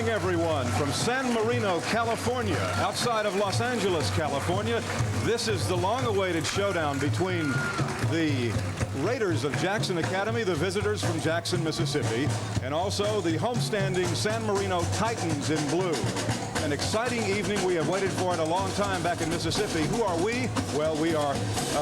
morning, everyone, from San Marino, California, outside of Los Angeles, California. This is the long-awaited showdown between the Raiders of Jackson Academy, the visitors from Jackson, Mississippi, and also the homestanding San Marino Titans in blue. An exciting evening. We have waited for it a long time back in Mississippi. Who are we? Well, we are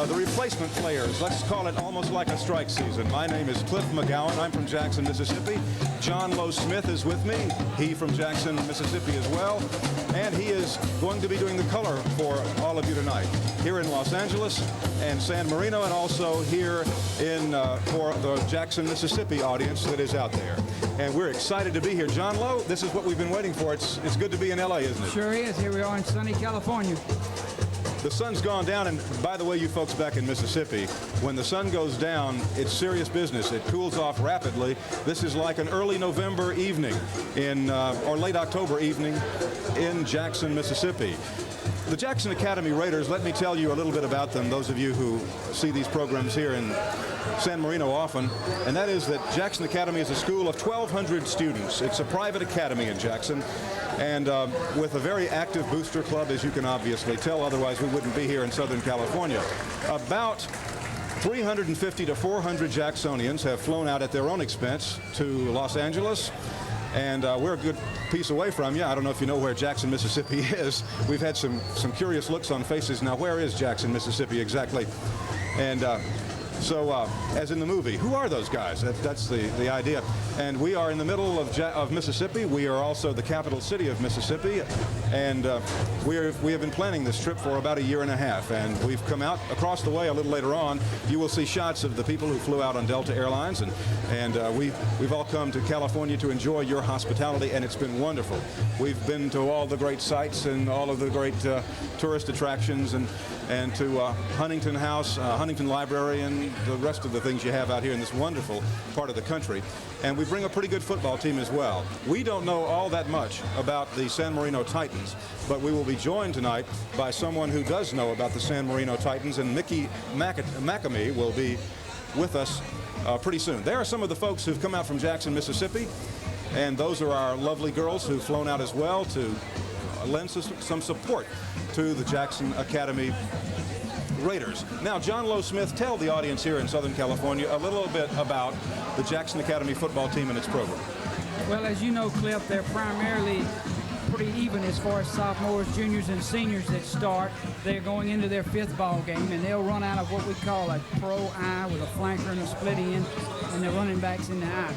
the replacement players. Let's call it almost like a strike season. My name is Cliff McGowan. I'm from Jackson, Mississippi. John Lowe Smith is with me. He from Jackson, Mississippi as well. And he is going to be doing the color for all of you tonight here in Los Angeles and San Marino, and also here in for the Jackson, Mississippi audience that is out there. And we're excited to be here. John Lowe, this is what we've been waiting for. It's good to be in LA, isn't it? Sure is. Here we are in sunny California. The sun's gone down, and by the way, you folks back in Mississippi, when the sun goes down, it's serious business. It cools off rapidly. This is like an early November evening or late October evening in Jackson, Mississippi. The Jackson Academy Raiders, let me tell you a little bit about them, those of you who see these programs here in San Marino often, and that is that Jackson Academy is a school of 1,200 students. It's a private academy in Jackson, and with a very active booster club, as you can obviously tell, otherwise we wouldn't be here in Southern California. About 350 to 400 Jacksonians have flown out at their own expense to Los Angeles, and we're a good piece away from you. I don't know if you know where Jackson, Mississippi is. We've had some curious looks on faces. Now, where is Jackson, Mississippi exactly? And so, as in the movie, who are those guys? That's the idea. And we are in the middle of Mississippi. We are also the capital city of Mississippi. And we have been planning this trip for about a year and a half. And we've come out across the way a little later on. You will see shots of the people who flew out on Delta Airlines. And we've all come to California to enjoy your hospitality, and it's been wonderful. We've been to all the great sites and all of the great tourist attractions, and to Huntington House, Huntington Library, and the rest of the things you have out here in this wonderful part of the country. And we bring a pretty good football team as well. We don't know all that much about the San Marino Titans, but we will be joined tonight by someone who does know about the San Marino Titans, and Mickey McAmey will be with us pretty soon. There are some of the folks who've come out from Jackson, Mississippi, and those are our lovely girls who've flown out as well to lend some support to the Jackson Academy Raiders. Now, John Lowe Smith, tell the audience here in Southern California a little bit about the Jackson Academy football team and its program. Well, as you know, Cliff, they're primarily pretty even as far as sophomores, juniors, and seniors that start. They're going into their fifth ball game, and they'll run out of what we call a pro I with a flanker and a split end, and the running backs in the I.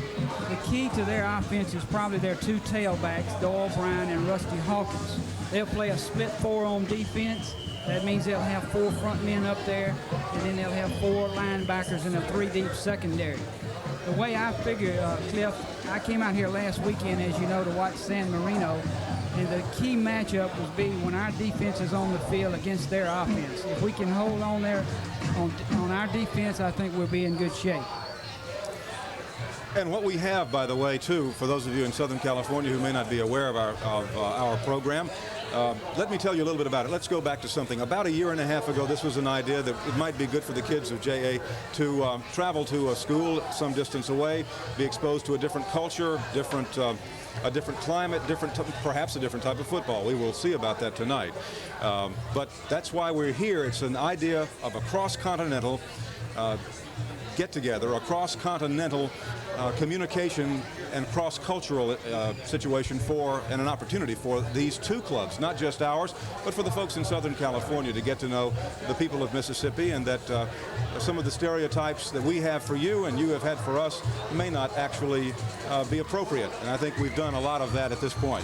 The key to their offense is probably their two tailbacks, Doyle Brown and Rusty Hawkins. They'll play a split four on defense. That means they'll have four front men up there, and then they'll have four linebackers and a three deep secondary. The way I figure, Cliff, I came out here last weekend, as you know, to watch San Marino, and the key matchup will be when our defense is on the field against their offense. If we can hold on there on our defense, I think we'll be in good shape. And what we have, by the way, too, for those of you in Southern California who may not be aware of our program, let me tell you a little bit about it. Let's go back to something. About a year and a half ago, this was an idea that it might be good for the kids of JA to travel to a school some distance away, be exposed to a different culture, a different climate, perhaps a different type of football. We will see about that tonight. But that's why we're here. It's an idea of a cross-continental get-together, a cross-continental communication and cross-cultural situation and an opportunity for these two clubs, not just ours, but for the folks in Southern California to get to know the people of Mississippi, and that some of the stereotypes that we have for you and you have had for us may not actually be appropriate. And I think we've done a lot of that at this point.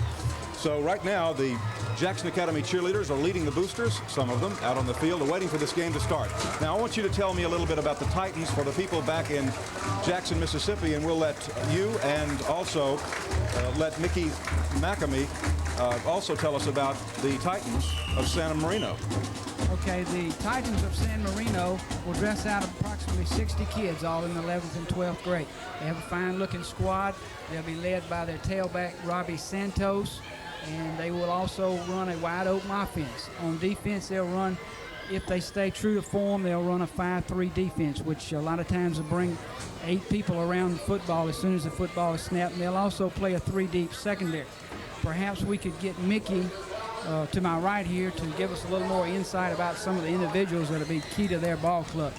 So right now, the Jackson Academy cheerleaders are leading the boosters, some of them, out on the field, and waiting for this game to start. Now, I want you to tell me a little bit about the Titans for the people back in Jackson, Mississippi, and we'll let you and also let Mickey McAmey also tell us about the Titans of San Marino. Okay, the Titans of San Marino will dress out approximately 60 kids, all in the 11th and 12th grade. They have a fine-looking squad. They'll be led by their tailback, Robbie Santos, and they will also run a wide-open offense. On defense, they'll run if they stay true to form, they'll run a 5-3 defense, which a lot of times will bring 8 people around the football as soon as the football is snapped. And they'll also play a 3-deep secondary. Perhaps we could get Mickey to my right here to give us a little more insight about some of the individuals that will be key to their ball club.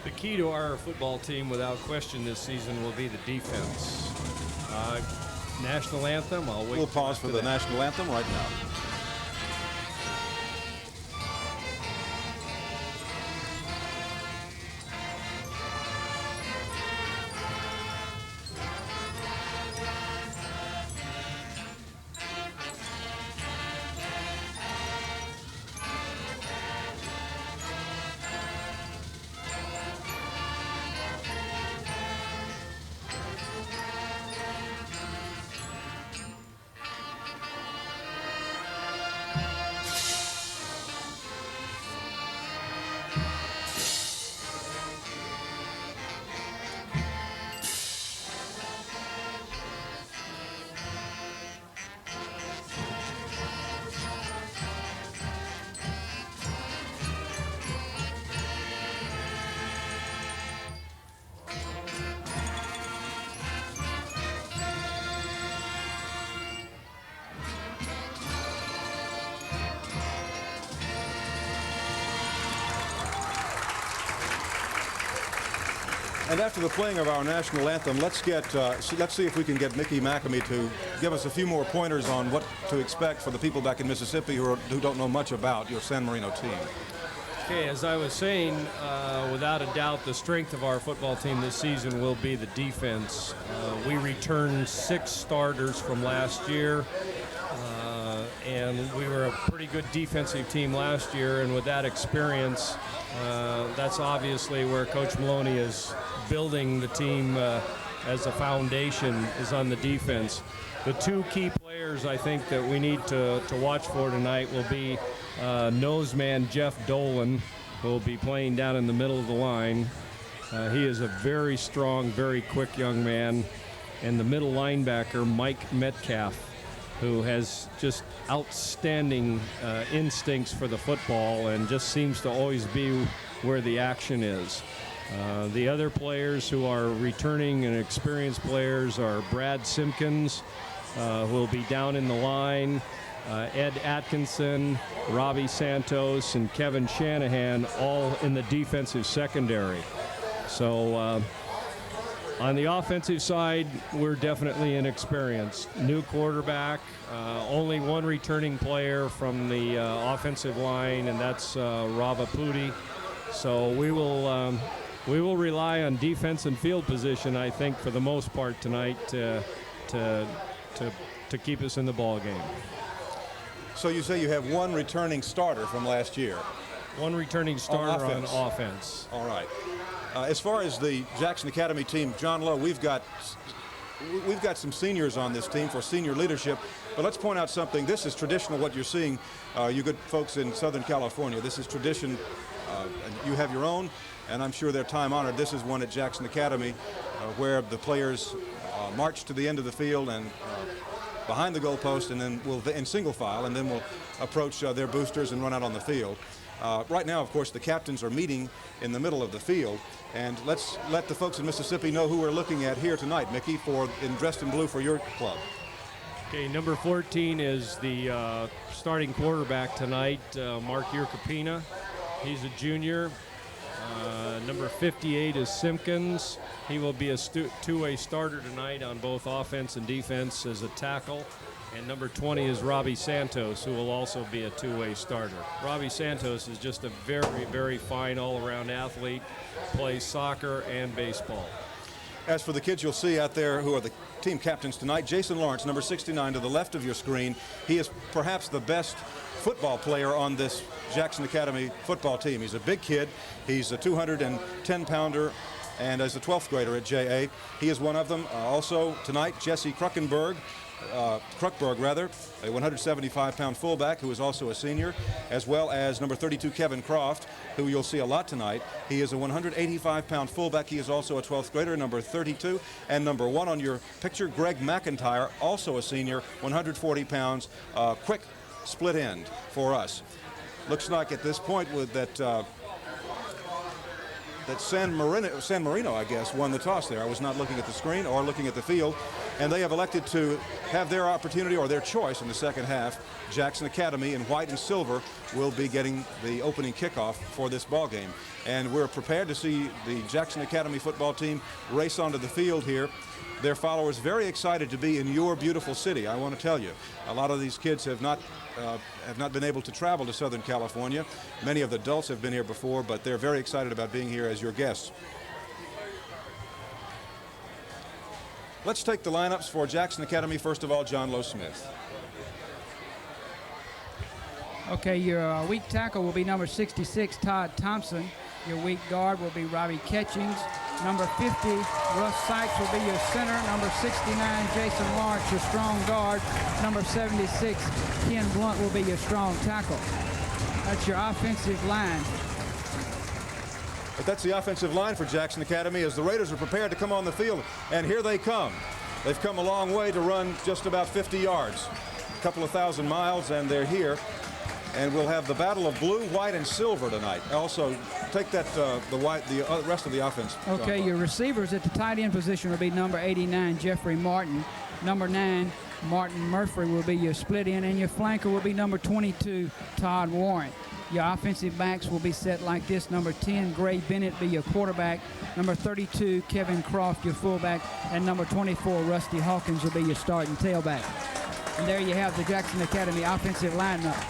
The key to our football team, without question, this season will be the defense. National anthem, I'll wait. We'll pause for the national anthem right now. And after the playing of our national anthem, let's see if we can get Mickey McAmey to give us a few more pointers on what to expect for the people back in Mississippi who don't know much about your San Marino team. Okay, as I was saying, without a doubt, the strength of our football team this season will be the defense. We returned 6 starters from last year, and we were a pretty good defensive team last year, and with that experience, that's obviously where Coach Maloney is building the team as a foundation is on the defense. The 2 key players I think that we need to watch for tonight will be nose man Jeff Dolan, who will be playing down in the middle of the line. He is a very strong, very quick young man. And the middle linebacker, Mike Metcalf, who has just outstanding instincts for the football and just seems to always be where the action is. The other players who are returning and experienced players are Brad Simpkins, who will be down in the line, Ed Atkinson, Robbie Santos, and Kevin Shanahan, all in the defensive secondary. So on the offensive side, we're definitely inexperienced. New quarterback, only 1 returning player from the offensive line, and that's Rava Pudi. So we will rely on defense and field position, I think, for the most part tonight to keep us in the ball game. So you say you have 1 returning starter from last year? 1 returning starter on offense. All right. As far as the Jackson Academy team, John Lowe, we've got some seniors on this team for senior leadership. But let's point out something. This is traditional, what you're seeing, you good folks in Southern California. This is tradition. You have your own, and I'm sure they're time-honored. This is one at Jackson Academy where the players march to the end of the field and behind the goalpost, and then we'll in single file, and then we'll approach their boosters and run out on the field. Right now, of course, the captains are meeting in the middle of the field, and let's let the folks in Mississippi know who we're looking at here tonight, Mickey, dressed in blue for your club. Okay, number 14 is the starting quarterback tonight, Mark Yurkapina. He's a junior. Number 58 is Simpkins. He will be a 2-way starter tonight on both offense and defense as a tackle. And number 20 is Robbie Santos, who will also be a 2-way starter. Robbie Santos is just a very, very fine all-around athlete, plays soccer and baseball. As for the kids you'll see out there who are the team captains tonight, Jason Lawrence, number 69 to the left of your screen. He is perhaps the best football player on this Jackson Academy football team. He's a big kid. He's a 210-pounder and as a 12th grader at JA. He is one of them. Also tonight, Jesse Kruckberg, a 175-pound fullback who is also a senior, as well as number 32, Kevin Croft, who you'll see a lot tonight. He is a 185-pound fullback. He is also a 12th grader, number 32. And number 1 on your picture, Greg McIntyre, also a senior, 140 pounds, quick split end for us. Looks like at this point with that San Marino, I guess, won the toss there. I was not looking at the screen or looking at the field. And they have elected to have their opportunity or their choice in the second half. Jackson Academy in white and silver will be getting the opening kickoff for this ball game. And we're prepared to see the Jackson Academy football team race onto the field here. Their followers very excited to be in your beautiful city. I want to tell you, a lot of these kids have not been able to travel to Southern California. Many of the adults have been here before, but they're very excited about being here as your guests. Let's take the lineups for Jackson Academy. First of all, John Lowe Smith. Okay, your weak tackle will be number 66, Todd Thompson. Your weak guard will be Robbie Catchings. Number 50, Russ Sykes will be your center. Number 69, Jason Lawrence, your strong guard. Number 76, Ken Blunt will be your strong tackle. That's your offensive line. But that's the offensive line for Jackson Academy as the Raiders are prepared to come on the field. And here they come. They've come a long way to run just about 50 yards. A couple of thousand miles, and they're here. And we'll have the battle of blue, white, and silver tonight. Also, take that the rest of the offense. Okay, your receivers at the tight end position will be number 89, Jeffrey Martin. Number 9, Martin Murphy will be your split end, and your flanker will be number 22, Todd Warren. Your offensive backs will be set like this. Number 10, Gray Bennett, be your quarterback. Number 32, Kevin Croft, your fullback. And number 24, Rusty Hawkins, will be your starting tailback. And there you have the Jackson Academy offensive lineup.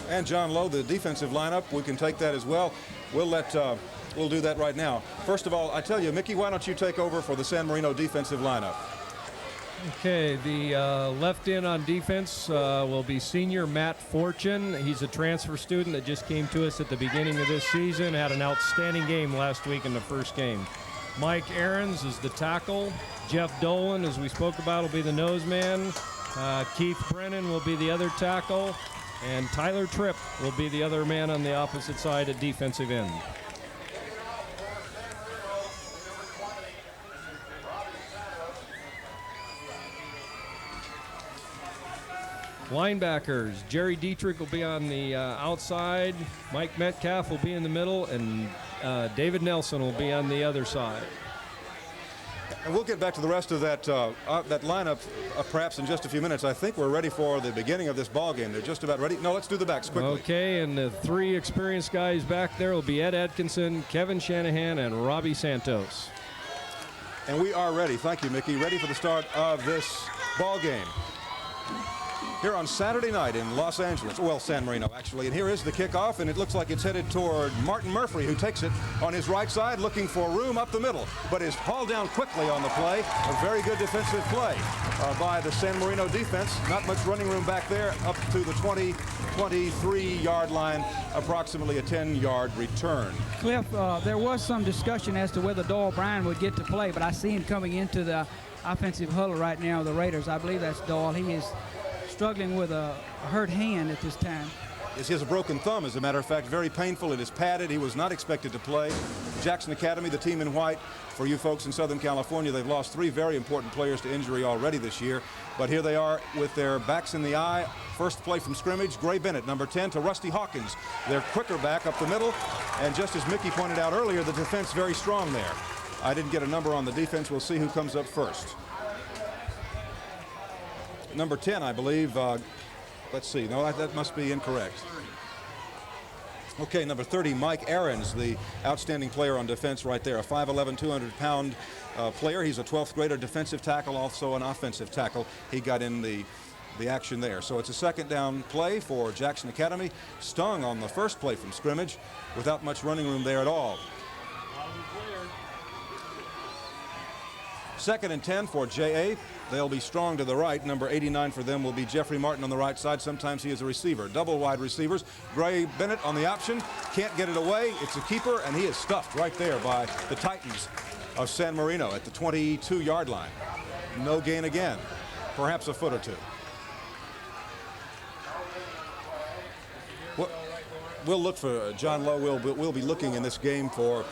And John Lowe, the defensive lineup, we can take that as well. We'll do that right now. First of all, I tell you, Mickey, why don't you take over for the San Marino defensive lineup? Okay, the left end on defense will be senior Matt Fortune. He's a transfer student that just came to us at the beginning of this season, had an outstanding game last week in the first game. Mike Ahrens is the tackle. Jeff Dolan, as we spoke about, will be the nose man. Keith Brennan will be the other tackle. And Tyler Tripp will be the other man on the opposite side at defensive end. Linebackers, Jerry Dietrich will be on the outside. Mike Metcalf will be in the middle, and David Nelson will be on the other side. And we'll get back to the rest of that lineup perhaps in just a few minutes. I think we're ready for the beginning of this ball game. They're just about ready. No, let's do the backs quickly. Okay, and the three experienced guys back there will be Ed Atkinson, Kevin Shanahan, and Robbie Santos. And we are ready. Thank you, Mickey. Ready for the start of this ball game here on Saturday night in Los Angeles. Well, San Marino, actually. And here is the kickoff, and it looks like it's headed toward Martin Murphy, who takes it on his right side, looking for room up the middle, but is hauled down quickly on the play. A very good defensive play by the San Marino defense. Not much running room back there, up to the 23-yard line, approximately a 10-yard return. Cliff, there was some discussion as to whether Doyle Bryan would get to play, but I see him coming into the offensive huddle right now, the Raiders. I believe that's Doyle. He is struggling with a hurt hand at this time. He has a broken thumb, as a matter of fact, very painful. It is padded. He was not expected to play. Jackson Academy, the team in white, for you folks in Southern California, they've lost 3 very important players to injury already this year. But here they are with their backs in the eye. First play from scrimmage, Gray Bennett, number 10, to Rusty Hawkins. Their quicker back up the middle. And just as Mickey pointed out earlier, the defense very strong there. I didn't get a number on the defense. We'll see who comes up first. Number 10, I believe. Let's see. No, that must be incorrect. Okay, number 30, Mike Ahrens, the outstanding player on defense right there. A 5'11", 200-pound player. He's a 12th grader defensive tackle, also an offensive tackle. He got in the action there. So it's a second down play for Jackson Academy. Stung on the first play from scrimmage without much running room there at all. Second and 10 for JA. They'll be strong to the right. Number 89 for them will be Jeffrey Martin on the right side. Sometimes he is a receiver. Double wide receivers. Gray Bennett on the option. Can't get it away. It's a keeper, and he is stuffed right there by the Titans of San Marino at the 22-yard line. No gain again. Perhaps a foot or two. We'll look for John Lowe. We'll be looking in this game for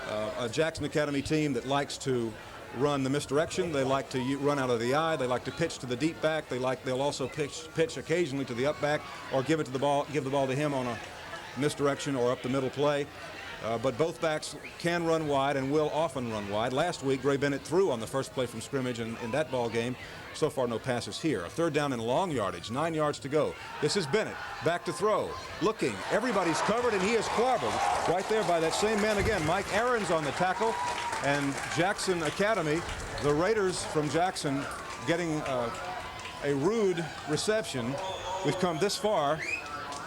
a Jackson Academy team that likes to run the misdirection. They like to run out of the eye. They like to pitch to the deep back. They'll also pitch occasionally to the up back, or give the ball to him on a misdirection or up the middle play. But both backs can run wide and will often run wide. Last week, Gray Bennett threw on the first play from scrimmage in that ball game. So far, no passes here. A third down in long yardage, 9 yards to go. This is Bennett, back to throw, looking. Everybody's covered, and he is clobbered right there by that same man again. Mike Aaron's on the tackle, and Jackson Academy, the Raiders from Jackson, getting a rude reception. We've come this far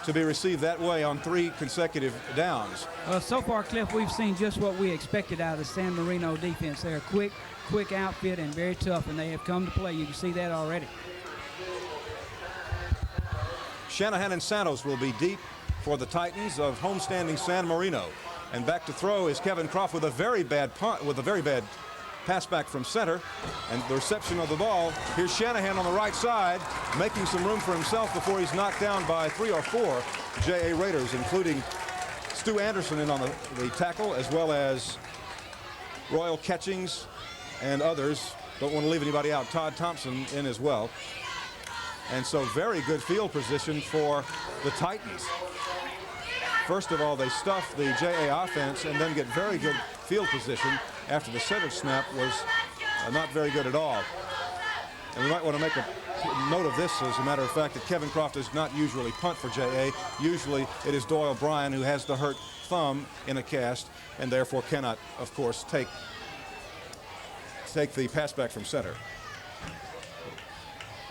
to be received that way on 3 consecutive downs. So far, Cliff, we've seen just what we expected out of the San Marino defense. They're a quick outfit and very tough, and they have come to play. You can see that already. Shanahan and Santos will be deep for the Titans of homestanding San Marino. And back to throw is Kevin Croft with a very bad pass back from center, and the reception of the ball. Here's Shanahan on the right side, making some room for himself before he's knocked down by 3 or 4 JA Raiders, including Stu Anderson in on the tackle, as well as Royal Catchings and others. Don't want to leave anybody out. Todd Thompson in as well. And so very good field position for the Titans. First of all, they stuff the JA offense and then get very good field position after the center snap was not very good at all. And we might want to make a note of this, as a matter of fact, that Kevin Croft does not usually punt for JA. Usually it is Doyle Bryan who has the hurt thumb in a cast and therefore cannot, of course, take the pass back from center.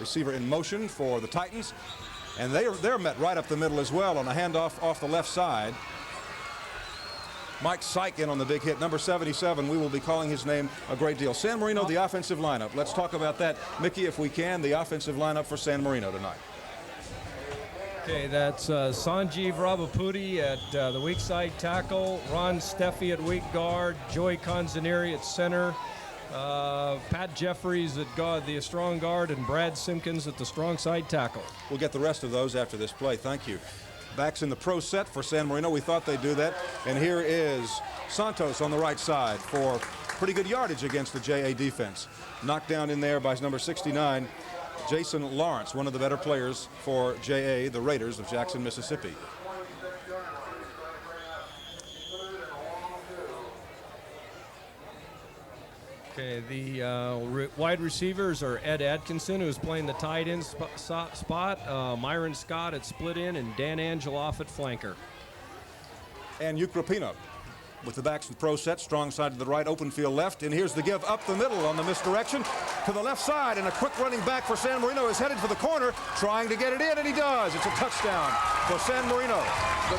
Receiver in motion for the Titans, and they're met right up the middle as well on a handoff off the left side. Mike Syke in on the big hit, number 77. We will be calling his name a great deal. San Marino, the offensive lineup. Let's talk about that, Mickey, if we can, the offensive lineup for San Marino tonight. Okay, that's Sanjeev Rabapudi at the weak side tackle, Ron Steffi at weak guard, Joey Conzaneri at center, Pat Jeffries at the strong guard, and Brad Simpkins at the strong side tackle. We'll get the rest of those after this play. Thank you. Backs in the pro set for San Marino. We thought they'd do that. And here is Santos on the right side for pretty good yardage against the JA defense. Knocked down in there by number 69, Jason Lawrence, one of the better players for JA, the Raiders of Jackson, Mississippi. Okay, the wide receivers are Ed Atkinson, who's playing the tight end spot, Myron Scott at split end, and Dan Angeloff at flanker. And Ukrapina with the backs with pro set, strong side to the right, open field left, and here's the give up the middle on the misdirection to the left side, and a quick running back for San Marino is headed for the corner, trying to get it in, and he does. It's a touchdown for San Marino. The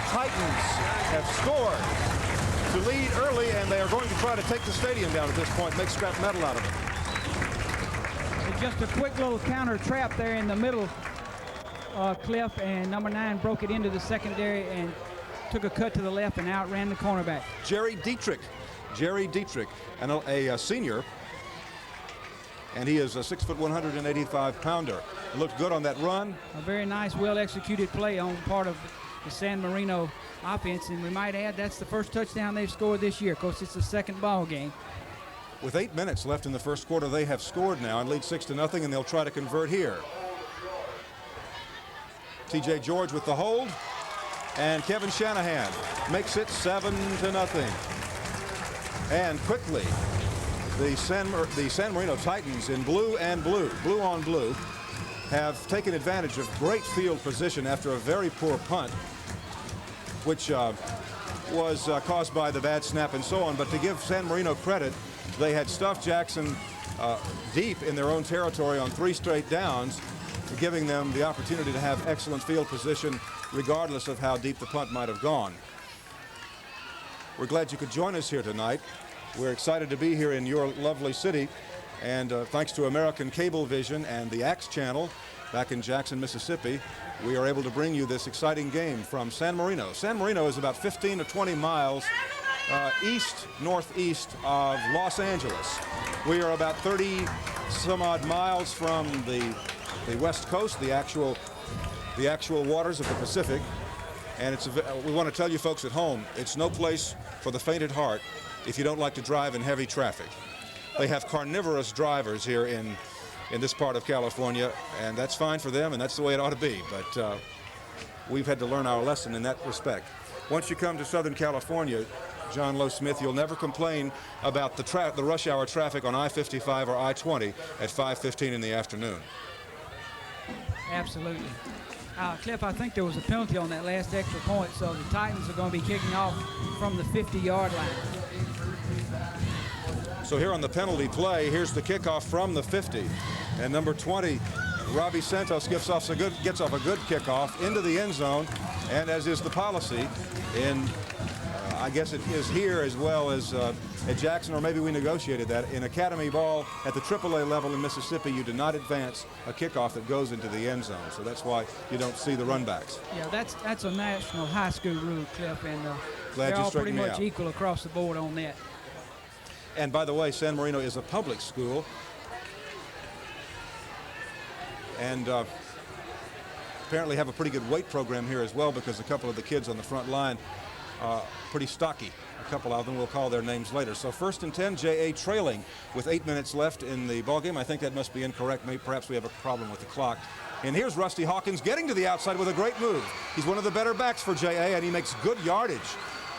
Titans have scored to lead early, and they are going to try to take the stadium down at this point, make scrap metal out of it. It's just a quick little counter trap there in the middle, Cliff, and number 9 broke it into the secondary and took a cut to the left and outran the cornerback. Jerry Dietrich, and a senior, and he is a 6 foot 185 pounder. Looked good on that run. A very nice, well-executed play on part of the San Marino offense, and we might add that's the first touchdown they've scored this year. Of course, it's the second ball game. With 8 minutes left in the first quarter, they have scored now and lead 6-0, and they'll try to convert here. T.J. George with the hold, and Kevin Shanahan makes it 7-0. And quickly, the San Marino Titans in blue on blue, have taken advantage of great field position after a very poor punt, which was caused by the bad snap and so on. But to give San Marino credit, they had stuffed Jackson deep in their own territory on 3 straight downs, giving them the opportunity to have excellent field position regardless of how deep the punt might have gone. We're glad you could join us here tonight. We're excited to be here in your lovely city, and thanks to American Cablevision and the Axe Channel back in Jackson, Mississippi, we are able to bring you this exciting game from San Marino. San Marino is about 15 to 20 miles northeast of Los Angeles. We are about 30 some odd miles from the west coast, the actual waters of the Pacific. And we want to tell you folks at home, it's no place for the faint at heart if you don't like to drive in heavy traffic. They have carnivorous drivers here in this part of California, and that's fine for them, and that's the way it ought to be. But we've had to learn our lesson in that respect. Once you come to Southern California, John Lowe Smith, you'll never complain about the rush hour traffic on I-55 or I-20 at 5:15 in the afternoon. Absolutely. Cliff, I think there was a penalty on that last extra point, so the Titans are going to be kicking off from the 50-yard line. So here on the penalty play, here's the kickoff from the 50. And number 20, Robbie Santos gets off a good kickoff into the end zone, and as is the policy in I guess it is here as well as at Jackson, or maybe we negotiated that. In academy ball at the AAA level in Mississippi, you do not advance a kickoff that goes into the end zone. So that's why you don't see the runbacks. Yeah, that's a national high school rule, Cliff, and Glad they're you all pretty straightened me much out. equal across the board on that. And by the way, San Marino is a public school. And apparently have a pretty good weight program here as well, because a couple of the kids on the front line pretty stocky. A couple of them, we'll call their names later. So 1st and 10, JA trailing with 8 minutes left in the ballgame. I think that must be incorrect. Maybe perhaps we have a problem with the clock. And here's Rusty Hawkins getting to the outside with a great move. He's one of the better backs for JA, and he makes good yardage.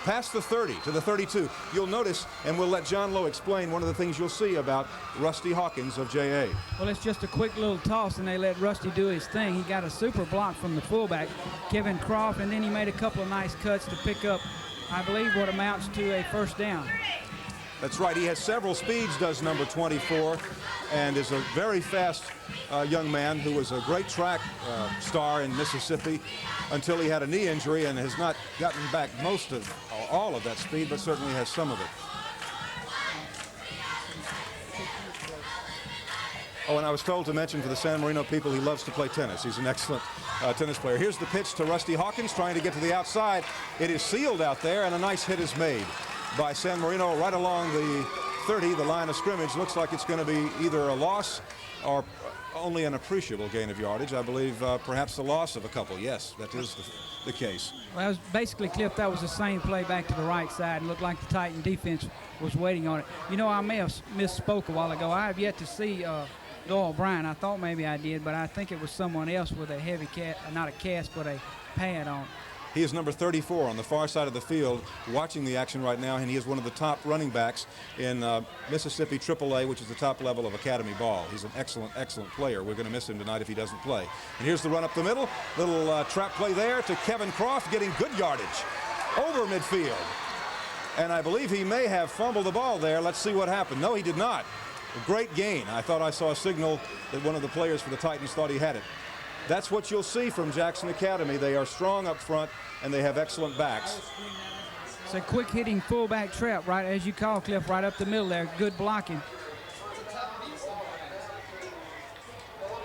Past the 30 to the 32. You'll notice, and we'll let John Lowe explain one of the things you'll see about Rusty Hawkins of JA. Well, it's just a quick little toss, and they let Rusty do his thing. He got a super block from the fullback, Kevin Croft, and then he made a couple of nice cuts to pick up, I believe, what amounts to a first down. That's right. He has several speeds, does number 24, and is a very fast young man who was a great track star in Mississippi until he had a knee injury and has not gotten back most of all of that speed, but certainly has some of it. Oh, and I was told to mention for the San Marino people, he loves to play tennis. He's an excellent tennis player. Here's the pitch to Rusty Hawkins, trying to get to the outside. It is sealed out there, and a nice hit is made by San Marino right along the 30, the line of scrimmage. Looks like it's going to be either a loss or only an appreciable gain of yardage. I believe perhaps the loss of a couple. Yes, that is the case. Well, that was basically, Cliff, that was the same play back to the right side, and looked like the Titan defense was waiting on it. You know, I may have misspoke a while ago. I have yet to see Doyle Bryan. I thought maybe I did, but I think it was someone else with a heavy not a cast, but a pad on. He is number 34 on the far side of the field, watching the action right now, and he is one of the top running backs in Mississippi AAA, which is the top level of academy ball. He's an excellent, excellent player. We're going to miss him tonight if he doesn't play. And here's the run up the middle. Little trap play there to Kevin Croft, getting good yardage over midfield. And I believe he may have fumbled the ball there. Let's see what happened. No, he did not. A great gain. I thought I saw a signal that one of the players for the Titans thought he had it. That's what you'll see from Jackson Academy. They are strong up front, and they have excellent backs. It's a quick hitting fullback trap, right as you call, Cliff, right up the middle there. Good blocking.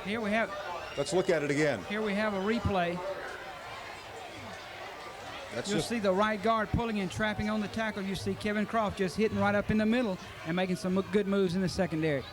Here we have. Let's look at it again. Here we have a replay. You'll see the right guard pulling and trapping on the tackle. You see Kevin Croft just hitting right up in the middle and making some good moves in the secondary.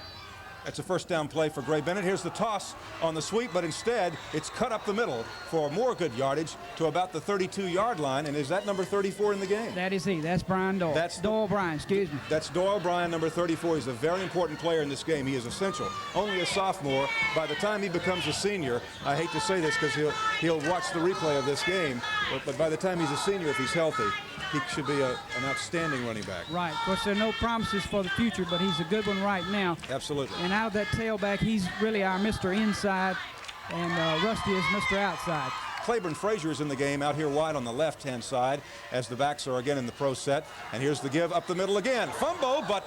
That's a first down play for Gray Bennett. Here's the toss on the sweep, but instead it's cut up the middle for more good yardage to about the 32-yard line. And is that number 34 in the game? That is he. That's Brian Doyle. That's Doyle Bryan, excuse me. That's Doyle Bryan, number 34. He's a very important player in this game. He is essential. Only a sophomore. By the time he becomes a senior, I hate to say this because he'll watch the replay of this game, but by the time he's a senior, if he's healthy, he should be an outstanding running back. Right. Of course, there are no promises for the future, but he's a good one right now. Absolutely. And out of that tailback, he's really our Mr. Inside, and Rusty is Mr. Outside. Claiborne Frazier is in the game out here wide on the left-hand side as the backs are again in the pro set. And here's the give up the middle again. Fumble, but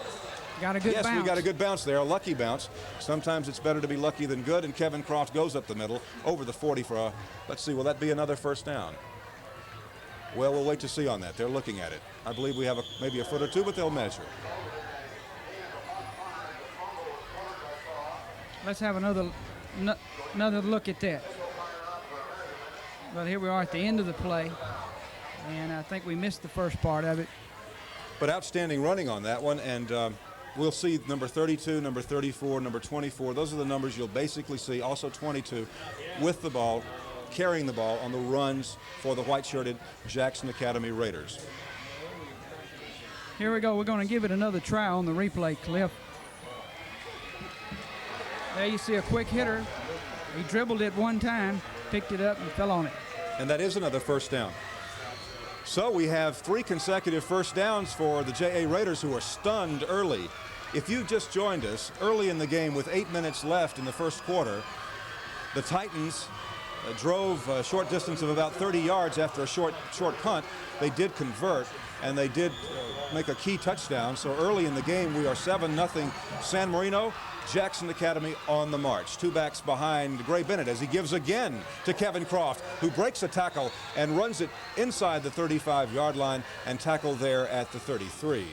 got a good bounce. Yes, we got a good bounce there, a lucky bounce. Sometimes it's better to be lucky than good, and Kevin Croft goes up the middle over the 40 for a, let's see, will that be another first down? Well, we'll wait to see on that. They're looking at it. I believe we have maybe a foot or two, but they'll measure. Let's have another look at that. Well, here we are at the end of the play, and I think we missed the first part of it. But outstanding running on that one, and we'll see number 32, number 34, number 24. Those are the numbers you'll basically see. Also 22 with the ball, carrying the ball on the runs for the white-shirted Jackson Academy Raiders. Here we go. We're going to give it another try on the replay, Cliff. There you see a quick hitter. He dribbled it one time, picked it up, and fell on it. And that is another first down. So we have 3 consecutive first downs for the JA Raiders, who are stunned early. If you just joined us early in the game with 8 minutes left in the first quarter, the Titans drove a short distance of about 30 yards after a short punt. They did convert, and they did make a key touchdown. So early in the game, we are 7-0 San Marino. Jackson Academy on the march. 2 backs behind Gray Bennett as he gives again to Kevin Croft, who breaks a tackle and runs it inside the 35-yard line and tackle there at the 33.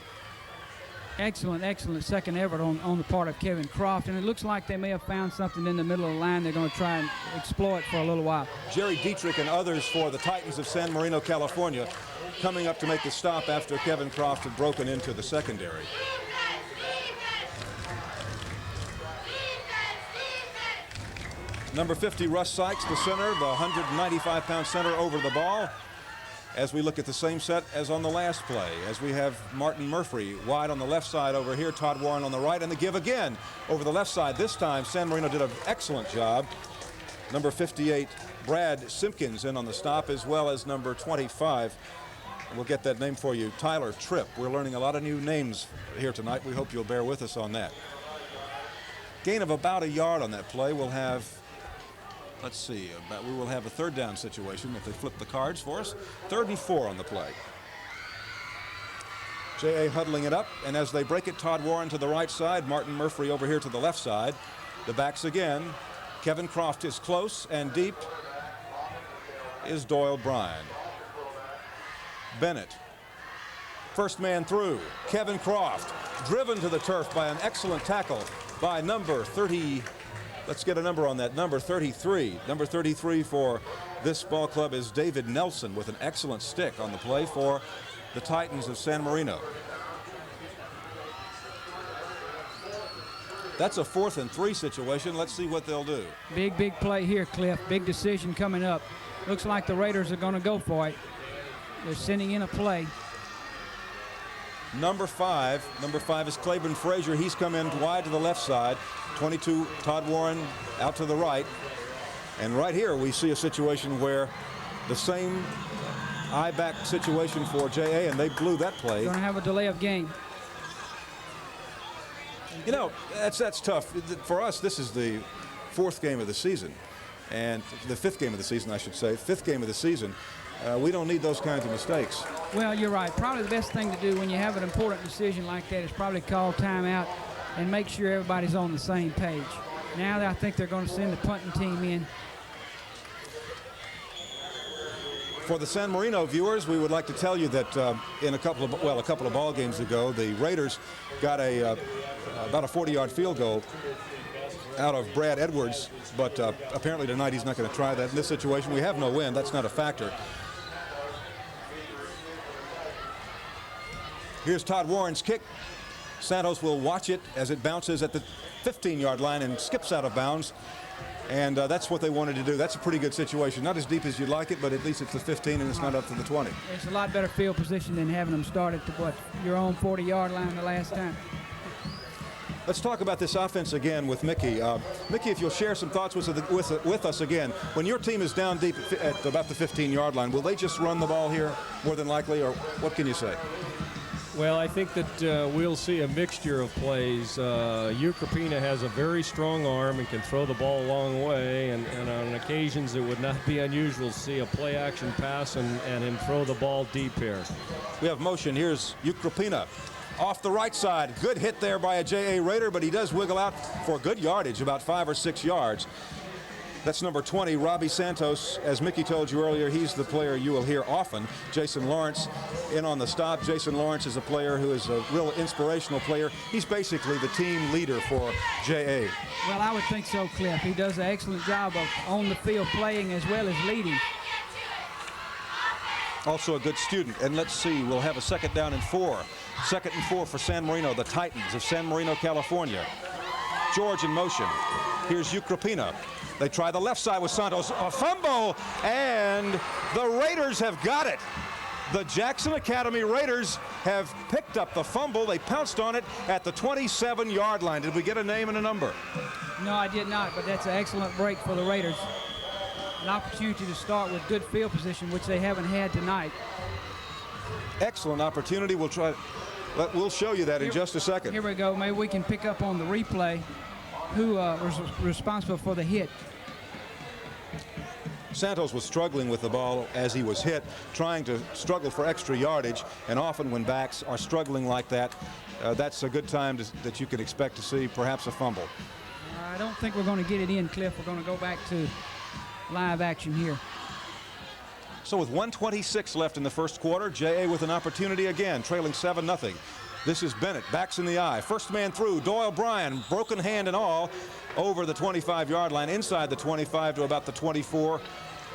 Excellent second effort on the part of Kevin Croft, and it looks like they may have found something in the middle of the line they're going to try and exploit for a little while. Jerry Dietrich and others for the Titans of San Marino, California, coming up to make the stop after Kevin Croft had broken into the secondary. Number 50, Russ Sykes, the center, the 195-pound center over the ball. As we look at the same set as on the last play, as we have Martin Murphy wide on the left side over here, Todd Warren on the right, and the give again over the left side. This time, San Marino did an excellent job. Number 58, Brad Simpkins in on the stop, as well as number 25. We'll get that name for you, Tyler Tripp. We're learning a lot of new names here tonight. We hope you'll bear with us on that. Gain of about a yard on that play. We'll have, let's see, we will have a third down situation if they flip the cards for us. 3rd and 4 on the play. J.A. huddling it up, and as they break it, Todd Warren to the right side, Martin Murphy over here to the left side. The backs again. Kevin Croft is close, and deep is Doyle Bryan. Bennett, first man through. Kevin Croft, driven to the turf by an excellent tackle by number 30. Let's get a number on that, number 33. Number 33 for this ball club is David Nelson with an excellent stick on the play for the Titans of San Marino. That's a 4th and 3 situation. Let's see what they'll do. Big play here, Cliff. Big decision coming up. Looks like the Raiders are going to go for it. They're sending in a play. Number 5 is Claiborne Frazier. He's come in wide to the left side. 22, Todd Warren out to the right. And right here we see a situation where the same I-back situation for J.A., and they blew that play. Going to have a delay of game. You know, that's tough. For us, this is the 4th game of the season. And the 5th game of the season, I should say. 5th game of the season. We don't need those kinds of mistakes. Well, you're right. Probably the best thing to do when you have an important decision like that is probably call timeout and make sure everybody's on the same page. Now I think they're going to send the punting team in. For the San Marino viewers, we would like to tell you that in a couple of ball games ago, the Raiders got about a 40-yard field goal out of Brad Edwards, but apparently tonight he's not going to try that. In this situation, we have no win. That's not a factor. Here's Todd Warren's kick. Santos will watch it as it bounces at the 15-yard line and skips out of bounds. And that's what they wanted to do. That's a pretty good situation. Not as deep as you'd like it, but at least it's the 15 and it's not up to the 20. It's a lot better field position than having them start at the, your own 40-yard line the last time. Let's talk about this offense again with Mickey. Mickey, if you'll share some thoughts with us again. When your team is down deep at about the 15-yard line, will they just run the ball here more than likely, or what can you say? Well, I think that we'll see a mixture of plays. Ucrapina has a very strong arm and can throw the ball a long way, and on occasions it would not be unusual to see a play-action pass and him throw the ball deep here. We have motion. Here's Ucrapina off the right side. Good hit there by a J.A. Raider, but he does wiggle out for good yardage, about 5 or 6 yards. That's number 20, Robbie Santos. As Mickey told you earlier, he's the player you will hear often. Jason Lawrence in on the stop. Jason Lawrence is a player who is a real inspirational player. He's basically the team leader for J.A. Well, I would think so, Cliff. He does an excellent job of on the field playing as well as leading. Also a good student. And let's see, we'll have a 2nd down and 4. 2nd and 4 for San Marino, the Titans of San Marino, California. George in motion. Here's Ucrapina. They try the left side with Santos. A fumble, and the Raiders have got it. The Jackson Academy Raiders have picked up the fumble. They pounced on it at the 27-yard line. Did we get a name and a number? No, I did not, but that's an excellent break for the Raiders. An opportunity to start with good field position, which they haven't had tonight. Excellent opportunity. We'll show you that in just a second. Here we go. Maybe we can pick up on the replay who was responsible for the hit. Santos was struggling with the ball as he was hit, trying to struggle for extra yardage, and often when backs are struggling like that, that's a good time that you can expect to see perhaps a fumble. I don't think we're going to get it in, Cliff. We're going to go back to live action here. So with 1:26 left in the first quarter, JA with an opportunity again, trailing 7-0. This is Bennett, backs in the eye. First man through, Doyle Bryan, broken hand and all, over the 25-yard line, inside the 25 to about the 24.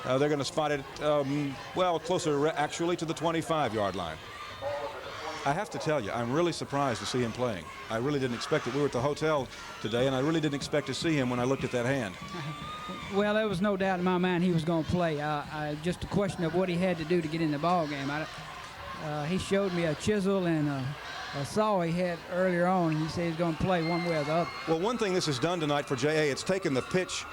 They're going to spot it, well, closer actually to the 25-yard line. I have to tell you, I'm really surprised to see him playing. I really didn't expect it. We were at the hotel today, and I really didn't expect to see him when I looked at that hand. Well, there was no doubt in my mind he was going to play. Just a question of what he had to do to get in the ball game. He showed me a chisel and a saw he had earlier on. He said he's going to play one way or the other. Well, one thing this has done tonight for JA, it's taken the pitch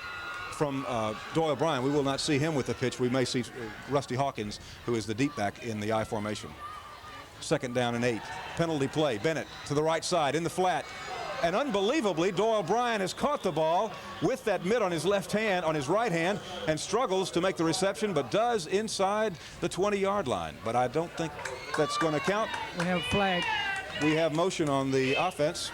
from Doyle Bryan. We will not see him with the pitch. We may see Rusty Hawkins, who is the deep back in the I formation. 2nd down and 8. Penalty play. Bennett to the right side in the flat. And unbelievably, Doyle Bryan has caught the ball with that mitt on his left hand, on his right hand, and struggles to make the reception, but does inside the 20-yard line. But I don't think that's going to count. We have a flag. We have motion on the offense.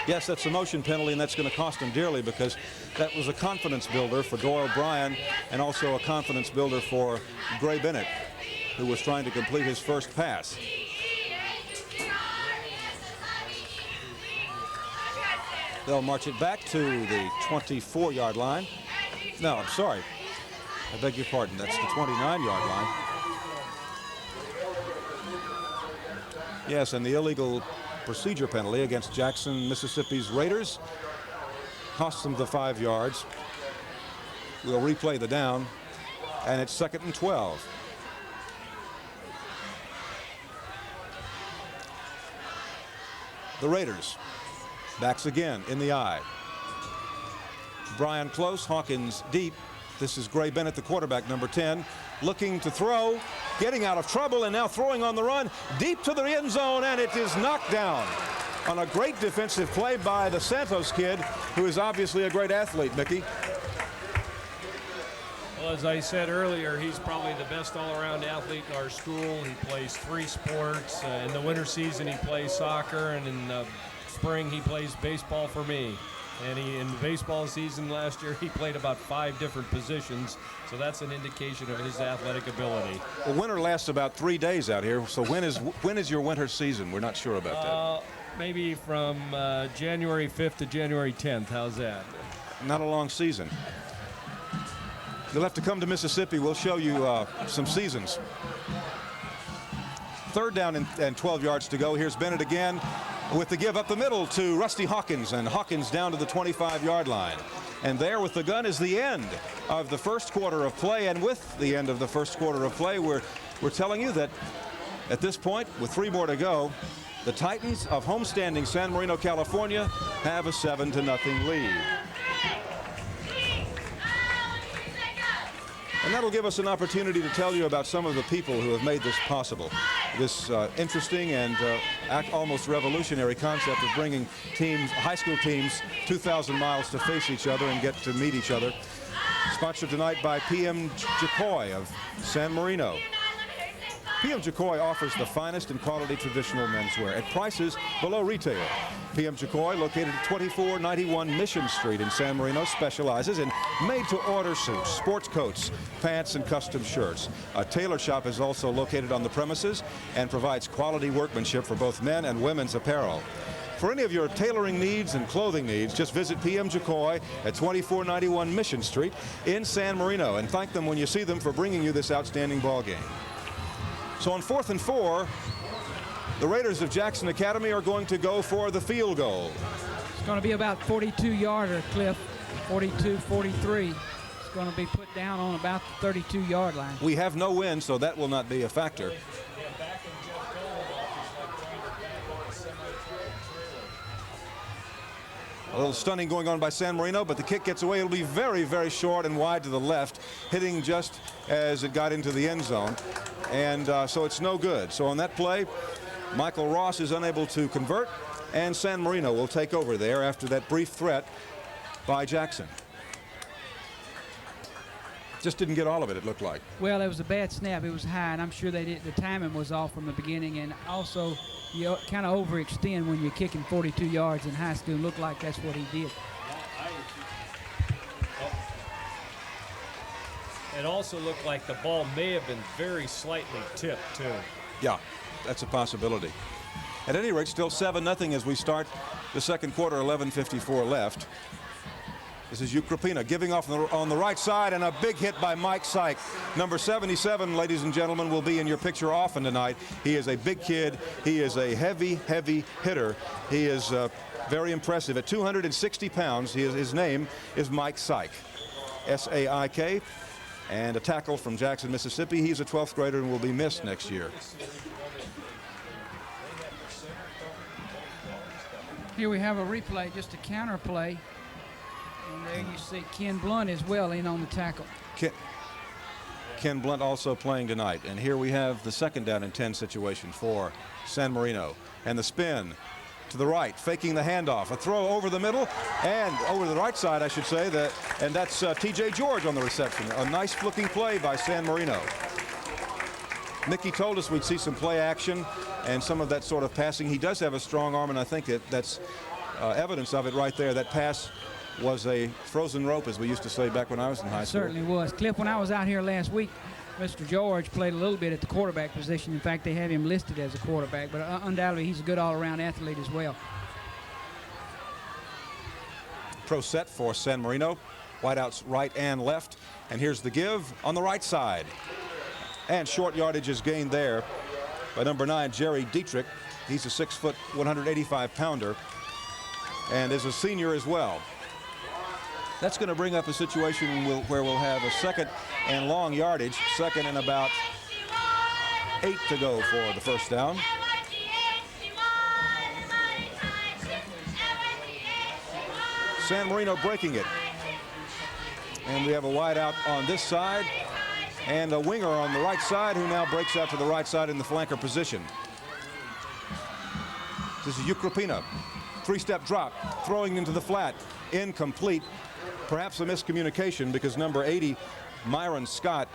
Yes, that's a motion penalty, and that's going to cost him dearly because that was a confidence builder for Doyle Bryan and also a confidence builder for Gray Bennett, who was trying to complete his first pass. They'll march it back to the 24-yard line. No, I'm sorry. I beg your pardon. That's the 29-yard line. Yes, and the illegal procedure penalty against Jackson, Mississippi's Raiders costs them the 5 yards. We'll replay the down, and it's 2nd and 12. The Raiders, backs again in the eye. Bryan close, Hawkins deep. This is Gray Bennett, the quarterback, number 10, looking to throw, getting out of trouble, and now throwing on the run, deep to the end zone, and it is knocked down on a great defensive play by the Santos kid, who is obviously a great athlete, Mickey. Well, as I said earlier, he's probably the best all-around athlete in our school. He plays 3 sports. In the winter season, he plays soccer, and in the spring, he plays baseball for me. And in the baseball season last year, he played about 5 different positions, so that's an indication of his athletic ability. Well, winter lasts about 3 days out here, so when is your winter season? We're not sure about that. Maybe from January 5th to January 10th. How's that? Not a long season. You'll have to come to Mississippi. We'll show you some seasons. 3rd down and 12 yards to go. Here's Bennett again with the give up the middle to Rusty Hawkins, and Hawkins down to the 25-yard line. And there with the gun is the end of the first quarter of play. And with the end of the first quarter of play, we're telling you that at this point, with 3 more to go, the Titans of homestanding San Marino, California, have a 7-0 lead. And that'll give us an opportunity to tell you about some of the people who have made this possible. This interesting and almost revolutionary concept of bringing teams, high school teams, 2,000 miles to face each other and get to meet each other. Sponsored tonight by PM Jacoy of San Marino. PM Jacoy offers the finest and quality traditional menswear at prices below retail. PM Jacoy, located at 2491 Mission Street in San Marino, specializes in made-to-order suits, sports coats, pants, and custom shirts. A tailor shop is also located on the premises and provides quality workmanship for both men and women's apparel. For any of your tailoring needs and clothing needs, just visit PM Jacoy at 2491 Mission Street in San Marino, and thank them when you see them for bringing you this outstanding ball game. So on 4th and 4, the Raiders of Jackson Academy are going to go for the field goal. It's going to be about 42-yarder, Cliff. 42-43. It's going to be put down on about the 32-yard line. We have no wind, so that will not be a factor. A little stunning going on by San Marino, but the kick gets away. It'll be very, very short and wide to the left, hitting just as it got into the end zone. And so it's no good. So on that play, Michael Ross is unable to convert, and San Marino will take over there after that brief threat by Jackson. Just didn't get all of it, it looked like. Well, it was a bad snap. It was high, and I'm sure the timing was off from the beginning. And also, you kind of overextend when you're kicking 42 yards in high school. Looked like that's what he did. It also looked like the ball may have been very slightly tipped, too. Yeah, that's a possibility. At any rate, still 7-0 as we start the second quarter, 11:54 left. This is Ukrapina giving off on the right side, and a big hit by Mike Syke. Number 77, ladies and gentlemen, will be in your picture often tonight. He is a big kid. He is a heavy, heavy hitter. He is very impressive. At 260 pounds, his name is Mike Syke, S-A-I-K, and a tackle from Jackson, Mississippi. He's a 12th grader and will be missed next year. Here we have a replay, just a counter play. And there you see Ken Blunt as well in on the tackle. Ken Blunt also playing tonight. And here we have the 2nd down and 10 situation for San Marino. And the spin to the right, faking the handoff. A throw over the middle and over the right side, I should say. And that's T.J. George on the reception. A nice looking play by San Marino. Mickey told us we'd see some play action and some of that sort of passing. He does have a strong arm, and I think that's evidence of it right there. That pass was a frozen rope, as we used to say back when I was in high school. Certainly was. Cliff, when I was out here last week, Mr. George played a little bit at the quarterback position. In fact, they have him listed as a quarterback, but undoubtedly he's a good all-around athlete as well. Pro set for San Marino. Wideouts right and left. And here's the give on the right side. And short yardage is gained there by number 9, Jerry Dietrich. He's a 6-foot, 185-pounder, and is a senior as well. That's going to bring up a situation where we'll have a 2nd and long yardage, 2nd and about 8 to go for the first down. San Marino breaking it. And we have a wide out on this side and a winger on the right side who now breaks out to the right side in the flanker position. This is Ukrapina. 3-step drop, throwing into the flat, incomplete. Perhaps a miscommunication because number 80, Myron Scott,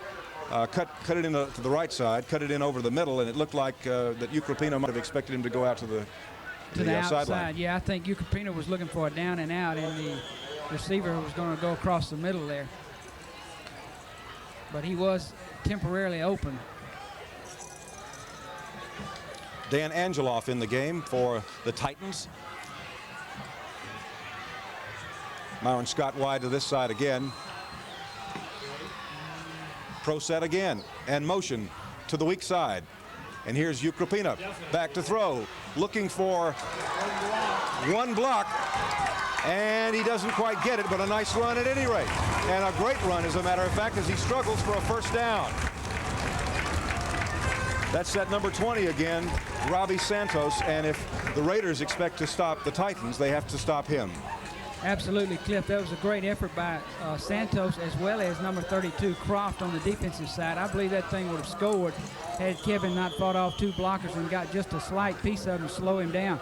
cut it in to the right side, cut it in over the middle, and it looked like that Ukrapina might have expected him to go out to the outside. sideline. Yeah, I think Ukrapina was looking for a down and out, and the receiver was going to go across the middle there. But he was temporarily open. Dan Angeloff in the game for the Titans. Myron Scott wide to this side again. Pro set again and motion to the weak side. And here's Ukrapina back to throw, looking for one block, and he doesn't quite get it, but a nice run at any rate. And a great run, as a matter of fact, as he struggles for a first down. That's that number 20 again, Robbie Santos, and if the Raiders expect to stop the Titans, they have to stop him. Absolutely, Cliff. That was a great effort by Santos as well as number 32, Croft, on the defensive side. I believe that thing would have scored had Kevin not fought off 2 blockers and got just a slight piece of him to slow him down.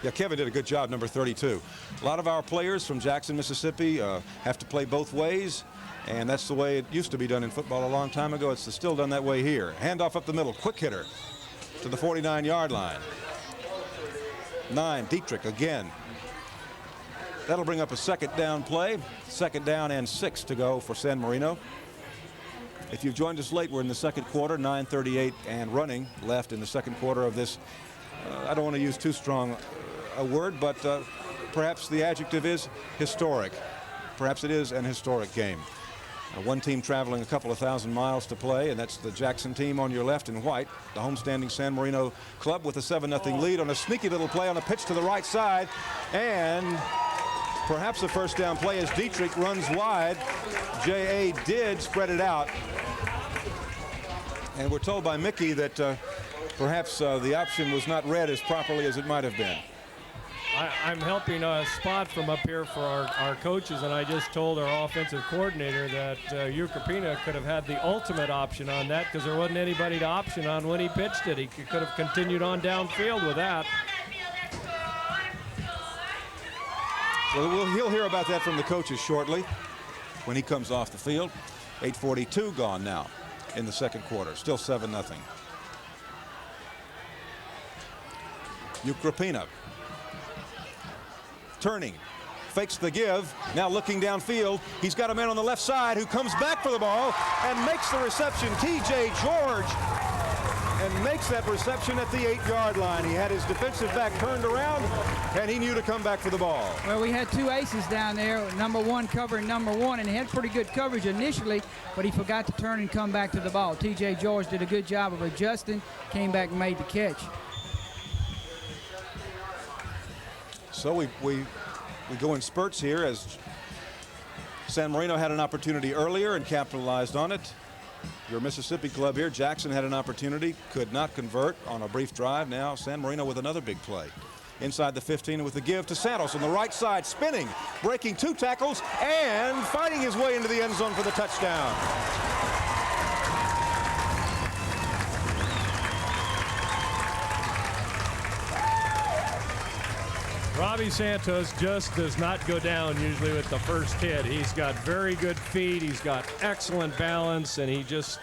Yeah, Kevin did a good job, number 32. A lot of our players from Jackson, Mississippi have to play both ways, and that's the way it used to be done in football a long time ago. It's still done that way here. Handoff up the middle, quick hitter to the 49-yard line. 9, Dietrich again. That'll bring up a 2nd down play. 2nd down and 6 to go for San Marino. If you've joined us late, we're in the second quarter, 9:38 and running left in the second quarter of this. I don't want to use too strong a word, but perhaps the adjective is historic. Perhaps it is an historic game. One team traveling a couple of thousand miles to play, and that's the Jackson team on your left in white, the homestanding San Marino club with a 7-0 lead on a sneaky little play on a pitch to the right side, and perhaps a first down play as Dietrich runs wide. J.A. did spread it out. And we're told by Mickey that perhaps the option was not read as properly as it might have been. I'm helping a spot from up here for our coaches, and I just told our offensive coordinator that Ucrapina could have had the ultimate option on that because there wasn't anybody to option on when he pitched it. He could have continued on downfield with that. Well, he'll hear about that from the coaches shortly when he comes off the field. 8:42 gone now in the second quarter. Still 7-0. Ucrapina turning, fakes the give, now looking downfield. He's got a man on the left side who comes back for the ball and makes the reception. T.J. George, and makes that reception at the 8-yard line. He had his defensive back turned around, and he knew to come back for the ball. Well, we had two aces down there, number one covering number one, and he had pretty good coverage initially, but he forgot to turn and come back to the ball. T.J. George did a good job of adjusting, came back and made the catch. So we go in spurts here as San Marino had an opportunity earlier and capitalized on it. Your Mississippi club here, Jackson, had an opportunity, could not convert on a brief drive. Now San Marino with another big play. Inside the 15 with the give to Santos on the right side, spinning, breaking 2 tackles, and fighting his way into the end zone for the touchdown. Robbie Santos just does not go down usually with the first hit. He's got very good feet. He's got excellent balance, and he's just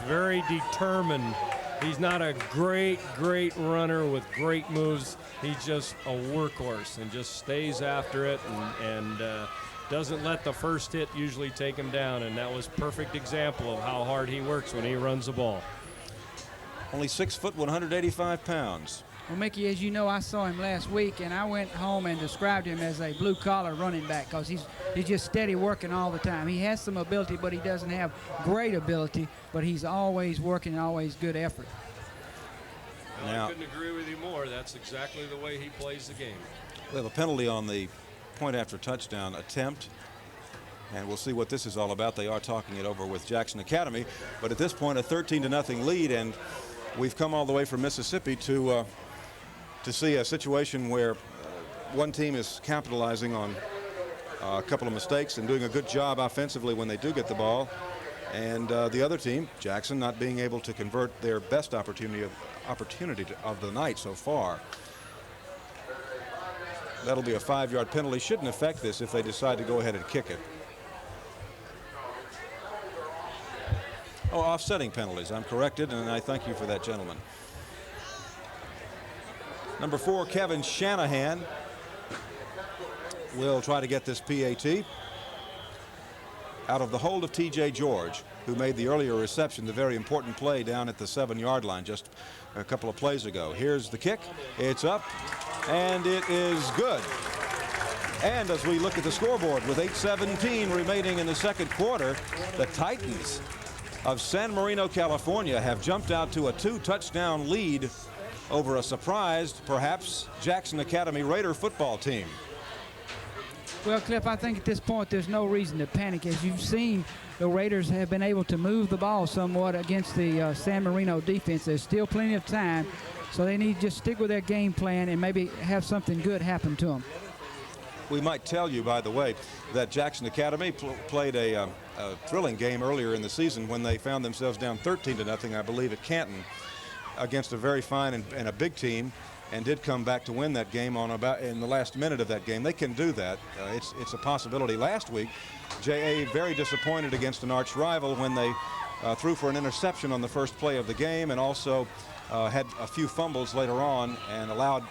very determined. He's not a great runner with great moves. He's just a workhorse and just stays after it and doesn't let the first hit usually take him down. And that was a perfect example of how hard he works when he runs the ball. Only 6 foot, 185 pounds. Well, Mickey, as you know, I saw him last week, and I went home and described him as a blue-collar running back because he's just steady working all the time. He has some ability, but he doesn't have great ability, but he's always working, always good effort. Well, now, I couldn't agree with you more. That's exactly the way he plays the game. We have a penalty on the point after touchdown attempt, and we'll see what this is all about. They are talking it over with Jackson Academy, but at this point a 13-0 lead, and we've come all the way from Mississippi to see a situation where one team is capitalizing on a couple of mistakes and doing a good job offensively when they do get the ball, and the other team, Jackson, not being able to convert their best opportunity of the night so far. That'll be a 5-yard penalty. Shouldn't affect this if they decide to go ahead and kick it. Oh, offsetting penalties. I'm corrected, and I thank you for that, gentlemen. Number 4, Kevin Shanahan will try to get this PAT out of the hold of T.J. George, who made the earlier reception, the very important play down at the 7-yard line just a couple of plays ago. Here's the kick. It's up, and it is good. And as we look at the scoreboard with 8:17 remaining in the second quarter, the Titans of San Marino, California have jumped out to a 2-touchdown lead over a surprised, perhaps, Jackson Academy Raider football team. Well, Cliff, I think at this point there's no reason to panic. As you've seen, the Raiders have been able to move the ball somewhat against the San Marino defense. There's still plenty of time, so they need to just stick with their game plan and maybe have something good happen to them. We might tell you, by the way, that Jackson Academy played a thrilling game earlier in the season when they found themselves down 13-0, I believe, at Canton, against a very fine and a big team, and did come back to win that game in the last minute of that game. They can do that. It's a possibility. Last week, J.A. very disappointed against an arch rival when they threw for an interception on the first play of the game, and also had a few fumbles later on and allowed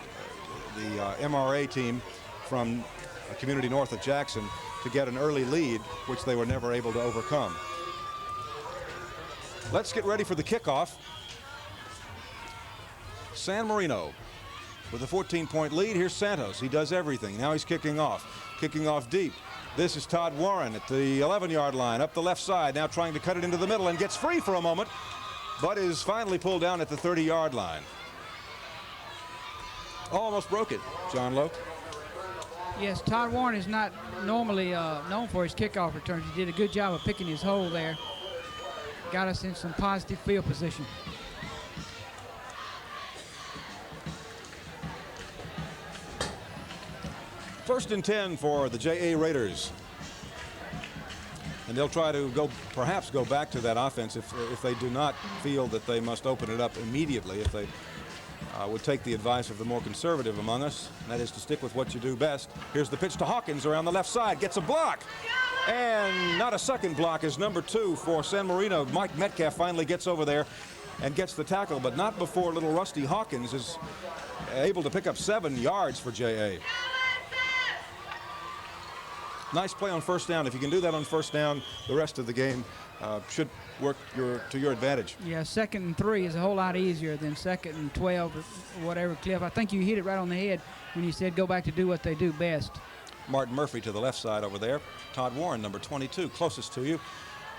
the MRA team from a community north of Jackson to get an early lead, which they were never able to overcome. Let's get ready for the kickoff. San Marino with a 14-point lead. Here's Santos. He does everything. Now he's kicking off deep. This is Todd Warren at the 11-yard line up the left side, now trying to cut it into the middle and gets free for a moment, but is finally pulled down at the 30-yard line. Almost broke it, John Lowe. Yes, Todd Warren is not normally known for his kickoff returns. He did a good job of picking his hole there. Got us in some positive field position. First and 10 for the JA Raiders. And they'll try to perhaps go back to that offense if they do not feel that they must open it up immediately, if they would take the advice of the more conservative among us, and that is to stick with what you do best. Here's the pitch to Hawkins around the left side, gets a block. And not a second block is number 2 for San Marino. Mike Metcalf finally gets over there and gets the tackle, but not before little Rusty Hawkins is able to pick up 7 yards for JA. Nice play on first down. If you can do that on first down, the rest of the game should work to your advantage. Yeah, 2nd and 3 is a whole lot easier than 2nd and 12 or whatever, Cliff. I think you hit it right on the head when you said go back to do what they do best. Martin Murphy to the left side over there. Todd Warren, number 22, closest to you.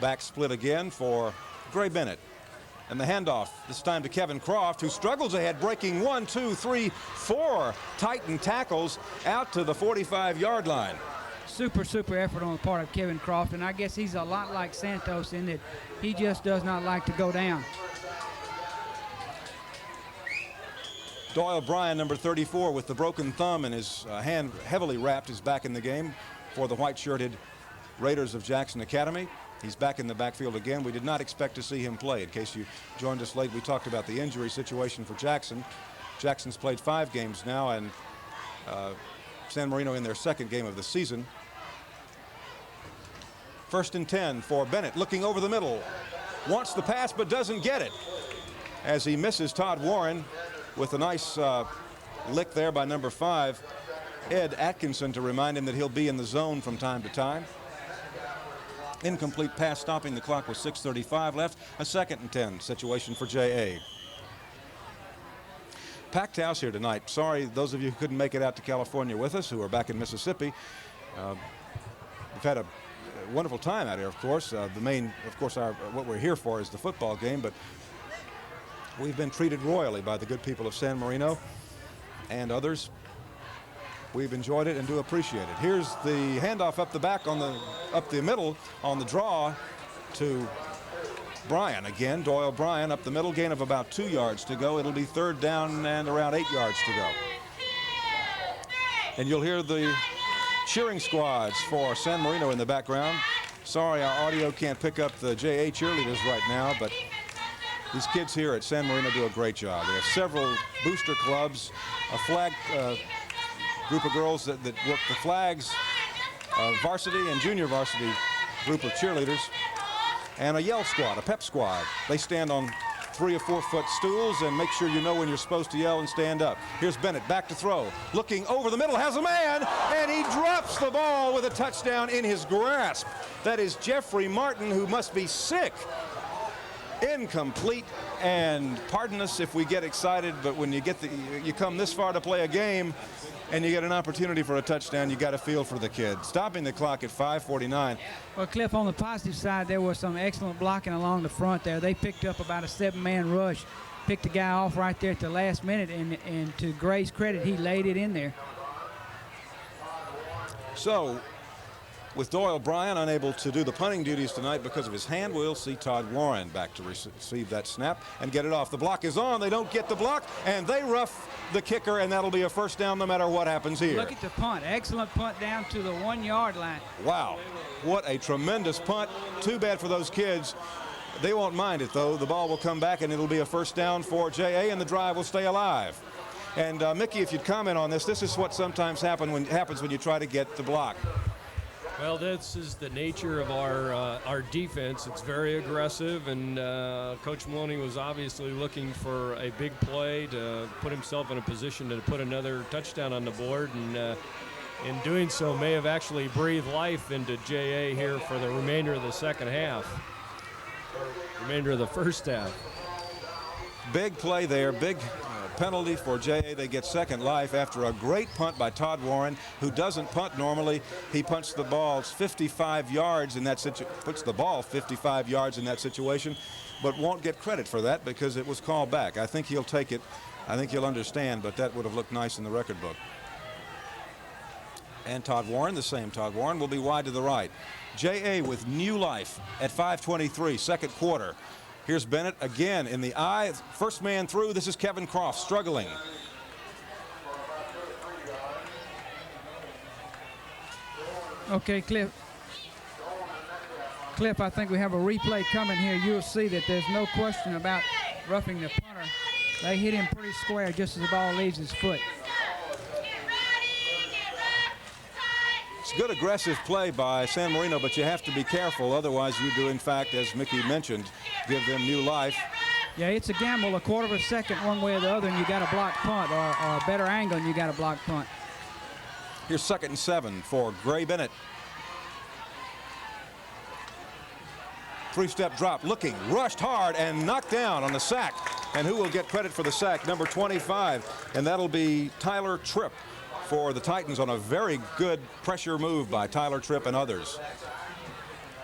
Back split again for Gray Bennett. And the handoff, this time to Kevin Croft, who struggles ahead, breaking 1, 2, 3, 4 Titan tackles out to the 45-yard line. Super effort on the part of Kevin Croft, and I guess he's a lot like Santos in that he just does not like to go down. Doyle Bryan, number 34, with the broken thumb and his hand heavily wrapped, is back in the game for the white-shirted Raiders of Jackson Academy. He's back in the backfield again. We did not expect to see him play. In case you joined us late, we talked about the injury situation for Jackson. Jackson's played 5 games now, and San Marino in their 2nd game of the season. First and 10 for Bennett, looking over the middle. Wants the pass but doesn't get it, as he misses Todd Warren with a nice lick there by number 5, Ed Atkinson, to remind him that he'll be in the zone from time to time. Incomplete pass, stopping the clock with 6:35 left. A 2nd and 10 situation for JA. Packed house here tonight. Sorry, those of you who couldn't make it out to California with us, who are back in Mississippi. We've had a wonderful time out here, of course. The main, of course, what we're here for is the football game, but we've been treated royally by the good people of San Marino and others. We've enjoyed it and do appreciate it. Here's the handoff up the back up the middle on the draw to Bryan again. Doyle Bryan up the middle, gain of about 2 yards to go. It'll be 3rd down and around 8 yards to go. And you'll hear the cheering squads for San Marino in the background. Sorry, our audio can't pick up the JA cheerleaders right now, but these kids here at San Marino do a great job. They have several booster clubs, a flag group of girls that work the flags, varsity and junior varsity group of cheerleaders, and a yell squad, a pep squad. They stand on 3 or 4 foot stools and make sure you know when you're supposed to yell and stand up. Here's Bennett back to throw, looking over the middle, has a man, and he drops the ball with a touchdown in his grasp. That is Jeffrey Martin, who must be sick. Incomplete, and pardon us if we get excited, but when you come this far to play a game and you get an opportunity for a touchdown, you got to feel for the kid. Stopping the clock at 5:49. Well, Cliff, on the positive side, there was some excellent blocking along the front there. They picked up about a 7-man rush, picked the guy off right there at the last minute, and to Gray's credit, he laid it in there. So, with Doyle Bryan unable to do the punting duties tonight because of his hand, we'll see Todd Warren back to receive that snap and get it off. The block is on. They don't get the block, and they rough the kicker, and that'll be a first down no matter what happens here. Look at the punt. Excellent punt down to the 1-yard line. Wow. What a tremendous punt. Too bad for those kids. They won't mind it, though. The ball will come back, and it'll be a first down for JA, and the drive will stay alive. And, Mickey, if you'd comment on this is what sometimes happens when you try to get the block. Well, this is the nature of our defense. It's very aggressive, and Coach Maloney was obviously looking for a big play to put himself in a position to put another touchdown on the board, and in doing so may have actually breathed life into JA here for the remainder of the second half, remainder of the first half. Big play there, big penalty for JA. They get second life after a great punt by Todd Warren, who doesn't punt normally. He punts the ball 55 yards in that puts the ball 55 yards in that situation, but won't get credit for that because it was called back. I think he'll take it. I think he'll understand, but that would have looked nice in the record book. And Todd Warren, the same Todd Warren, will be wide to the right. J.A. with new life at 5:23, second quarter. Here's Bennett again in the eye. First man through. This is Kevin Croft struggling. Okay, Cliff. Cliff, I think we have a replay coming here. You'll see that there's no question about roughing the punter. They hit him pretty square just as the ball leaves his foot. It's good aggressive play by San Marino, but you have to be careful. Otherwise, you do, in fact, as Mickey mentioned, give them new life. Yeah, it's a gamble, a quarter of a second one way or the other, and you got a block punt, or a better angle, and you got a block punt. Here's 2nd and 7 for Gray Bennett. Three-step drop, looking, rushed hard, and knocked down on the sack. And who will get credit for the sack? Number 25, and that'll be Tyler Tripp for the Titans on a very good pressure move by Tyler Tripp and others.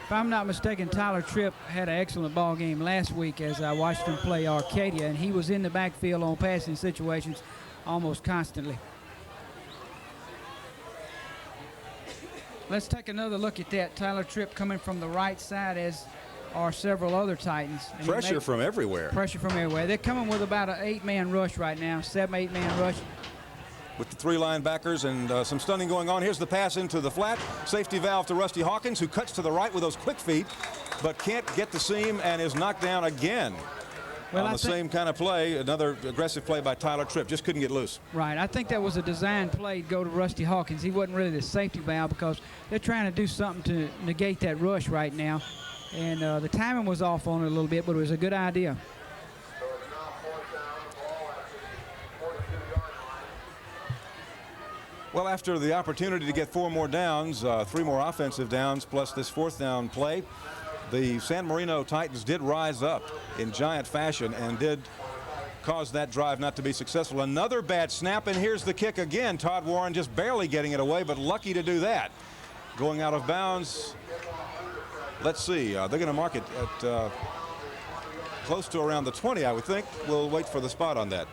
If I'm not mistaken, Tyler Tripp had an excellent ball game last week as I watched him play Arcadia, and he was in the backfield on passing situations almost constantly. Let's take another look at that. Tyler Tripp coming from the right side, as are several other Titans. And Pressure from everywhere. Pressure from everywhere. They're coming with about an 8-man rush right now, 7-8-man rush. With the 3 linebackers and some stunning going on. Here's the pass into the flat. Safety valve to Rusty Hawkins, who cuts to the right with those quick feet, but can't get the seam and is knocked down again. Well, on the same kind of play, another aggressive play by Tyler Tripp. Just couldn't get loose. Right. I think that was a design play to go to Rusty Hawkins. He wasn't really the safety valve because they're trying to do something to negate that rush right now. And the timing was off on it a little bit, but it was a good idea. Well, after the opportunity to get 4 more downs, 3 more offensive downs, plus this 4th down play, the San Marino Titans did rise up in giant fashion and did cause that drive not to be successful. Another bad snap, and here's the kick again. Todd Warren just barely getting it away, but lucky to do that. Going out of bounds. Let's see. They're going to mark it at close to around the 20, I would think. We'll wait for the spot on that.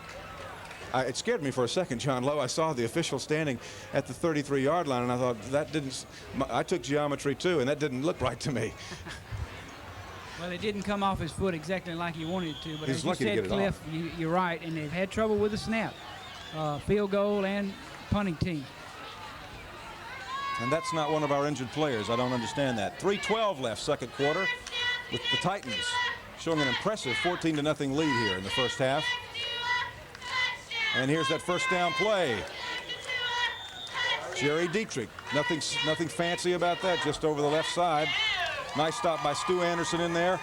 It scared me for a second, John Lowe. I saw the official standing at the 33-yard line, and I thought, that didn't. I took geometry too, and that didn't look right to me. Well, it didn't come off his foot exactly like he wanted it to, but He's as you said, Cliff, you're right, and they've had trouble with the snap, field goal and punting team. And that's not one of our injured players. I don't understand that. 3:12 left, second quarter, with the Titans showing an impressive 14-0 lead here in the first half. And here's that first down play. Jerry Dietrich. Nothing fancy about that, just over the left side. Nice stop by Stu Anderson in there.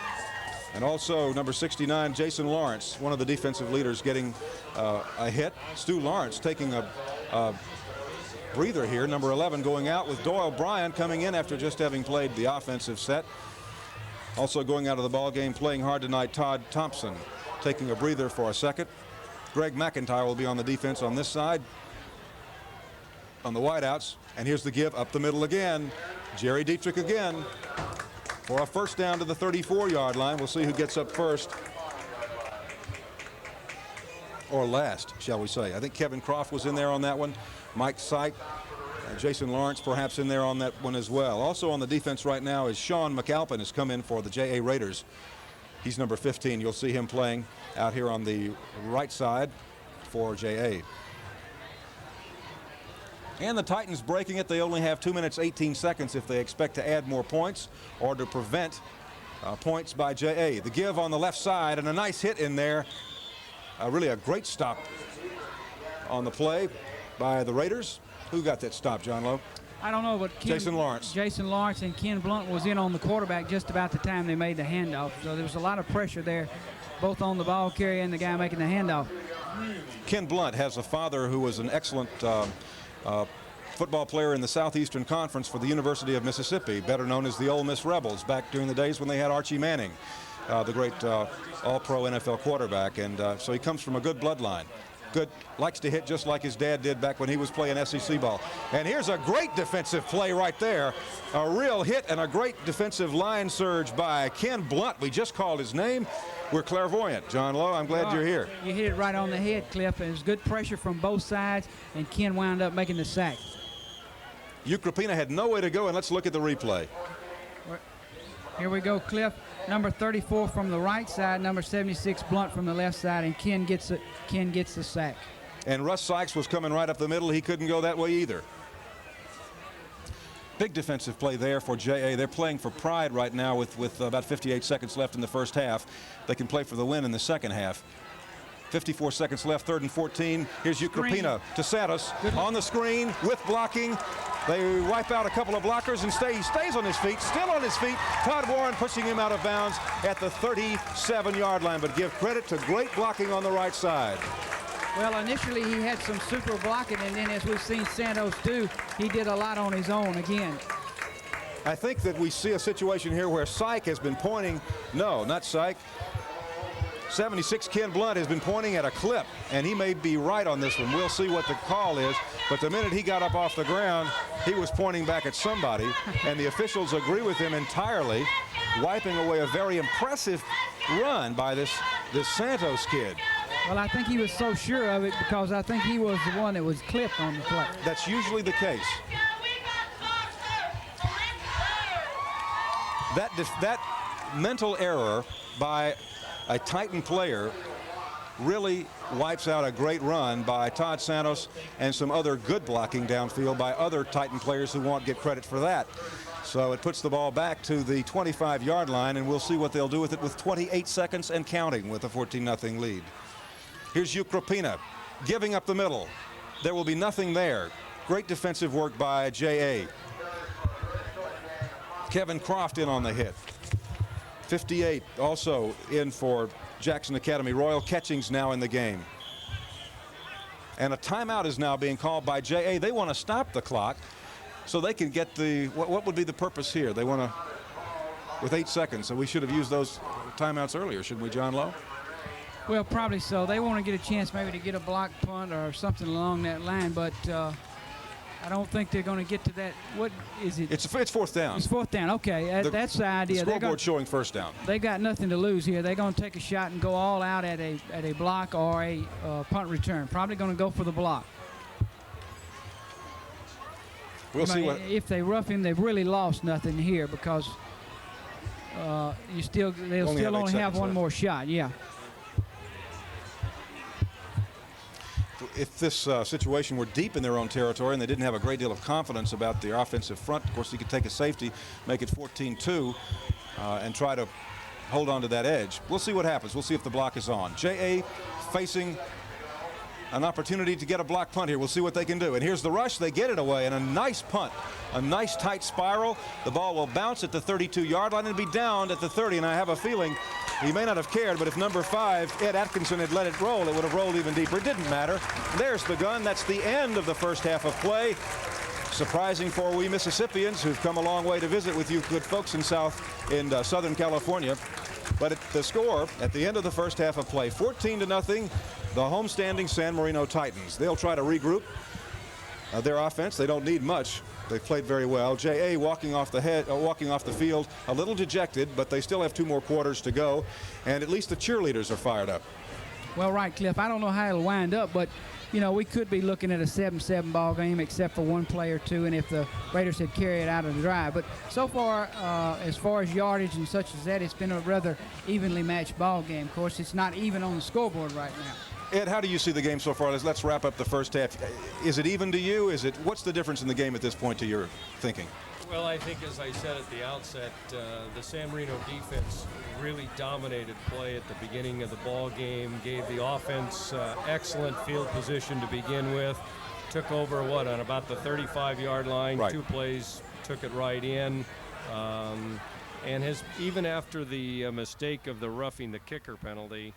And also number 69, Jason Lawrence, one of the defensive leaders, getting a hit. Stu Lawrence taking a breather here. Number 11 going out with Doyle Bryant coming in after just having played the offensive set. Also going out of the ball game, playing hard tonight, Todd Thompson taking a breather for a second. Greg McIntyre will be on the defense on this side, on the wideouts. And here's the give up the middle again. Jerry Dietrich again for a first down to the 34-yard line. We'll see who gets up first. Or last, shall we say. I think Kevin Croft was in there on that one. Mike Sight, Jason Lawrence perhaps in there on that one as well. Also on the defense right now is Sean McAlpin, has come in for the J.A. Raiders. He's number 15. You'll see him playing out here on the right side for J.A. And the Titans breaking it. They only have 2 minutes, 18 seconds if they expect to add more points or to prevent points by J.A. The give on the left side and a nice hit in there. Really a great stop on the play by the Raiders. Who got that stop, John Lowe? I don't know, but Jason Lawrence. Jason Lawrence and Ken Blunt was in on the quarterback just about the time they made the handoff. So there was a lot of pressure there, both on the ball carrier and the guy making the handoff. Ken Blunt has a father who was an excellent football player in the Southeastern Conference for the University of Mississippi, better known as the Ole Miss Rebels, back during the days when they had Archie Manning, the great all-pro NFL quarterback. And so he comes from a good bloodline. Good, likes to hit just like his dad did back when he was playing SEC ball. And here's a great defensive play right there. A real hit and a great defensive line surge by Ken Blunt. We just called his name. We're clairvoyant. John Lowe, I'm glad you're here. You hit it right on the head, Cliff. It was good pressure from both sides, and Ken wound up making the sack. Ucropina had no way to go, and let's look at the replay. Here we go, Cliff. Number 34 from the right side, number 76 Blunt from the left side, and Ken gets the sack. And Russ Sykes was coming right up the middle. He couldn't go that way either. Big defensive play there for JA. They're playing for pride right now with about 58 seconds left in the first half. They can play for the win in the second half. 54 seconds left, 3rd and 14. Here's Ucropina to Santos on the screen with blocking. They wipe out a couple of blockers and he stays on his feet, still on his feet. Todd Warren pushing him out of bounds at the 37-yard line, but give credit to great blocking on the right side. Well, initially he had some super blocking, and then as we've seen Santos do, he did a lot on his own again. I think that we see a situation here where Syke has been pointing, no, not Syke. 76 Ken Blunt has been pointing at a clip, and he may be right on this one. We'll see what the call is, but the minute he got up off the ground, he was pointing back at somebody, and the officials agree with him entirely, wiping away a very impressive run by this Santos kid. Well, I think he was so sure of it because I think he was the one that was clipped on the play. That's usually the case. That mental error by a Titan player really wipes out a great run by Todd Santos and some other good blocking downfield by other Titan players who won't get credit for that. So it puts the ball back to the 25-yard line, and we'll see what they'll do with it with 28 seconds and counting with a 14-0 lead. Here's Ucropina giving up the middle. There will be nothing there. Great defensive work by J.A. Kevin Croft in on the hit. 58 also in for Jackson Academy. Royal Catchings now in the game. And a timeout is now being called by J.A. They want to stop the clock so they can get the, what would be the purpose here? They want to, with 8 seconds, so we should have used those timeouts earlier, shouldn't we, John Lowe? Well, probably so. They want to get a chance maybe to get a block punt or something along that line, but I don't think they're going to get to that. What is it? It's 4th down. It's 4th down. Okay, that's the idea. The scoreboard showing 1st down. They got nothing to lose here. They're going to take a shot and go all out at a block or a punt return. Probably going to go for the block. We'll see what. If they rough him, they've really lost nothing here because they'll still only have one more shot. Yeah. If this situation were deep in their own territory and they didn't have a great deal of confidence about their offensive front, of course, you could take a safety, make it 14-2, and try to hold on to that edge. We'll see what happens. We'll see if the block is on. J.A. facing an opportunity to get a block punt here. We'll see what they can do. And here's the rush. They get it away, and a nice punt, a nice tight spiral. The ball will bounce at the 32-yard line and be down at the 30, and I have a feeling he may not have cared, but if number 5, Ed Atkinson, had let it roll, it would have rolled even deeper. It didn't matter. There's the gun. That's the end of the first half of play. Surprising for we Mississippians who've come a long way to visit with you good folks in Southern California. But the score at the end of the first half of play, 14-0, the homestanding San Marino Titans. They'll try to regroup their offense. They don't need much. They've played very well. J.A. walking off the field a little dejected, but they still have 2 more quarters to go, and at least the cheerleaders are fired up. Well, right, Cliff. I don't know how it'll wind up, but you know, we could be looking at a 7-7 ball game except for one play or two, and if the Raiders had carried out of the drive. But so far as yardage and such as that, it's been a rather evenly matched ball game. Of course, it's not even on the scoreboard right now. Ed, how do you see the game so far? Let's wrap up the first half. Is it even to you? What's the difference in the game at this point to your thinking? Well, I think, as I said at the outset, the San Marino defense really dominated play at the beginning of the ball game, gave the offense excellent field position to begin with, took over, on about the 35-yard line, right. 2 plays, took it right in, and has, even after the mistake of the roughing the kicker penalty,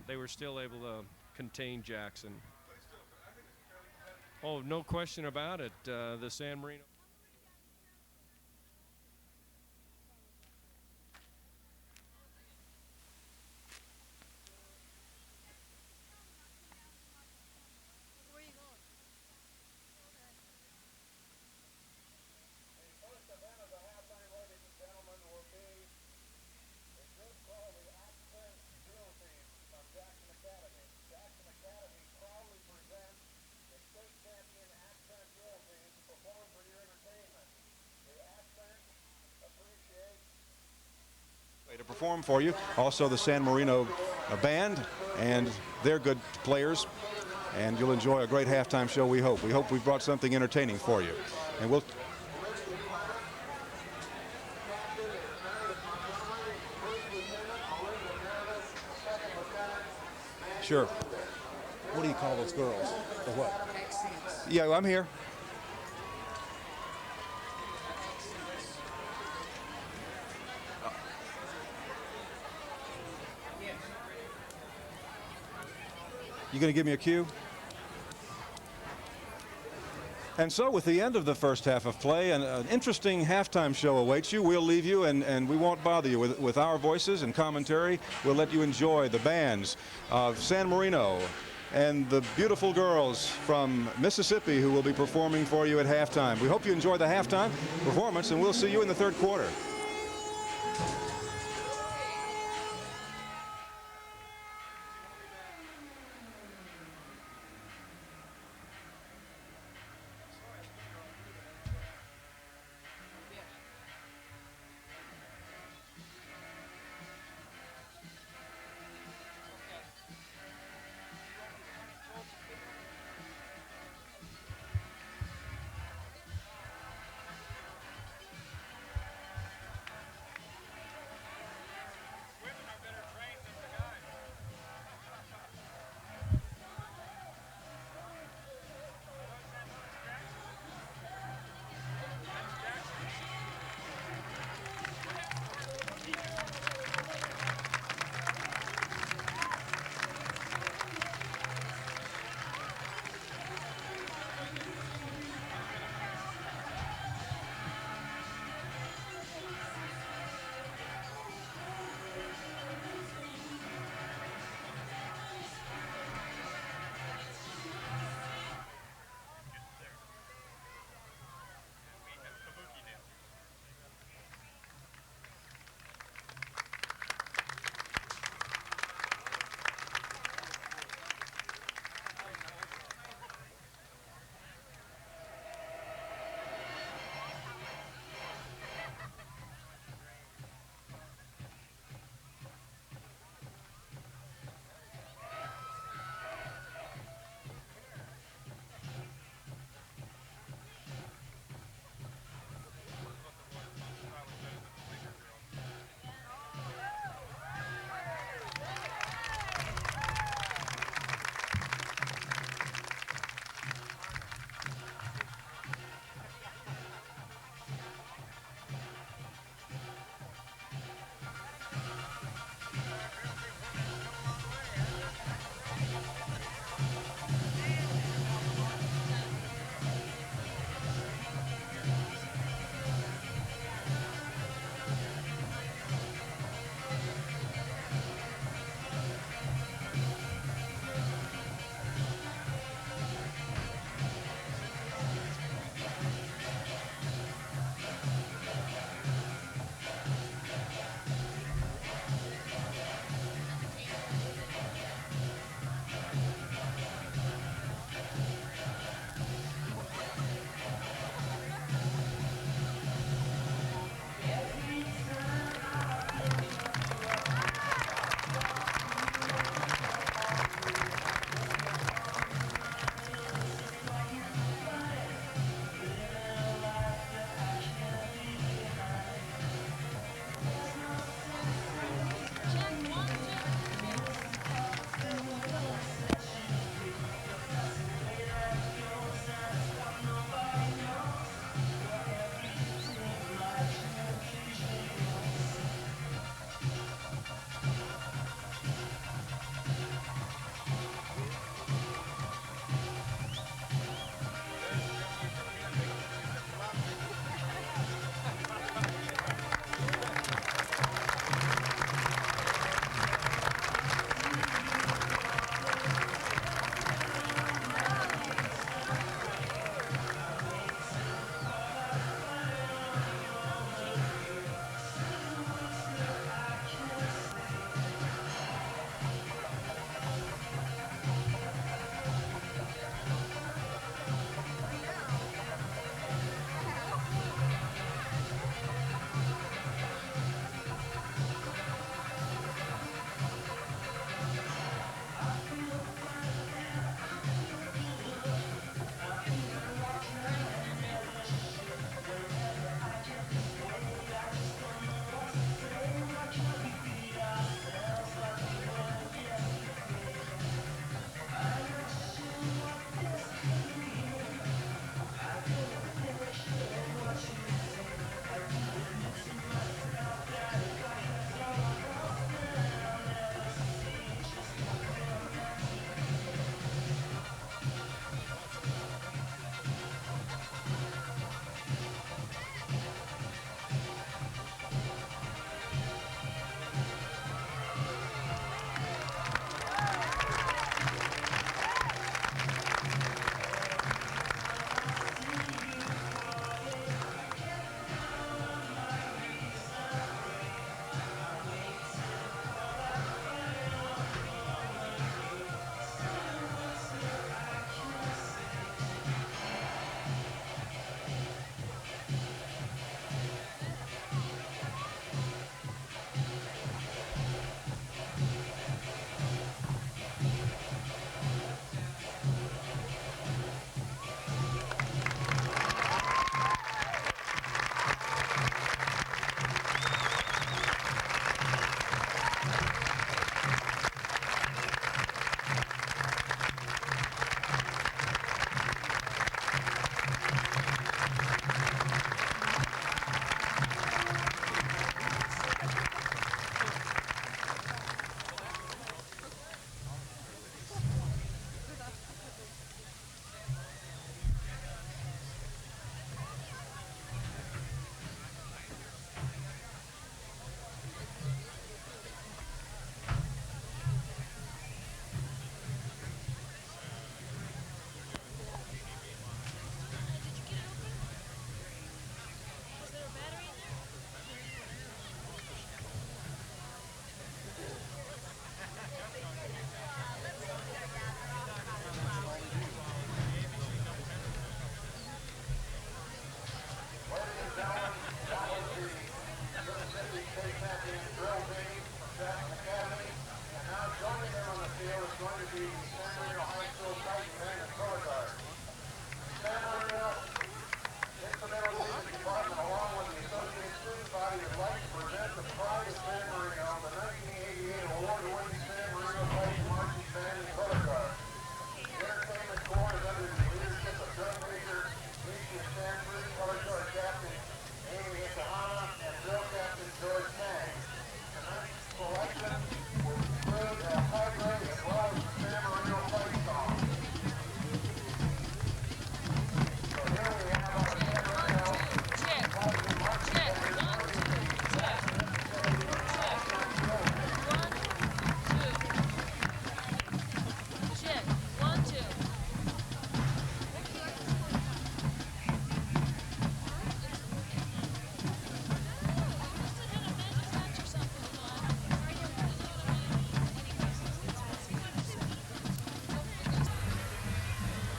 they were still able to contain Jackson. Oh, no question about it. The San Marino. Champion accent drill team to perform for perform for you. Also the San Marino band, and they're good players. And you'll enjoy a great halftime show, we hope. We hope we've brought something entertaining for you. And we'll... Sure. What do you call those girls? The what? Yeah, I'm here. You going to give me a cue? And so with the end of the first half of play, an interesting halftime show awaits you. We'll leave you, and we won't bother you with our voices and commentary. We'll let you enjoy the bands of San Marino and the beautiful girls from Mississippi who will be performing for you at halftime. We hope you enjoy the halftime performance, and we'll see you in the third quarter.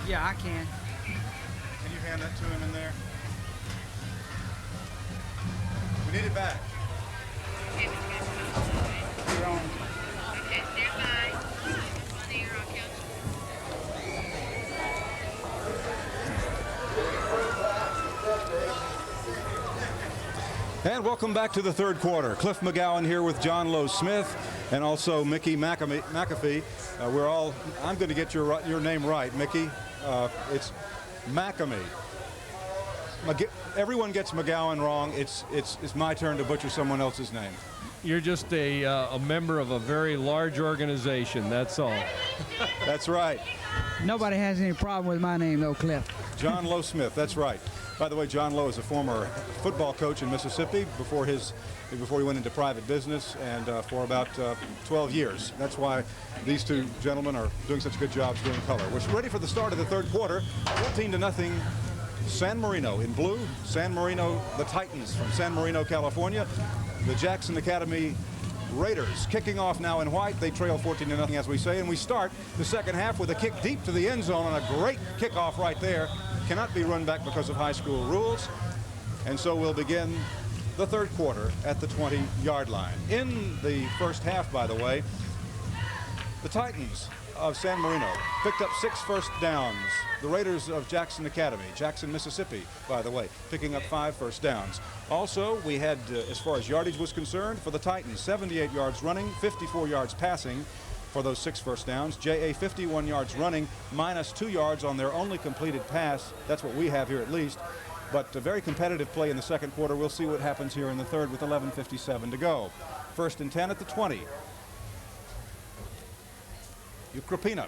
Yeah, I can. Can you hand that to him in there? We need it back. You're on. Okay, stand by. On the air, I'll count. And welcome back to the third quarter. Cliff McGowan here with John Lowe Smith and also Mickey McAfee. I'm going to get your name right, Mickey. It's McAfee. Everyone gets McGowan wrong. It's my turn to butcher someone else's name. You're just a member of a very large organization, that's all. That's right. Nobody has any problem with my name, though, Cliff. John Lowe Smith, that's right. By the way, John Lowe is a former football coach in Mississippi before he went into private business, and for about 12 years. That's why these two gentlemen are doing such good jobs doing color. We're ready for the start of the third quarter. 14-0. San Marino in blue. San Marino, the Titans from San Marino, California. The Jackson Academy Raiders kicking off now in white. They trail 14-0, as we say, and we start the second half with a kick deep to the end zone on a great kickoff right there. Cannot be run back because of high school rules. And so we'll begin the third quarter at the 20-yard line. In the first half, by the way, the Titans of San Marino picked up 6 first downs. The Raiders of Jackson Academy, Jackson, Mississippi, by the way, picking up 5 first downs. Also, we had, as far as yardage was concerned, for the Titans, 78 yards running, 54 yards passing for those 6 first downs. JA 51 yards running, minus 2 yards on their only completed pass. That's what we have here at least. But a very competitive play in the second quarter. We'll see what happens here in the third with 11:57 to go. 1st and 10 at the 20. Ukrapina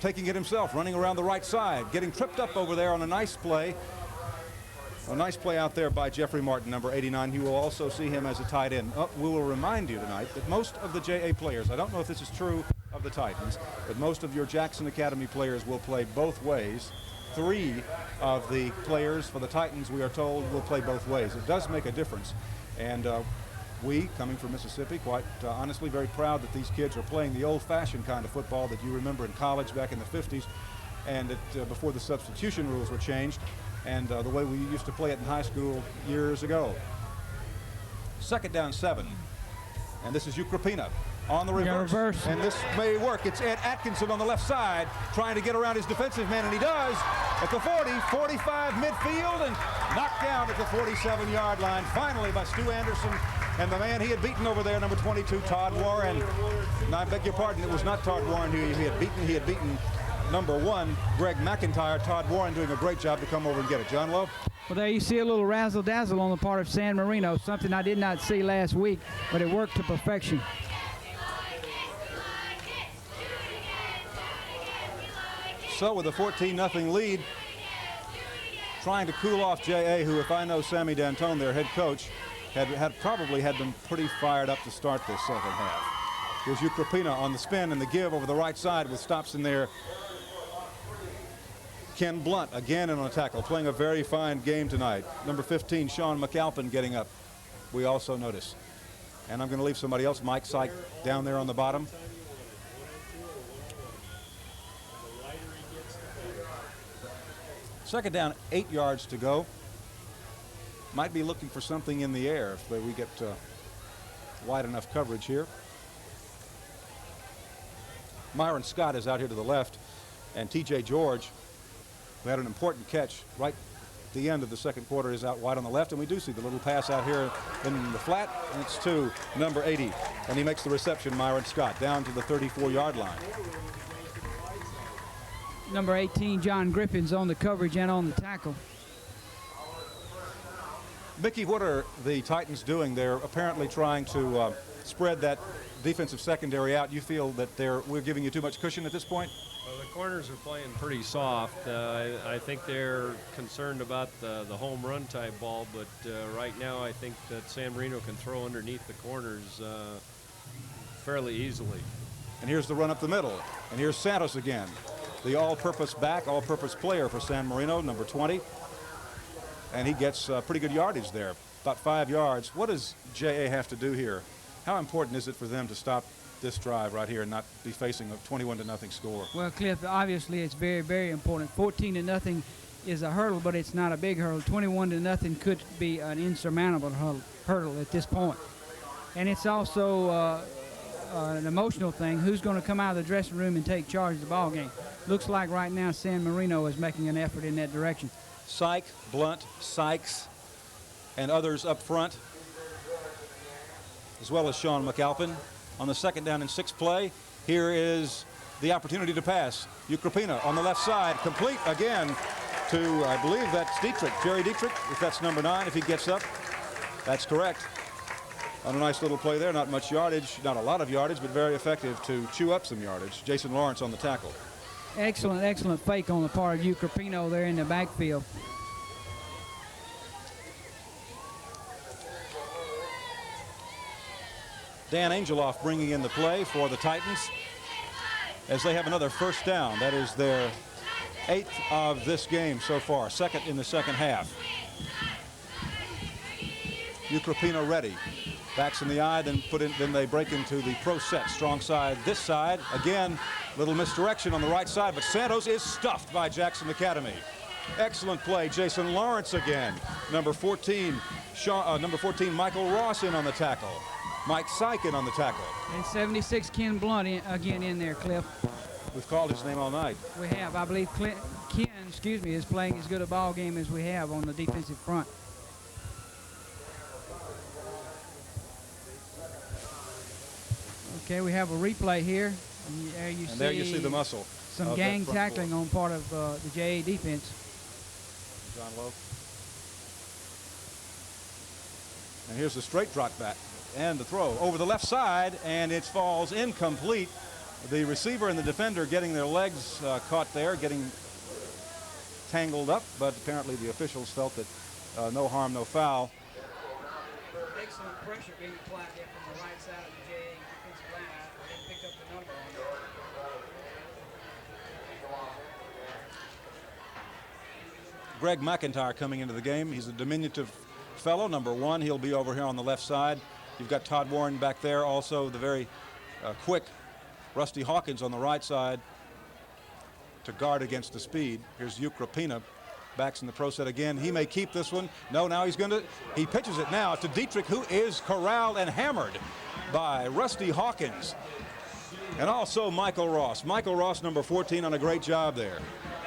taking it himself, running around the right side, getting tripped up over there on a nice play. A nice play out there by Jeffrey Martin, number 89. You will also see him as a tight end. We will remind you tonight that most of the JA players, I don't know if this is true of the Titans, but most of your Jackson Academy players will play both ways. 3 of the players for the Titans, we are told, will play both ways. It does make a difference. And we, coming from Mississippi, quite honestly very proud that these kids are playing the old-fashioned kind of football that you remember in college back in the 50s, and before the substitution rules were changed, and the way we used to play it in high school years ago. 2nd down 7, and this is Ukrapina on the reverse. And this may work. It's Ed Atkinson on the left side trying to get around his defensive man, and he does at the 40, 45 midfield, and knocked down at the 47-yard line finally by Stu Anderson and the man he had beaten over there, number 22, Todd Warren. And I beg your pardon, it was not Todd Warren who he had beaten. He had beaten number 1, Greg McIntyre. Todd Warren doing a great job to come over and get it. John Lowe? Well, there you see a little razzle-dazzle on the part of San Marino, something I did not see last week, but it worked to perfection. So with a 14-0 lead, trying to cool off JA, who, if I know Sammy D'Antone, their head coach, probably had them pretty fired up to start this second half. Here's Ukrapina on the spin and the give over the right side with stops in there. Ken Blunt again in on a tackle, playing a very fine game tonight. Number 15, Sean McAlpin, getting up, we also notice. And I'm going to leave somebody else, Mike Syke, down there on the bottom. Second down, 8 yards to go. Might be looking for something in the air if we get wide enough coverage here. Myron Scott is out here to the left, and TJ George, who had an important catch right at the end of the second quarter, is out wide on the left, and we do see the little pass out here in the flat, and it's to number 80, and he makes the reception, Myron Scott, down to the 34-yard line. Number 18, John Griffin's on the coverage and on the tackle. Mickey, what are the Titans doing? They're apparently trying to spread that defensive secondary out. You feel that we're giving you too much cushion at this point? Well, the corners are playing pretty soft. I think they're concerned about the home run type ball, but right now I think that San Marino can throw underneath the corners fairly easily. And here's the run up the middle. And here's Santos again. The all-purpose back, all-purpose player for San Marino, number 20. And he gets pretty good yardage there, about 5 yards. What does JA have to do here? How important is it for them to stop this drive right here and not be facing a 21-0 score? Well, Cliff, obviously it's very, very important. 14-0 is a hurdle, but it's not a big hurdle. 21-0 could be an insurmountable hurdle at this point. And it's also an emotional thing. Who's going to come out of the dressing room and take charge of the ball game? Looks like right now San Marino is making an effort in that direction. Syke, Blunt, Sykes, and others up front, as well as Sean McAlpin. On the 2nd down and 6 play, here is the opportunity to pass. Ukrapina on the left side, complete again to, I believe that's Dietrich, Jerry Dietrich, if that's number 9, if he gets up. That's correct. On a nice little play there, not much yardage, not a lot of yardage, but very effective to chew up some yardage. Jason Lawrence on the tackle. Excellent, excellent fake on the part of Ukrapino there in the backfield. Dan Angeloff bringing in the play for the Titans as they have another first down. That is their 8th of this game so far, 2nd in the second half. Ukrapino ready. Backs in the eye, then they break into the pro set. Strong side, this side. Again, little misdirection on the right side, but Santos is stuffed by Jackson Academy. Excellent play. Jason Lawrence again. Number 14, Michael Ross in on the tackle. Mike Syke in on the tackle. And 76 Ken Blunt again in there, Cliff. We've called his name all night. We have. I believe Ken, is playing as good a ball game as we have on the defensive front. Okay, we have a replay here. And there you see the muscle. Some gang tackling on part of the JA defense. John Lowe. And here's the straight drop back and the throw over the left side, and it falls incomplete. The receiver and the defender getting their legs caught there, getting tangled up, but apparently the officials felt that no harm, no foul. Excellent pressure being applied there from the right side of the JA defensive line. I didn't pick up the number on it. Greg McIntyre coming into the game. He's a diminutive fellow, number 1. He'll be over here on the left side. You've got Todd Warren back there, also the very quick Rusty Hawkins on the right side to guard against the speed. Here's Ukrapina, backs in the pro set again. He may keep this one. No, now he pitches it now to Dietrich, who is corralled and hammered by Rusty Hawkins. And also Michael Ross. Michael Ross, number 14, on a great job there.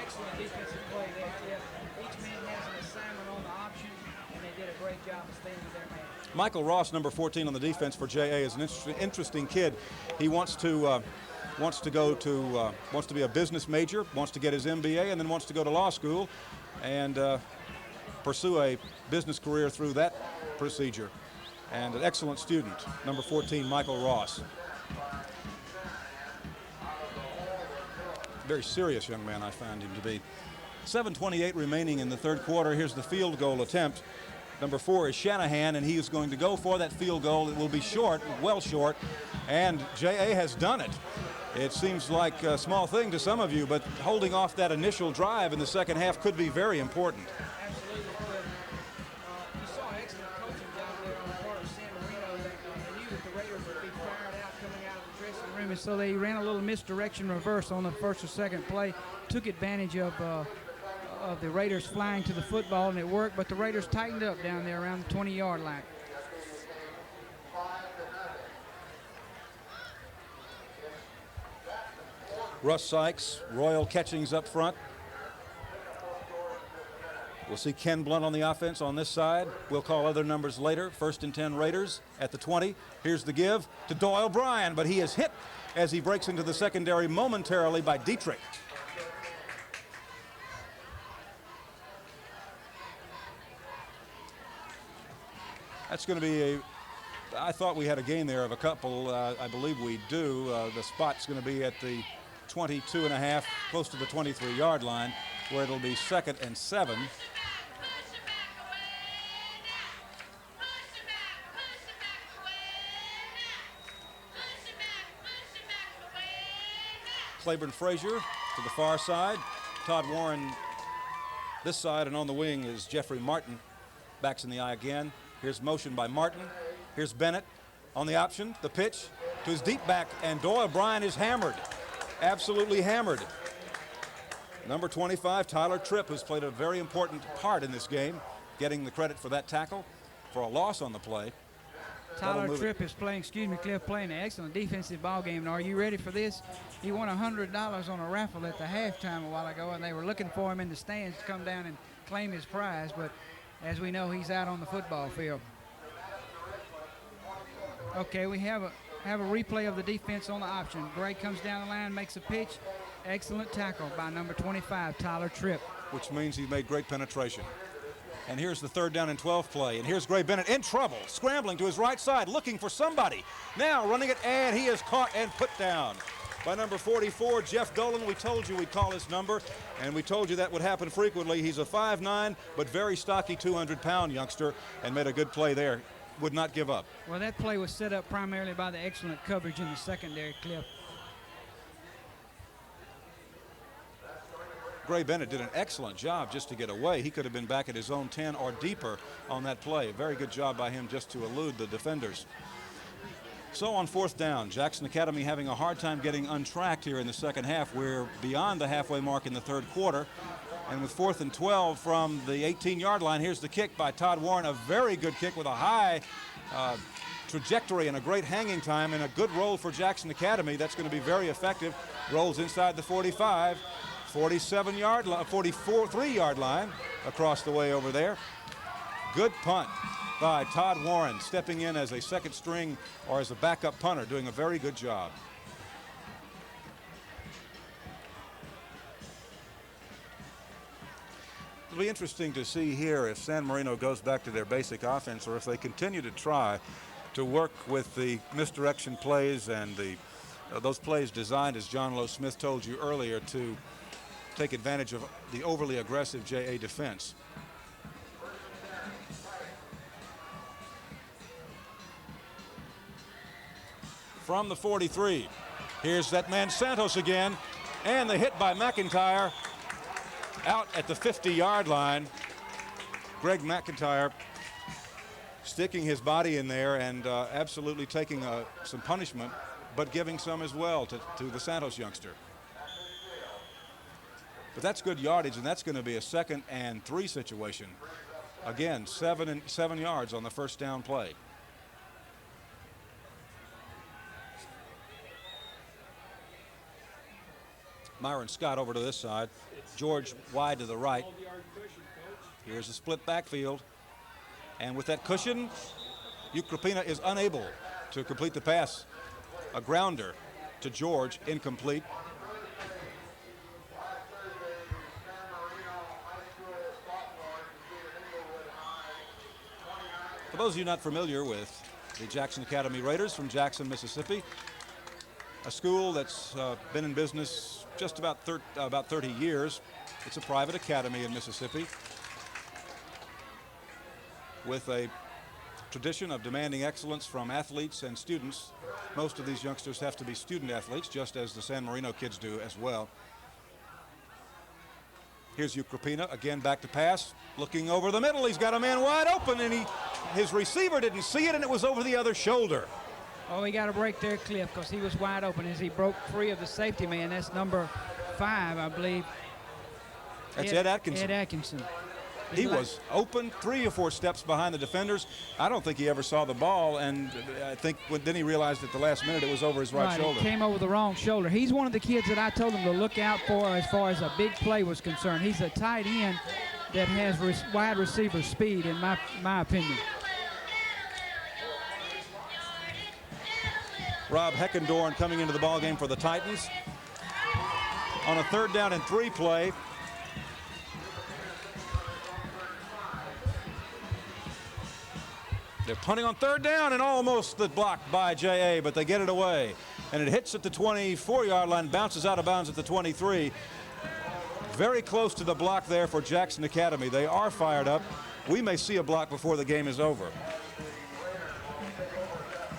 Excellent defensive play there, Jeff. Each man has an assignment on the option, and they did a great job of staying with their man. Michael Ross, number 14 on the defense for JA, is an interesting kid. He wants to be a business major, wants to get his MBA, and then wants to go to law school and pursue a business career through that procedure. And an excellent student, number 14, Michael Ross. Very serious young man, I found him to be. 7:28 remaining in the third quarter. Here's the field goal attempt. Number 4 is Shanahan, and he is going to go for that field goal. It will be short, well short, and JA has done it. It seems like a small thing to some of you, but holding off that initial drive in the second half could be very important. Absolutely. You saw excellent coaching down there on the part of San Marino. They knew that the Raiders would be fired out coming out of the dressing room, and so they ran a little misdirection reverse on the first or second play, took advantage of the Raiders flying to the football, and it worked, but the Raiders tightened up down there around the 20-yard line. Russ Sykes, Royal Catchings up front. We'll see Ken Blunt on the offense on this side. We'll call other numbers later. 1st and 10 Raiders at the 20. Here's the give to Doyle Bryan, but he is hit as he breaks into the secondary momentarily by Dietrich. That's going to be I thought we had a gain there of a couple. I believe we do. The spot's going to be at the 22.5, close to the 23-yard line, where it'll be 2nd and 7. Claiborne Frazier to the far side. Todd Warren this side, and on the wing is Jeffrey Martin. Backs in the eye again. Here's motion by Martin. Here's Bennett. On the option, the pitch to his deep back, and Doyle Bryan is hammered. Absolutely hammered. Number 25, Tyler Tripp, who's played a very important part in this game, getting the credit for that tackle for a loss on the play. Tyler Tripp is playing, Cliff, playing an excellent defensive ball game. And are you ready for this? He won $100 on a raffle at the halftime a while ago, and they were looking for him in the stands to come down and claim his prize. But as we know, he's out on the football field. Okay, we have a replay of the defense on the option. Gray comes down the line, makes a pitch. Excellent tackle by number 25, Tyler Tripp. Which means he made great penetration. And here's the 3rd down and 12 play. And here's Gray Bennett in trouble, scrambling to his right side, looking for somebody. Now running it, and he is caught and put down by number 44, Jeff Dolan. We told you we'd call his number, and we told you that would happen frequently. He's a 5'9", but very stocky 200-pound youngster, and made a good play there. Would not give up. Well, that play was set up primarily by the excellent coverage in the secondary, Cliff. Gray Bennett did an excellent job just to get away. He could have been back at his own 10 or deeper on that play. Very good job by him just to elude the defenders. So on 4th down, Jackson Academy having a hard time getting untracked here in the second half. We're beyond the halfway mark in the 3rd quarter. And with 4th and 12 from the 18-yard line, here's the kick by Todd Warren. A very good kick with a high trajectory and a great hanging time, and a good roll for Jackson Academy. That's going to be very effective. Rolls inside the 45. 47-yard line, 43-yard line across the way over there. Good punt by Todd Warren, stepping in as a second string or as a backup punter, doing a very good job. It'll be interesting to see here if San Marino goes back to their basic offense, or if they continue to try to work with the misdirection plays and those plays designed, as John Lowe Smith told you earlier, to take advantage of the overly aggressive JA defense. From the 43, here's that man Santos again, and the hit by McIntyre out at the 50-yard line. Greg McIntyre sticking his body in there and absolutely taking some punishment, but giving some as well to the Santos youngster. But that's good yardage, and that's going to be a 2nd and 3 situation. Again, 7 yards on the 1st down play. Myron Scott over to this side. George wide to the right. Here's a split backfield. And with that cushion, Ukrapina is unable to complete the pass. A grounder to George, incomplete. For those of you not familiar with the Jackson Academy Raiders from Jackson, Mississippi, a school that's been in business just about 30 years. It's a private academy in Mississippi with a tradition of demanding excellence from athletes and students. Most of these youngsters have to be student athletes, just as the San Marino kids do as well. Here's Ukrapina, again back to pass, looking over the middle. He's got a man wide open, and his receiver didn't see it, and it was over the other shoulder. Oh, he got a break there, Cliff, because he was wide open as he broke free of the safety man. That's number 5, I believe. That's Ed Atkinson. Ed Atkinson. He was open 3 or 4 steps behind the defenders. I don't think he ever saw the ball, and I think then he realized at the last minute it was over his right shoulder. He came over the wrong shoulder. He's one of the kids that I told him to look out for as far as a big play was concerned. He's a tight end that has wide receiver speed, in my opinion. Rob Heckendorn coming into the ballgame for the Titans. On a 3rd down and 3 play, they're punting on 3rd down, and almost the block by J.A., but they get it away. And it hits at the 24-yard line, bounces out of bounds at the 23. Very close to the block there for Jackson Academy. They are fired up. We may see a block before the game is over.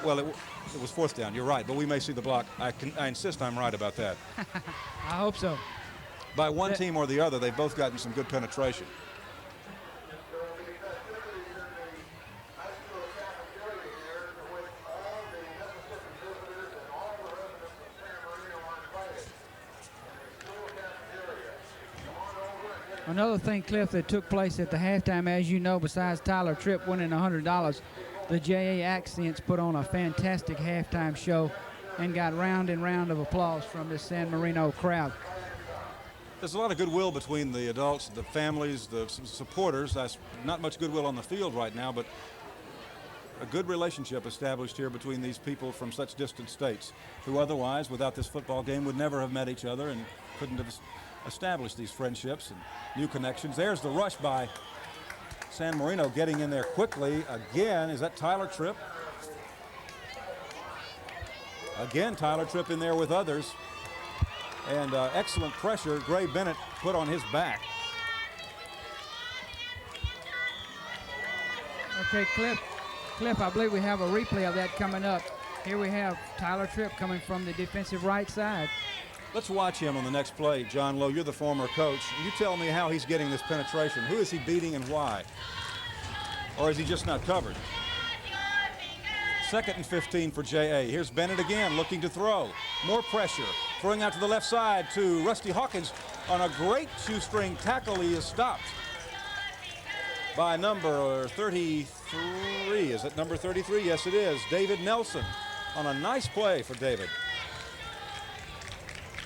Well, it was 4th down, you're right, but we may see the block. I insist I'm right about that. I hope so. By one team or the other, they've both gotten some good penetration. Another thing, Cliff, that took place at the halftime, as you know, besides Tyler Tripp winning $100, the JA Accents put on a fantastic halftime show and got round and round of applause from the San Marino crowd. There's a lot of goodwill between the adults, the families, the supporters. That's not much goodwill on the field right now, but a good relationship established here between these people from such distant states who otherwise, without this football game, would never have met each other and couldn't have established these friendships and new connections. There's the rush by San Marino getting in there quickly. Again, is that Tyler Tripp? Again, Tyler Tripp in there with others. And excellent pressure Gray Bennett put on his back. Okay, Cliff, I believe we have a replay of that coming up. Here we have Tyler Tripp coming from the defensive right side. Let's watch him on the next play. John Lowe, you're the former coach. You tell me how he's getting this penetration. Who is he beating and why? Or is he just not covered? 2nd and 15 for JA. Here's Bennett again looking to throw. More pressure. Throwing out to the left side to Rusty Hawkins on a great shoestring tackle. He is stopped by number 33. Is it number 33? Yes, it is. David Nelson on a nice play for David.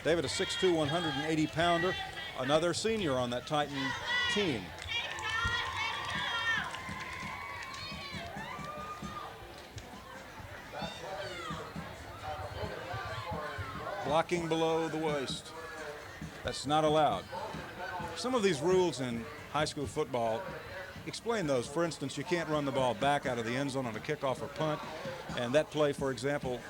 David, a 6'2", 180-pounder, another senior on that Titan team. Blocking below the waist. That's not allowed. Some of these rules in high school football, explain those. For instance, you can't run the ball back out of the end zone on a kickoff or punt. And that play, for example,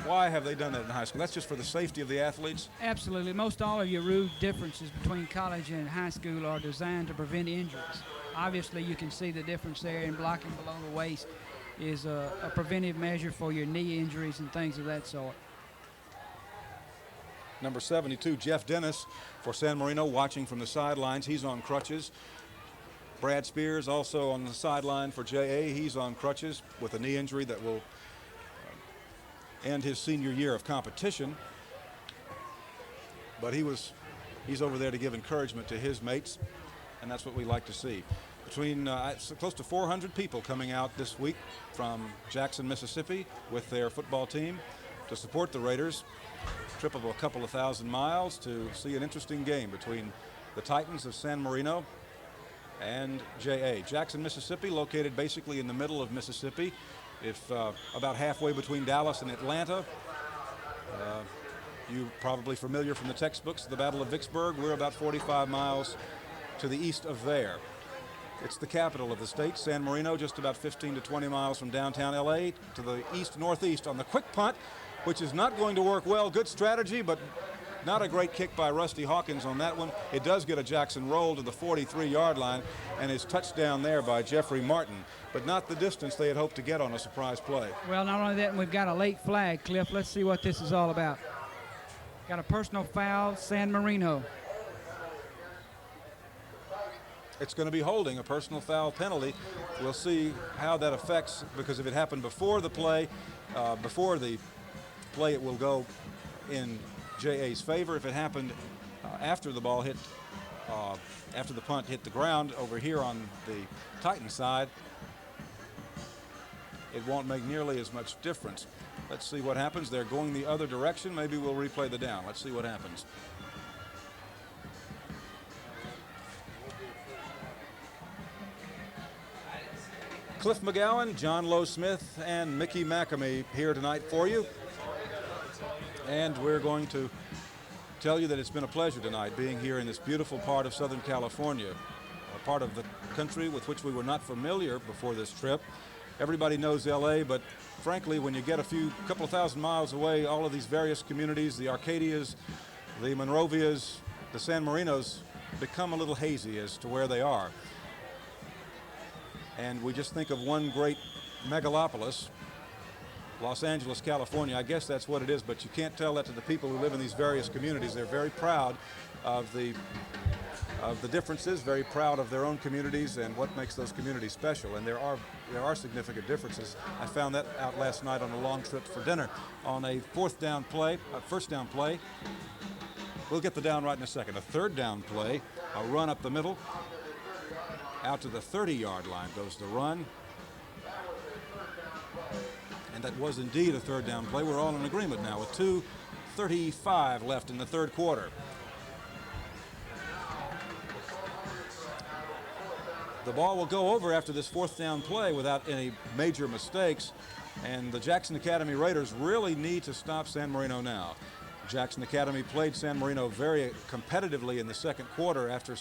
why have they done that in high school? That's just for the safety of the athletes? Absolutely. Most all of your rule differences between college and high school are designed to prevent injuries. Obviously, you can see the difference there in blocking below the waist is a preventive measure for your knee injuries and things of that sort. Number 72, Jeff Dennis for San Marino, watching from the sidelines. He's on crutches. Brad Spears also on the sideline for JA. He's on crutches with a knee injury that will end his senior year of competition. But he's over there to give encouragement to his mates, and that's what we like to see. Between close to 400 people coming out this week from Jackson, Mississippi with their football team to support the Raiders. Trip of a couple of thousand miles to see an interesting game between the Titans of San Marino and JA. Jackson, Mississippi, located basically in the middle of Mississippi, if about halfway between Dallas and Atlanta. You're probably familiar from the textbooks, the Battle of Vicksburg. We're about 45 miles to the east of there. It's the capital of the state, San Marino, just about 15 to 20 miles from downtown LA to the east-northeast. On the quick punt, which is not going to work well. Good strategy, but not a great kick by Rusty Hawkins on that one. It does get a Jackson roll to the 43-yard line and is touched down there by Jeffrey Martin, but not the distance they had hoped to get on a surprise play. Well, not only that, we've got a late flag, Cliff. Let's see what this is all about. Got a personal foul, San Marino. It's going to be holding, a personal foul penalty. We'll see how that affects, because if it happened before the play, it will go in JA's favor. If it happened after the ball hit, after the punt hit the ground over here on the Titan side, it won't make nearly as much difference. Let's see what happens. They're going the other direction. Maybe we'll replay the down. Let's see what happens. Cliff McGowan, John Lowe Smith, and Mickey McAmey here tonight for you. And we're going to tell you that it's been a pleasure tonight being here in this beautiful part of Southern California, a part of the country with which we were not familiar before this trip. Everybody knows LA, but frankly, when you get couple of thousand miles away, all of these various communities, the Arcadias, the Monrovias, the San Marinos, become a little hazy as to where they are. And we just think of one great megalopolis, Los Angeles, California. I guess that's what it is, but you can't tell that to the people who live in these various communities. They're very proud of the differences, very proud of their own communities and what makes those communities special. And there are significant differences. I found that out last night on a long trip for dinner. On a first down play, We'll get the down right in a second. A third down play, a run up the middle. Out to the 30-yard line goes the run. And that was indeed a third down play. We're all in agreement now with 2:35 left in the third quarter. The ball will go over after this fourth down play without any major mistakes. And the Jackson Academy Raiders really need to stop San Marino now. Jackson Academy played San Marino very competitively in the second quarter after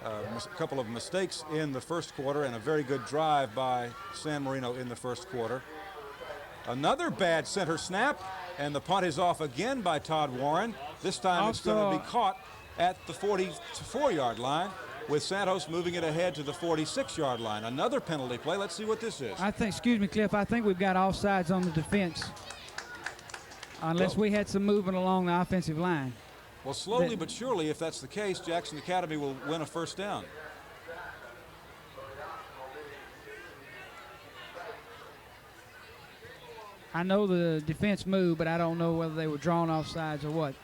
a couple of mistakes in the first quarter and a very good drive by San Marino in the first quarter. Another bad center snap, and the punt is off again by Todd Warren. This time it's going to be caught at the 44-yard line, with Santos moving it ahead to the 46-yard line. Another penalty play. Let's see what this is. Excuse me, Cliff, I think we've got offsides on the defense. Unless we had some movement along the offensive line. Well, slowly but surely, if that's the case, Jackson Academy will win a first down. I know the defense moved, but I don't know whether they were drawn offsides or what.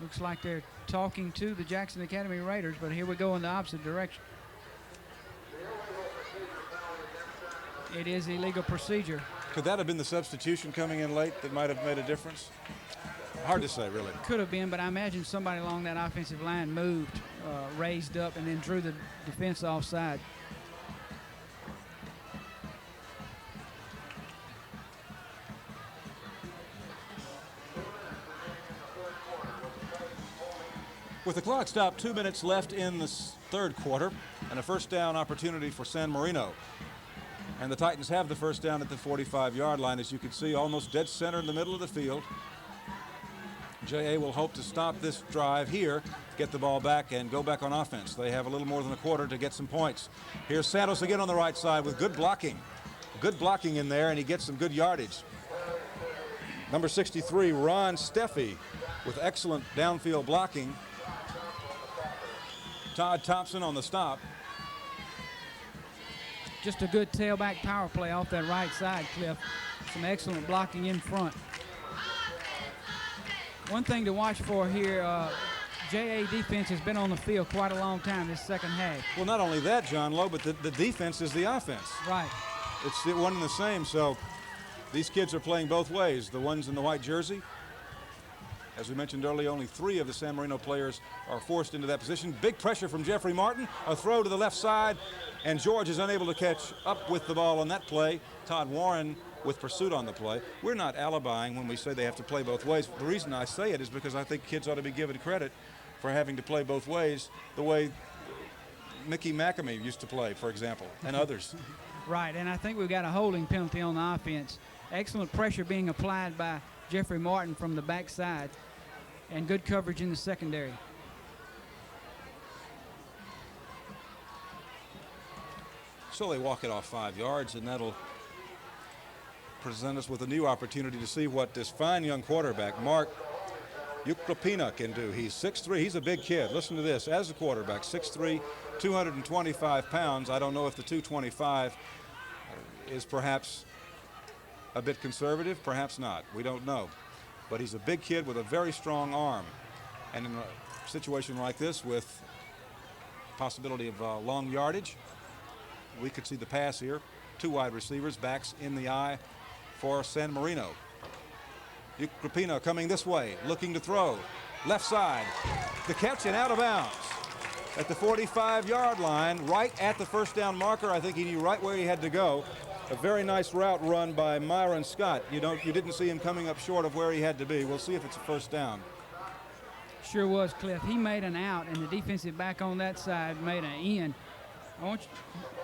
Looks like they're talking to the Jackson Academy Raiders, but here we go in the opposite direction. It is illegal procedure. Could that have been the substitution coming in late that might have made a difference? Hard to say, really. Could have been, but I imagine somebody along that offensive line moved, raised up, and then drew the defense offside. With the clock stopped, 2 minutes left in the third quarter, and a first down opportunity for San Marino. And the Titans have the first down at the 45-yard line, as you can see, almost dead center in the middle of the field. JA will hope to stop this drive here, get the ball back, and go back on offense. They have a little more than a quarter to get some points. Here's Santos again on the right side with good blocking. Good blocking in there, and he gets some good yardage. Number 63, Ron Steffi, with excellent downfield blocking. Todd Thompson on the stop. Just a good tailback power play off that right side, Cliff. Some excellent blocking in front. One thing to watch for here, JA defense has been on the field quite a long time this second half. Well, not only that, John Lowe, but the defense is the offense. Right. It's the one and the same, so these kids are playing both ways. The ones in the white jersey, as we mentioned earlier, only 3 of the San Marino players are forced into that position. Big pressure from Jeffrey Martin, a throw to the left side, and George is unable to catch up with the ball on that play. Todd Warren with pursuit on the play. We're not alibiing when we say they have to play both ways. The reason I say it is because I think kids ought to be given credit for having to play both ways, the way Mickey McAmey used to play, for example, and others. Right, and I think we've got a holding penalty on the offense. Excellent pressure being applied by Jeffrey Martin from the backside, and good coverage in the secondary. So they walk it off 5 yards, and that'll present us with a new opportunity to see what this fine young quarterback, Mark Ukrapina, can do. He's 6'3". He's a big kid. Listen to this. As a quarterback, 6'3", 225 pounds. I don't know if the 225 is perhaps a bit conservative, perhaps not. We don't know. But he's a big kid with a very strong arm. And in a situation like this with possibility of long yardage, we could see the pass here. 2 wide receivers, backs in the eye for San Marino. Ukrapina coming this way, looking to throw. Left side, the catch and out of bounds at the 45-yard line, right at the first down marker. I think he knew right where he had to go. A very nice route run by Myron Scott. You didn't see him coming up short of where he had to be. We'll see if it's a first down. Sure was, Cliff. He made an out, and the defensive back on that side made an in.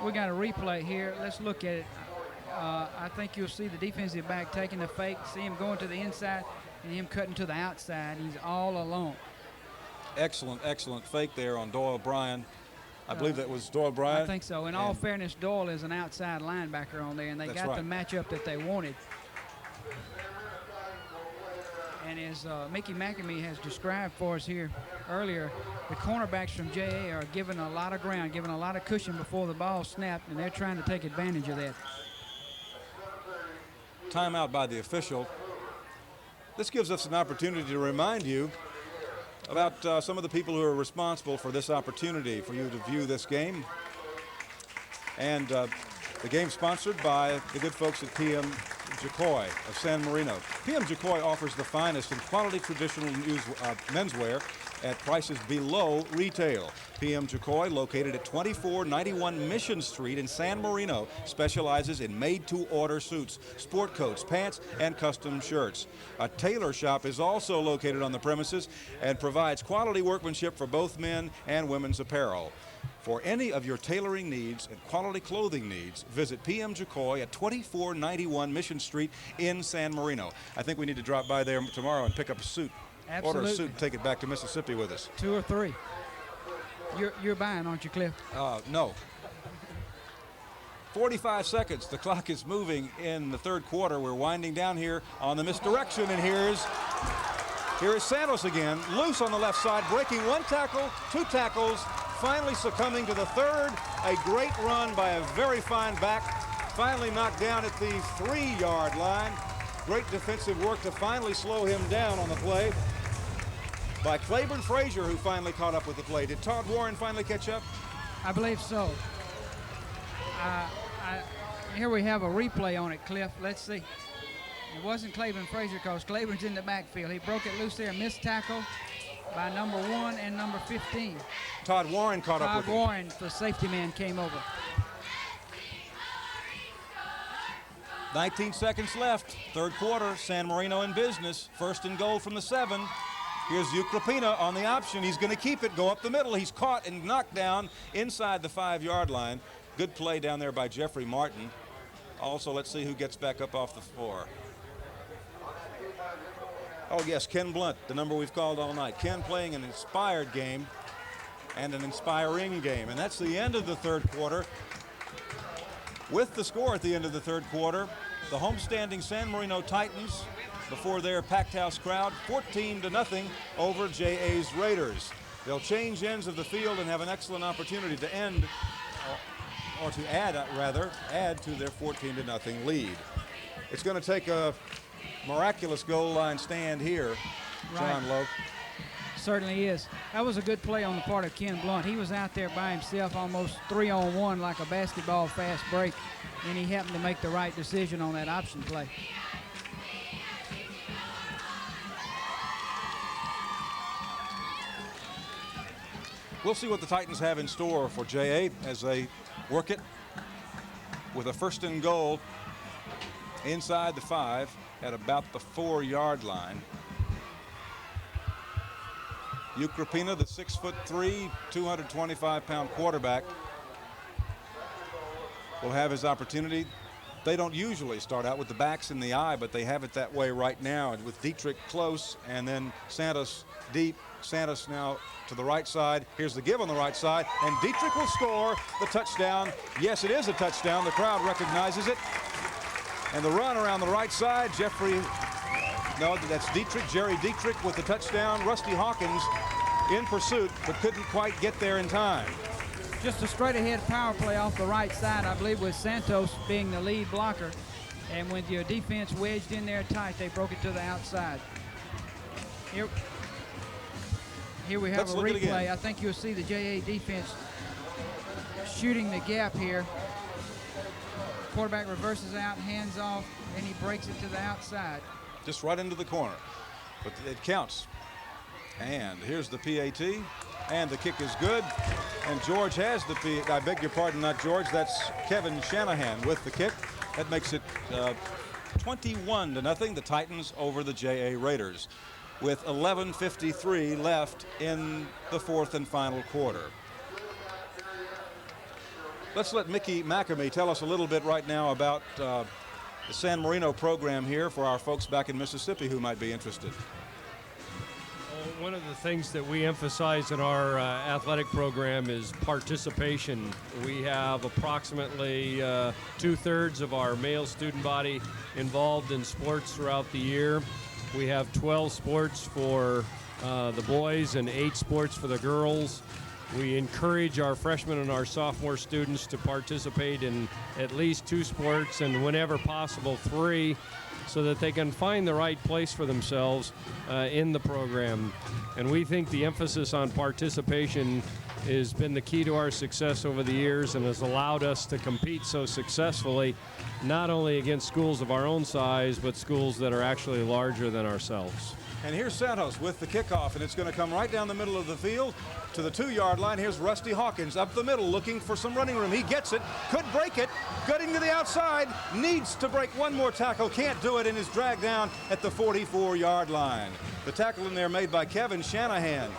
We got a replay here. Let's look at it. I think you'll see the defensive back taking the fake, see him going to the inside, and him cutting to the outside. He's all alone. Excellent, excellent fake there on Doyle Bryan. I believe that was Doyle Bryan. I think so. In all fairness, Doyle is an outside linebacker on there, and they got the matchup that they wanted. And as Mickey McAmey has described for us here earlier, the cornerbacks from JA are given a lot of ground, given a lot of cushion before the ball snapped, and they're trying to take advantage of that. Timeout by the official. This gives us an opportunity to remind you about some of the people who are responsible for this opportunity for you to view this game. And the game sponsored by the good folks at PM Jacoy of San Marino. PM Jacoy offers the finest and quality traditional menswear at prices below retail. PM Jacoy, located at 2491 Mission Street in San Marino, specializes in made-to-order suits, sport coats, pants, and custom shirts. A tailor shop is also located on the premises and provides quality workmanship for both men and women's apparel. For any of your tailoring needs and quality clothing needs, visit PM Jacoy at 2491 Mission Street in San Marino. I think we need to drop by there tomorrow and pick up a suit. Absolutely. Order a suit and take it back to Mississippi with us. 2 or 3. You're buying, aren't you, Cliff? No. 45 seconds. The clock is moving in the third quarter. We're winding down here on the misdirection, and here is Santos again, loose on the left side, breaking 1 tackle, 2 tackles, finally succumbing to the third. A great run by a very fine back, finally knocked down at the 3-yard line. Great defensive work to finally slow him down on the play by Claiborne Frazier, who finally caught up with the play. Did Todd Warren finally catch up? I believe so. Here we have a replay on it, Cliff. Let's see. It wasn't Claiborne Frazier because Claiborne's in the backfield. He broke it loose there, missed tackle by number 1 and number 15. Todd Warren caught up with him. Todd Warren, the safety man, came over. 19 seconds left, third quarter, San Marino in business. First and goal from the 7. Here's Ukrapina on the option. He's going to keep it, go up the middle. He's caught and knocked down inside the 5-yard line. Good play down there by Jeffrey Martin. Also, let's see who gets back up off the floor. Oh, yes, Ken Blunt, the number we've called all night. Ken playing an inspired game and an inspiring game. And that's the end of the third quarter. With the score at the end of the third quarter, the homestanding San Marino Titans, before their packed house crowd, 14-0 over JA's Raiders. They'll change ends of the field and have an excellent opportunity to end, or to add to their 14-0 lead. It's going to take a miraculous goal line stand here, John Lowe. Certainly is. That was a good play on the part of Ken Blunt. He was out there by himself, almost 3-on-1 like a basketball fast break, and he happened to make the right decision on that option play. We'll see what the Titans have in store for JA as they work it with a first and goal inside the 5 at about the 4-yard line. Ukrapina, the 6'3", 225-pound quarterback, will have his opportunity. They don't usually start out with the backs in the eye, but they have it that way right now. And with Dietrich close and then Santos deep. Santos now to the right side. Here's the give on the right side, and Dietrich will score the touchdown. Yes, it is a touchdown. The crowd recognizes it. And the run around the right side, that's Dietrich, Jerry Dietrich with the touchdown. Rusty Hawkins in pursuit, but couldn't quite get there in time. Just a straight-ahead power play off the right side, I believe, with Santos being the lead blocker. And with your defense wedged in there tight, they broke it to the outside. Here we have a replay. I think you'll see the JA defense shooting the gap here. Quarterback reverses out, hands off, and he breaks it to the outside. Just right into the corner, but it counts. And here's the PAT, and the kick is good. And George has the I beg your pardon, not George. That's Kevin Shanahan with the kick. That makes it 21-0. The Titans over the JA Raiders, with 11:53 left in the fourth and final quarter. Let's let Mickey McAmey tell us a little bit right now about the San Marino program here for our folks back in Mississippi who might be interested. One of the things that we emphasize in our athletic program is participation. We have approximately 2/3 of our male student body involved in sports throughout the year. We have 12 sports for the boys and 8 sports for the girls. We encourage our freshmen and our sophomore students to participate in at least 2 sports, and whenever possible 3. so that they can find the right place for themselves in the program. And we think the emphasis on participation has been the key to our success over the years and has allowed us to compete so successfully, not only against schools of our own size, but schools that are actually larger than ourselves. And here's Santos with the kickoff, and it's going to come right down the middle of the field to the 2-yard line. Here's Rusty Hawkins up the middle looking for some running room. He gets it, could break it, cutting to the outside, needs to break one more tackle, can't do it, and is dragged down at the 44-yard line. The tackle in there made by Kevin Shanahan.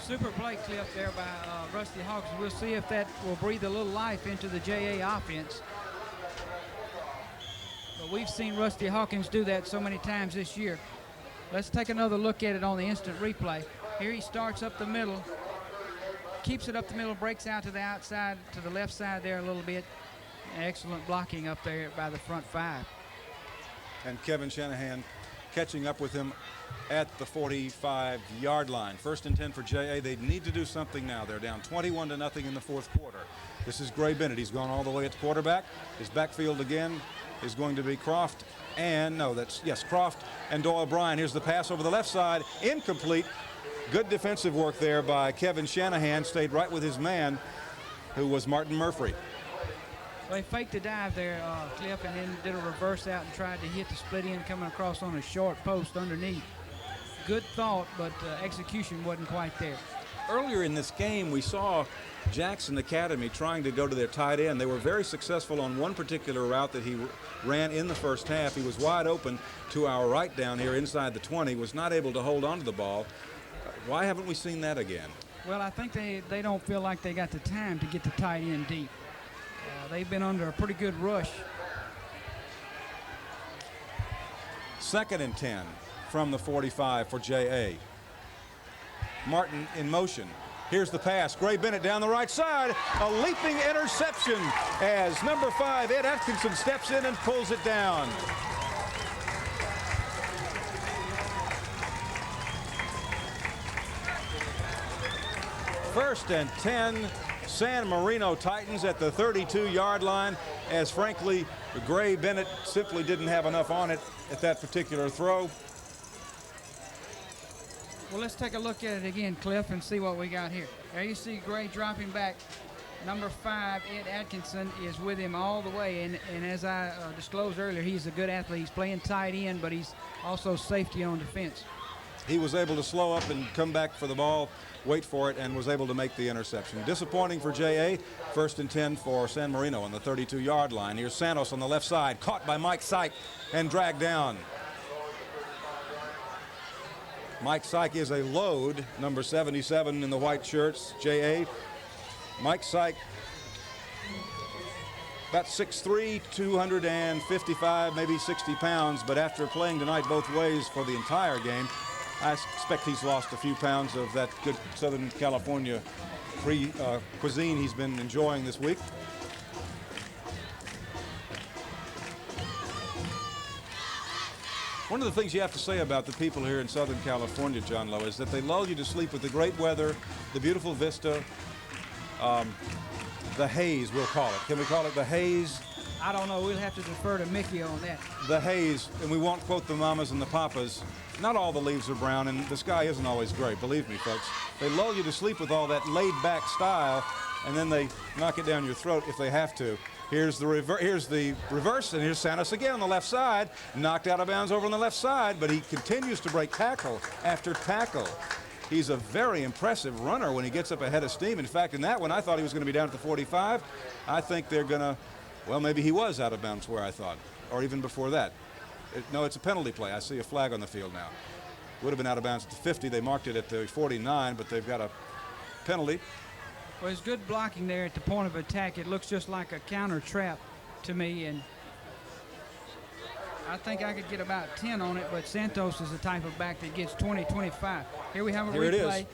Super play, Cliff, there by Rusty Hawkins. We'll see if that will breathe a little life into the JA offense. But we've seen Rusty Hawkins do that so many times this year. Let's take another look at it on the instant replay. Here he starts up the middle, keeps it up the middle, breaks out to the outside, to the left side there a little bit. Excellent blocking up there by the front 5. And Kevin Shanahan catching up with him at the 45-yard line. 1st and 10 for JA. They need to do something now. They're down 21-0 in the 4th quarter. This is Gray Bennett. He's gone all the way at quarterback. His backfield again is going to be Croft Croft and Doyle Bryan. Here's the pass over the left side, incomplete. Good defensive work there by Kevin Shanahan. Stayed right with his man, who was Martin Murphy. Well, he faked the dive there, Cliff, and then did a reverse out and tried to hit the split end coming across on a short post underneath. Good thought, but execution wasn't quite there. Earlier in this game, we saw Jackson Academy trying to go to their tight end. They were very successful on one particular route that he ran in the first half. He was wide open to our right down here inside the 20, was not able to hold on to the ball. Why haven't we seen that again? Well, I think they don't feel like they got the time to get the tight end deep. They've been under a pretty good rush. 2nd and 10 from the 45 for JA. Martin in motion. Here's the pass. Gray Bennett down the right side. A leaping interception as number 5, Ed Atkinson, steps in and pulls it down. First and 10, San Marino Titans at the 32-yard line, as frankly, Gray Bennett simply didn't have enough on it at that particular throw. Well, let's take a look at it again, Cliff, and see what we got here. There you see Gray dropping back. Number 5, Ed Atkinson, is with him all the way. And as I disclosed earlier, he's a good athlete. He's playing tight end, but he's also safety on defense. He was able to slow up and come back for the ball, wait for it, and was able to make the interception. Disappointing for JA. 1st and 10 for San Marino on the 32-yard line. Here's Santos on the left side, caught by Mike Syke and dragged down. Mike Syke is a load, number 77 in the white shirts, JA. Mike Syke, about 6'3", 255, maybe 60 pounds, but after playing tonight both ways for the entire game, I expect he's lost a few pounds of that good Southern California cuisine he's been enjoying this week. One of the things you have to say about the people here in Southern California, John Lowe, is that they lull you to sleep with the great weather, the beautiful vista, the haze, we'll call it. Can we call it the haze? I don't know. We'll have to defer to Mickey on that. The haze, and we won't quote the mamas and the papas. Not all the leaves are brown, and the sky isn't always gray, believe me, folks. They lull you to sleep with all that laid-back style, and then they knock it down your throat if they have to. Here's the reverse, and here's Santos again on the left side. Knocked out of bounds over on the left side, but he continues to break tackle after tackle. He's a very impressive runner when he gets up ahead of steam. In fact, in that one, I thought he was going to be down at the 45. I think they're going to, well, maybe he was out of bounds where I thought, or even before that. No, it's a penalty play. I see a flag on the field now. Would have been out of bounds at the 50. They marked it at the 49, but they've got a penalty. Well, it's good blocking there at the point of attack. It looks just like a counter trap to me, and I think I could get about 10 on it, but Santos is the type of back that gets 20, 25. Here we have a replay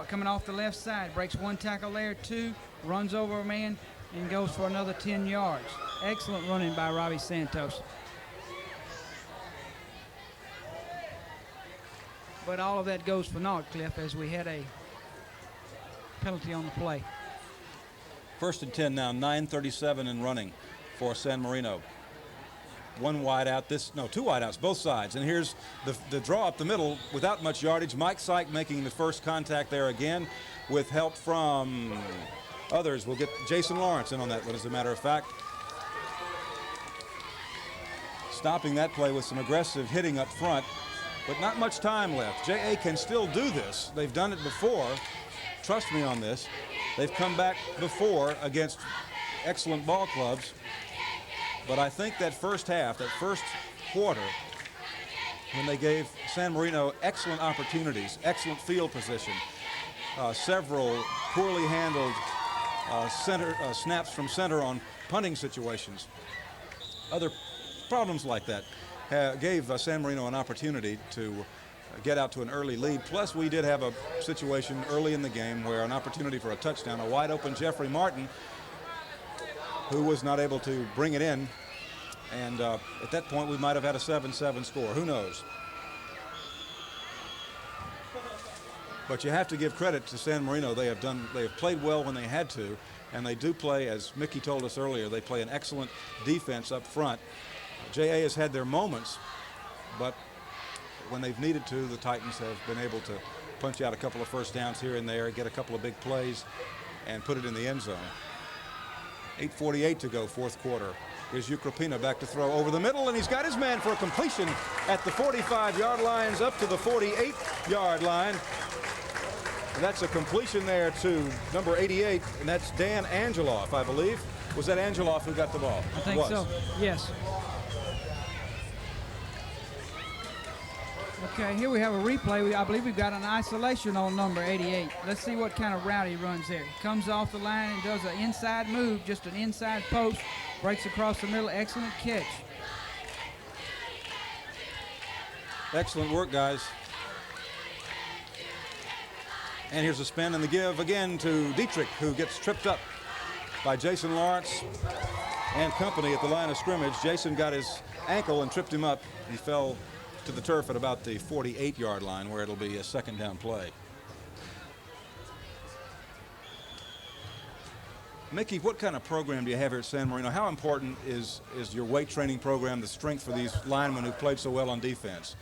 coming off the left side. Breaks one tackle there, 2, runs over a man, and goes for another 10 yards. Excellent running by Robbie Santos. But all of that goes for naught, Cliff, as we had a penalty on the play. 1st and 10 now, 9:37 and running for San Marino. One wide out, two wide outs, both sides. And here's the draw up the middle without much yardage. Mike Syke making the first contact there again with help from others. We'll get Jason Lawrence in on that one, as a matter of fact. Stopping that play with some aggressive hitting up front, but not much time left. J.A. can still do this. They've done it before. Trust me on this. They've come back before against excellent ball clubs. But I think that first half, that first quarter, when they gave San Marino excellent opportunities, excellent field position, several poorly handled snaps from center on punting situations, other problems like that, gave San Marino an opportunity to get out to an early lead. Plus, we did have a situation early in the game where an opportunity for a touchdown, a wide open Jeffrey Martin, who was not able to bring it in, and at that point we might have had a 7-7 score. Who knows? But you have to give credit to San Marino. They have played well when they had to, and they do play, as Mickey told us earlier, they play an excellent defense up front. J.A. has had their moments, but when they've needed to, the Titans have been able to punch out a couple of first downs here and there, get a couple of big plays, and put it in the end zone. 8:48 to go, fourth quarter. Here's Ucropina back to throw over the middle, and he's got his man for a completion at the 45-yard lines up to the 48-yard line. And that's a completion there to number 88, and that's Dan Angeloff, I believe. Was that Angeloff who got the ball? I think so, yes. Okay, here we have a replay. I believe we've got an isolation on number 88. Let's see what kind of route he runs there. He comes off the line and does an inside move, just an inside post, breaks across the middle. Excellent catch. Excellent work, guys. And here's a spin and the give again to Dietrich, who gets tripped up by Jason Lawrence and company at the line of scrimmage. Jason got his ankle and tripped him up. He fell to the turf at about the 48-yard line, where it'll be a second down play. Mickey, what kind of program do you have here at San Marino? How important is your weight training program, the strength for these linemen who played so well on defense?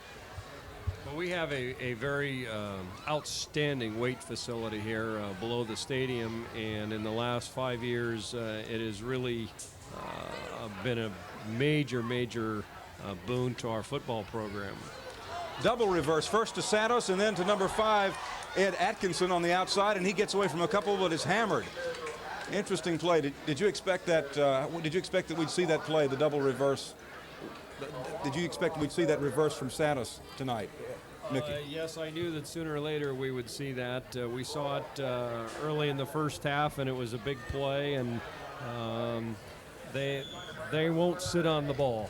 Well, we have a very outstanding weight facility here below the stadium, and in the last 5 years, it has really been a major boon to our football program. Double reverse, first to Santos and then to number 5, Ed Atkinson on the outside, and he gets away from a couple but is hammered. Interesting play. Did you expect that? Did you expect that we'd see that play, the double reverse? Did you expect we'd see that reverse from Santos tonight, Mickey? Yes, I knew that sooner or later we would see that. We saw it early in the first half, and it was a big play, and they won't sit on the ball.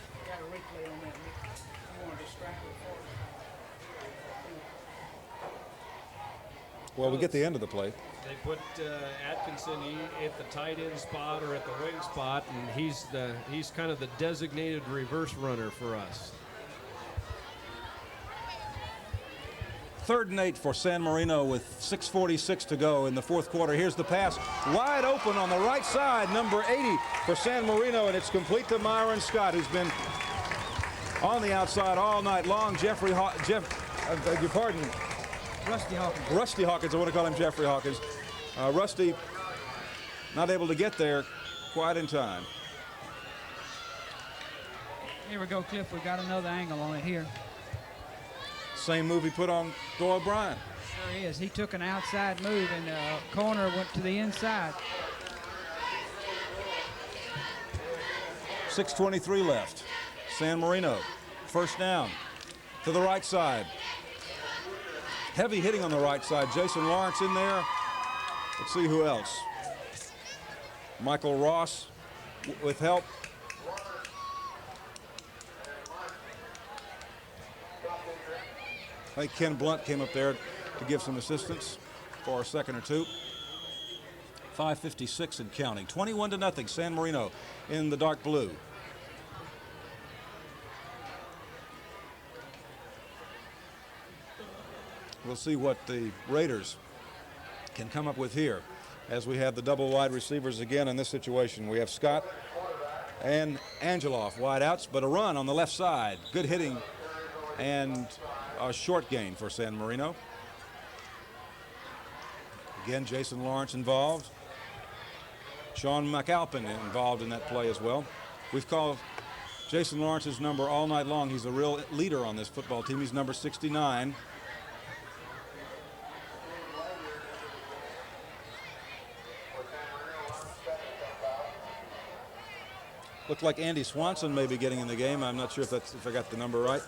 Well, we get the end of the play. They put Atkinson at the tight end spot or at the wing spot, and he's kind of the designated reverse runner for us. 3rd and 8 for San Marino with 6:46 to go in the fourth quarter. Here's the pass, wide open on the right side, number 80 for San Marino, and it's complete to Myron Scott, who's been on the outside all night long. Your pardon. Rusty Hawkins. Rusty Hawkins, I want to call him Jeffrey Hawkins. Rusty not able to get there quite in time. Here we go, Cliff. We got another angle on it here. Same move he put on Doyle Bryant. Sure is. He took an outside move, and the corner went to the inside. 6:23 left. San Marino, first down to the right side. Heavy hitting on the right side. Jason Lawrence in there. Let's see who else. Michael Ross with help. I think Ken Blunt came up there to give some assistance for a second or two. 5:56 and counting. 21-0, San Marino in the dark blue. We'll see what the Raiders can come up with here as we have the double wide receivers again in this situation. We have Scott and Angeloff wide outs, but a run on the left side. Good hitting and a short gain for San Marino. Again, Jason Lawrence involved. Sean McAlpin involved in that play as well. We've called Jason Lawrence's number all night long. He's a real leader on this football team. He's number 69. Looked like Andy Swanson may be getting in the game. I'm not sure if I got the number right.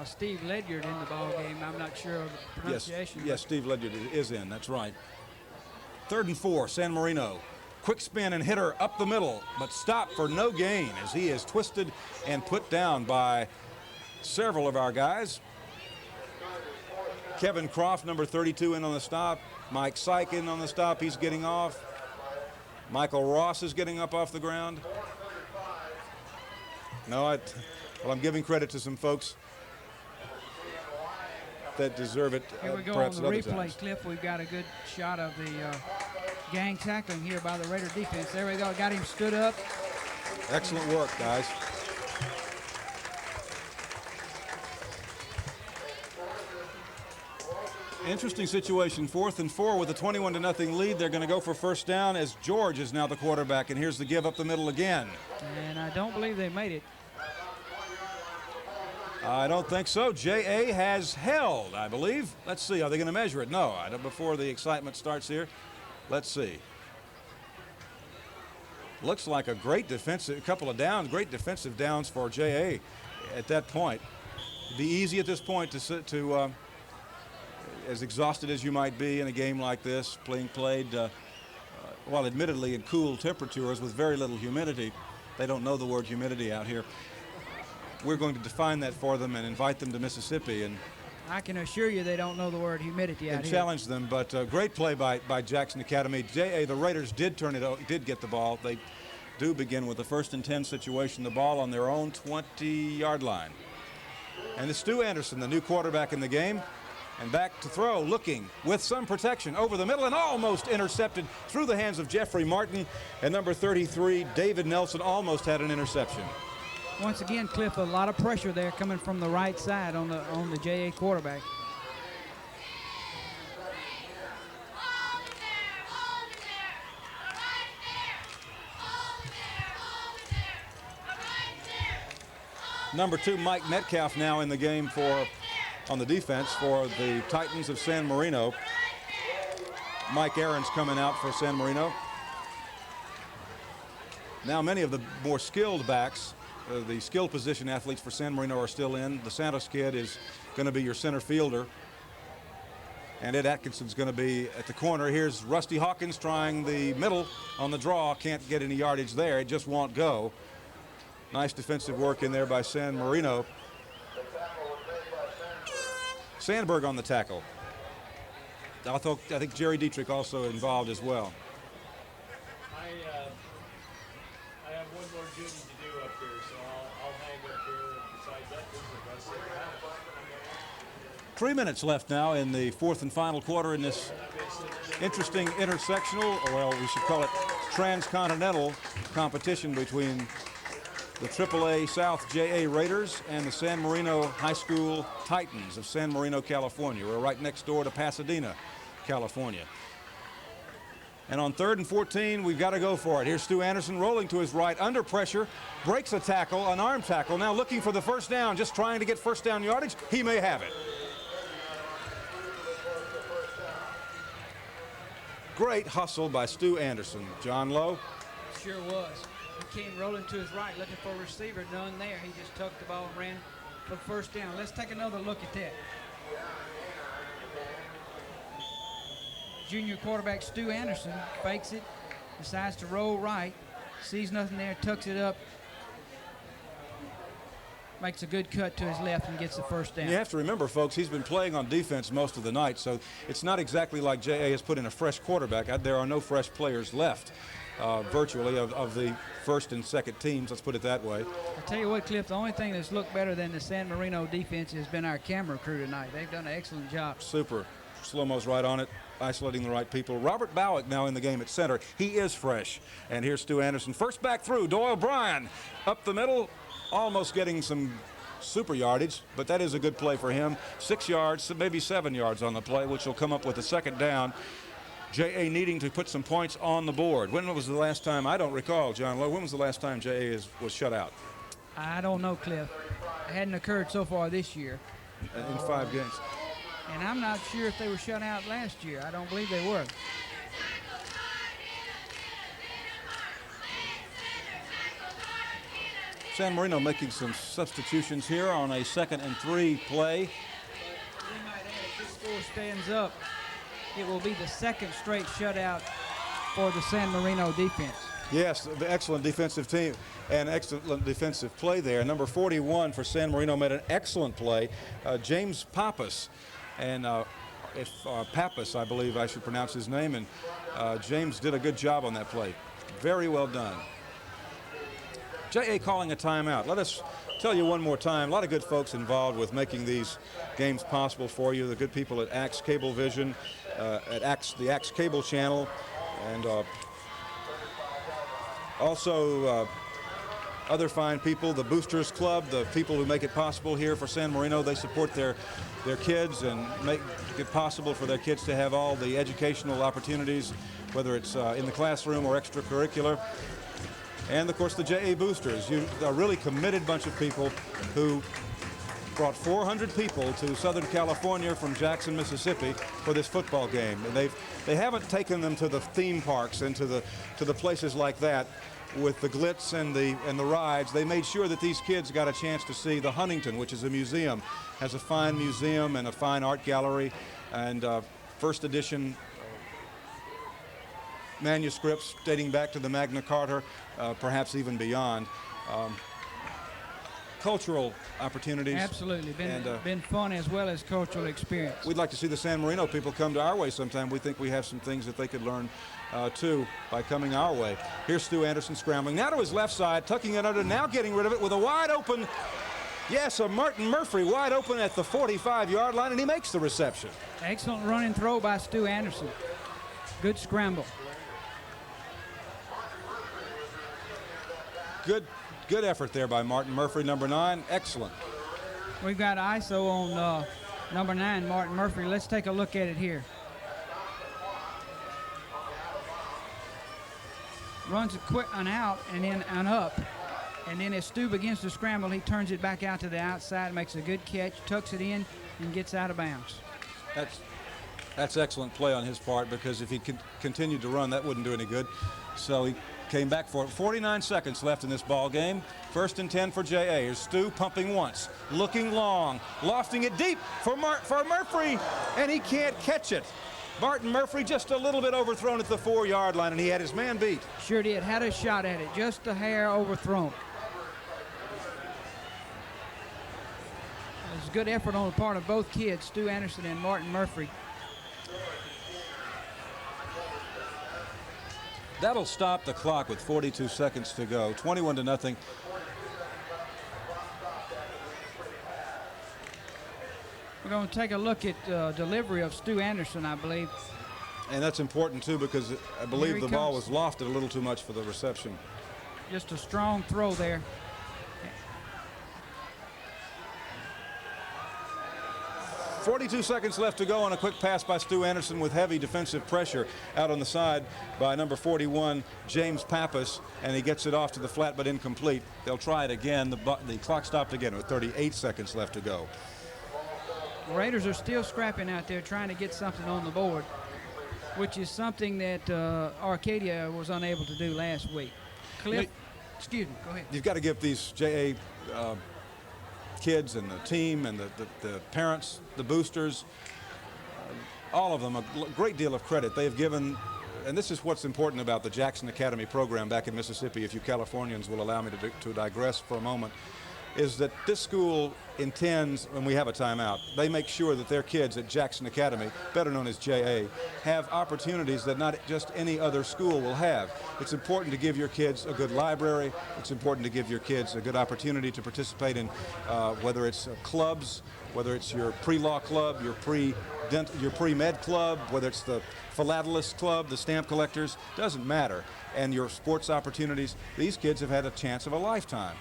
Steve Ledyard in the ball game. I'm not sure of the pronunciation. Yes, Steve Ledyard is in. That's right. 3rd and 4, San Marino. Quick spin and hitter up the middle, but stopped for no gain as he is twisted and put down by several of our guys. Kevin Croft, number 32, in on the stop. Mike Syke in on the stop. He's getting off. Michael Ross is getting up off the ground. No, I'm giving credit to some folks that deserve it. Here we go on the replay clip. We've got a good shot of the gang tackling here by the Raider defense. There we go. Got him stood up. Excellent work, guys. Interesting situation. 4th and 4 with a 21-0 lead. They're going to go for first down as George is now the quarterback. And here's the give up the middle again. And I don't believe they made it. I don't think so. J.A. has held, I believe. Let's see. Are they going to measure it? No. I don't, before the excitement starts here. Let's see. Looks like a great defensive, couple of downs, great defensive downs for J.A. at that point. It'd be easy at this point to as exhausted as you might be in a game like this, played, well, admittedly in cool temperatures with very little humidity. They don't know the word humidity out here. We're going to define that for them and invite them to Mississippi and I can assure you they don't know the word humidity out here. Challenge them, but great play by Jackson Academy. J.A., the Raiders did get the ball. They do begin with a 1st and 10 situation, the ball on their own 20-yard line. And it's Stu Anderson, the new quarterback in the game. And back to throw, looking with some protection over the middle and almost intercepted through the hands of Jeffrey Martin. And number 33, David Nelson, almost had an interception. Once again, Cliff, a lot of pressure there coming from the right side on the J.A. quarterback. Number 2, Mike Metcalf now in the game on the defense for the Titans of San Marino. Mike Aaron's coming out for San Marino. Now many of the more skilled backs, the skill position athletes for San Marino are still in. The Santos kid is going to be your center fielder. And Ed Atkinson's going to be at the corner. Here's Rusty Hawkins trying the middle on the draw. Can't get any yardage there. It just won't go. Nice defensive work in there by San Marino. Sandberg on the tackle. I think Jerry Dietrich also involved as well. I have one more duty to do up here, so I'll hang up here. And besides that, this is the best thing happened. 3 minutes left now in the 4th and final quarter in this interesting intersectional, or well, we should call it transcontinental competition between the AAA South J.A. Raiders and the San Marino High School Titans of San Marino, California. We're right next door to Pasadena, California. And on 3rd and 14, we've got to go for it. Here's Stu Anderson rolling to his right, under pressure, breaks a tackle, an arm tackle, now looking for the first down, just trying to get first down yardage. He may have it. Great hustle by Stu Anderson. John Lowe. Sure was. He came rolling to his right, looking for a receiver. None there. He just tucked the ball and ran for the first down. Let's take another look at that. Junior quarterback Stu Anderson fakes it, decides to roll right, sees nothing there, tucks it up, makes a good cut to his left and gets the first down. You have to remember, folks, he's been playing on defense most of the night, so it's not exactly like J.A. has put in a fresh quarterback. There are no fresh players left. Virtually of the first and second teams, let's put it that way. I tell you what, Cliff, the only thing that's looked better than the San Marino defense has been our camera crew tonight. They've done an excellent job. Super. slow-mo's right on it, isolating the right people. Robert Bowick now in the game at center. He is fresh. And here's Stu Anderson. First back through. Doyle Bryan up the middle, almost getting some super yardage, but that is a good play for him. 6 yards, maybe 7 yards on the play, which will come up with a second down. J.A. needing to put some points on the board. When was the last time? I don't recall, John Lowe. When was the last time J.A. was shut out? I don't know, Cliff. It hadn't occurred so far this year. In 5 games. And I'm not sure if they were shut out last year. I don't believe they were. San Marino making some substitutions here on a 2nd and 3 play. We might add, if this score stands up, it will be the second straight shutout for the San Marino defense. Yes, the excellent defensive team and excellent defensive play there. Number 41 for San Marino made an excellent play. James Pappas, and Pappas, I believe I should pronounce his name, and James did a good job on that play. Very well done. J.A. calling a timeout. Let us tell you one more time, a lot of good folks involved with making these games possible for you. The good people at Axe Cablevision, at the Axe Cable channel, and also other fine people, the Boosters Club, the people who make it possible here for San Marino. They support their kids and make it possible for their kids to have all the educational opportunities, whether it's in the classroom or extracurricular. And of course the JA Boosters, a really committed bunch of people who brought 400 people to Southern California from Jackson, Mississippi for this football game. And they haven't taken them to the theme parks and to the places like that with the glitz and the rides. They made sure that these kids got a chance to see the Huntington, which is a museum, has a fine museum and a fine art gallery, and first edition manuscripts dating back to the Magna Carta, perhaps even beyond. Cultural opportunities. Absolutely. Been fun as well as cultural experience. We'd like to see the San Marino people come to our way sometime. We think we have some things that they could learn too by coming our way. Here's Stu Anderson scrambling. Now to his left side, tucking it under, now getting rid of it with a wide open, yes, a Martin Murphy wide open at the 45-yard line, and he makes the reception. Excellent running throw by Stu Anderson. Good scramble. Good effort there by Martin Murphy, number 9. Excellent. We've got ISO on number 9, Martin Murphy. Let's take a look at it here. Runs a quick and out and then an up. And then as Stu begins to scramble, he turns it back out to the outside, makes a good catch, tucks it in, and gets out of bounds. That's excellent play on his part, because if he continued to run, that wouldn't do any good. So he came back for it. 49 seconds left in this ball game. 1st and 10 for J.A. Here's Stu pumping once, looking long, lofting it deep for Murphy, and he can't catch it. Martin Murphy just a little bit overthrown at the 4-yard line, and he had his man beat. Sure did. Had a shot at it, just a hair overthrown. It was a good effort on the part of both kids, Stu Anderson and Martin Murphy. That'll stop the clock with 42 seconds to go. 21-0. We're going to take a look at delivery of Stu Anderson, I believe. And that's important, too, because I believe the ball was lofted a little too much for the reception. Just a strong throw there. 42 seconds left to go on a quick pass by Stu Anderson with heavy defensive pressure out on the side by number 41, James Pappas, and he gets it off to the flat but incomplete. They'll try it again. The clock stopped again with 38 seconds left to go. The Raiders are still scrapping out there trying to get something on the board, which is something that Arcadia was unable to do last week. Cliff, excuse me, go ahead. You've got to give these JA kids and the team and the parents, the boosters, all of them a great deal of credit. They have given, and this is what's important about the Jackson Academy program back in Mississippi, if you Californians will allow me to digress for a moment, is that this school intends, when we have a timeout, they make sure that their kids at Jackson Academy, better known as JA, have opportunities that not just any other school will have. It's important to give your kids a good library. It's important to give your kids a good opportunity to participate in whether it's clubs, whether it's your pre-law club, your pre-med club, whether it's the philatelist club, the stamp collectors, doesn't matter. And your sports opportunities, these kids have had a chance of a lifetime.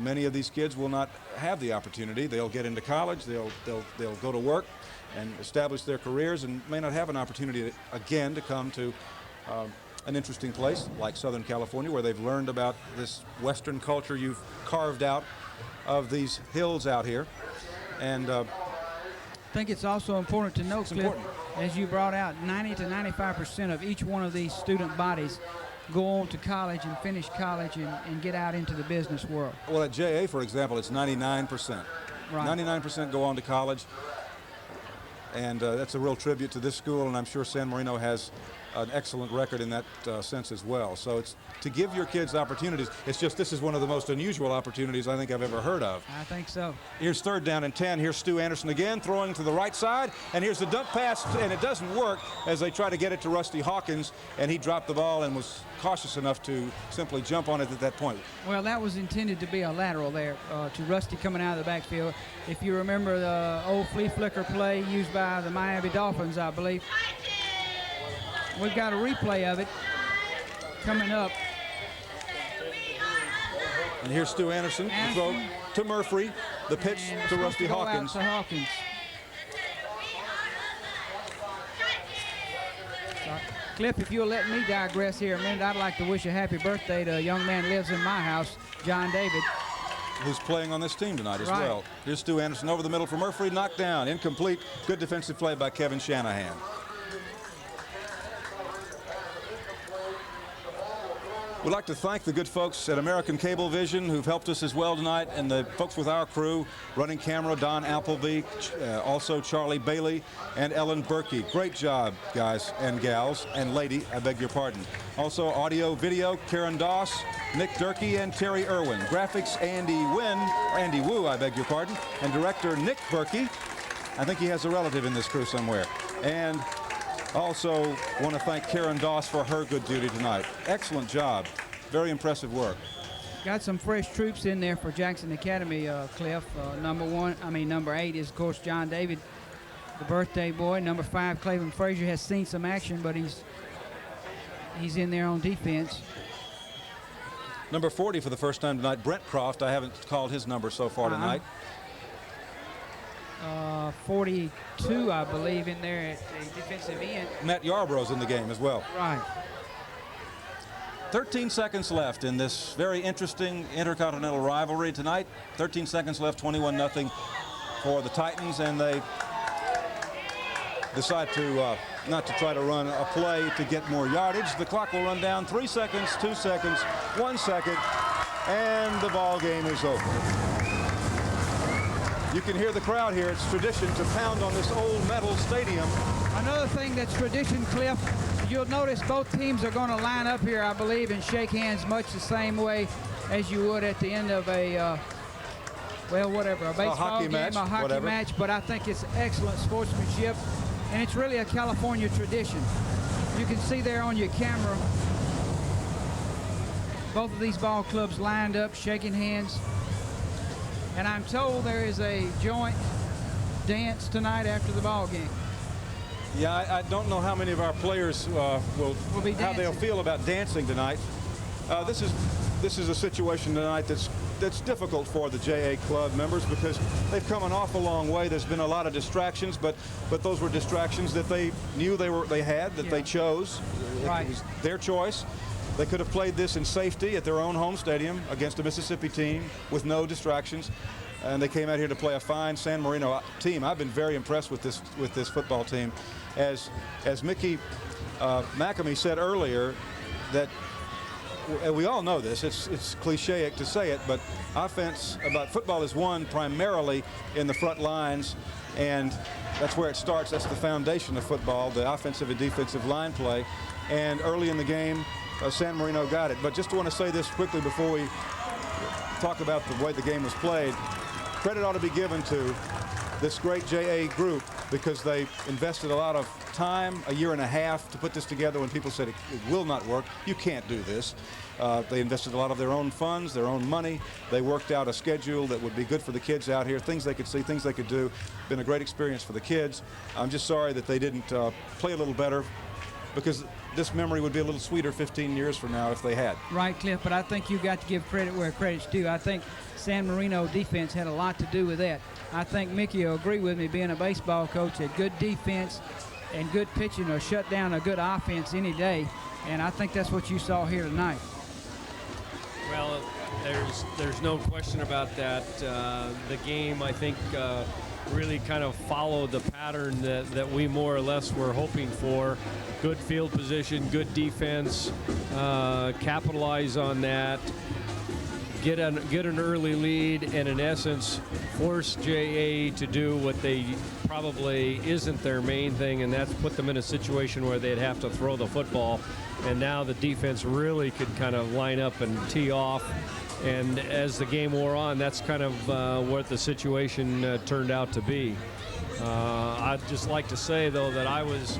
Many of these kids will not have the opportunity. They'll get into college, they'll go to work and establish their careers, and may not have an opportunity again to come to an interesting place like Southern California, where they've learned about this Western culture you've carved out of these hills out here. And I think it's also important to note, Cliff, as you brought out, 90 to 95% of each one of these student bodies go on to college and finish college and get out into the business world. Well, at JA, for example, it's 99%. Right. 99% go on to college, and that's a real tribute to this school, and I'm sure San Marino has an excellent record in that sense as well. So it's to give your kids opportunities. It's just this is one of the most unusual opportunities I think I've ever heard of. I think so. Here's 3rd down and 10. Here's Stu Anderson again, throwing to the right side, and here's the dump pass, and it doesn't work as they try to get it to Rusty Hawkins, and he dropped the ball and was cautious enough to simply jump on it at that point. Well, that was intended to be a lateral there to Rusty coming out of the backfield. If you remember the old flea flicker play used by the Miami Dolphins, I believe. We've got a replay of it coming up. And here's Stu Anderson, the throw to Murphy, the pitch And to Rusty go out Hawkins. to Hawkins. Cliff, if you'll let me digress here a minute, I'd like to wish a happy birthday to a young man who lives in my house, John David. Who's playing on this team tonight as Right. well. Here's Stu Anderson over the middle for Murphy, knocked down, incomplete. Good defensive play by Kevin Shanahan. We'd like to thank the good folks at American Cablevision who've helped us as well tonight, and the folks with our crew, running camera, Don Appleby, also Charlie Bailey and Ellen Berkey. Great job, guys and gals, and lady, I beg your pardon. Also audio, video, Karen Doss, Nick Durkee, and Terry Irwin. Graphics, Andy Wu, I beg your pardon, and director Nick Berkey. I think he has a relative in this crew somewhere. And also want to thank Karen Doss for her good duty tonight. Excellent job. Very impressive work. Got some fresh troops in there for Jackson Academy, Cliff. Number 8 is, of course, John David, the birthday boy. Number 5, Cleveland Frazier, has seen some action, but he's in there on defense. Number 40 for the first time tonight, Brent Croft. I haven't called his number so far tonight. 42, I believe, in there at the defensive end. Matt Yarborough's in the game as well. Right. 13 seconds left in this very interesting intercontinental rivalry tonight. 13 seconds left, 21-0 for the Titans, and they decide to not to try to run a play to get more yardage. The clock will run down. 3 seconds, 2 seconds, 1 second, and the ball game is over. You can hear the crowd here. It's tradition to pound on this old metal stadium. Another thing that's tradition, Cliff, you'll notice both teams are going to line up here, I believe, and shake hands much the same way as you would at the end of a, a baseball hockey game, match, a hockey whatever. match. But I think it's excellent sportsmanship, and it's really a California tradition. You can see there on your camera both of these ball clubs lined up, shaking hands. And I'm told there is a joint dance tonight after the ball game. Yeah, I don't know how many of our players will be how they'll dancing. feel about dancing tonight. This is a situation tonight that's difficult for the JA club members because they've come an awful long way. There's been a lot of distractions, but those were distractions that they knew they chose. Right. It was their choice. They could have played this in safety at their own home stadium against a Mississippi team with no distractions, and they came out here to play a fine San Marino team. I've been very impressed with this football team. As Mickey McAmey said earlier, that we all know this. It's cliche to say it, but football is won primarily in the front lines, and that's where it starts. That's the foundation of football, the offensive and defensive line play. And early in the game, San Marino got it. But just want to say this quickly before we talk about the way the game was played. credit ought to be given to this great JA group because they invested a lot of time, a year and a half, to put this together when people said it will not work. You can't do this. They invested a lot of their own funds, their own money. They worked out a schedule that would be good for the kids out here, things they could see, things they could do. Been a great experience for the kids. I'm just sorry that they didn't play a little better, because this memory would be a little sweeter 15 years from now if they had. Right, Cliff, but I think you got to give credit where credit's due. I think San Marino defense had a lot to do with that. I think Mickey will agree with me, being a baseball coach, that good defense and good pitching will shut down a good offense any day, and I think that's what you saw here tonight. Well, there's no question about that. The game, I think, really kind of followed the pattern that we more or less were hoping for. Good field position, good defense, capitalize on that, get an early lead, and in essence force JA to do what they probably isn't their main thing, and that's put them in a situation where they'd have to throw the football. And now the defense really could kind of line up and tee off. And as the game wore on, that's kind of what the situation turned out to be. I'd just like to say, though, that I was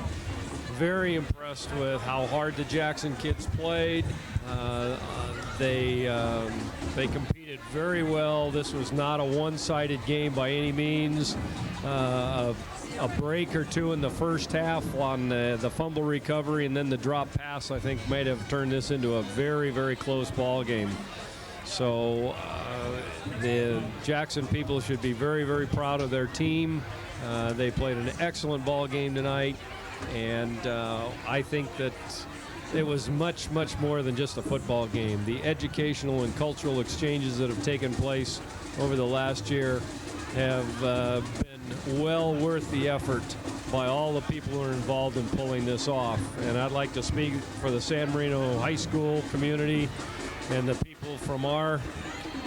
very impressed with how hard the Jackson kids played. They competed very well. This was not a one-sided game by any means. A break or two in the first half on the fumble recovery and then the drop pass, I think, might have turned this into a very, very close ball game. So the Jackson people should be very, very proud of their team. They played an excellent ball game tonight, and I think that it was much, much more than just a football game. The educational and cultural exchanges that have taken place over the last year have been well worth the effort by all the people who are involved in pulling this off. And I'd like to speak for the San Marino High School community and the people from our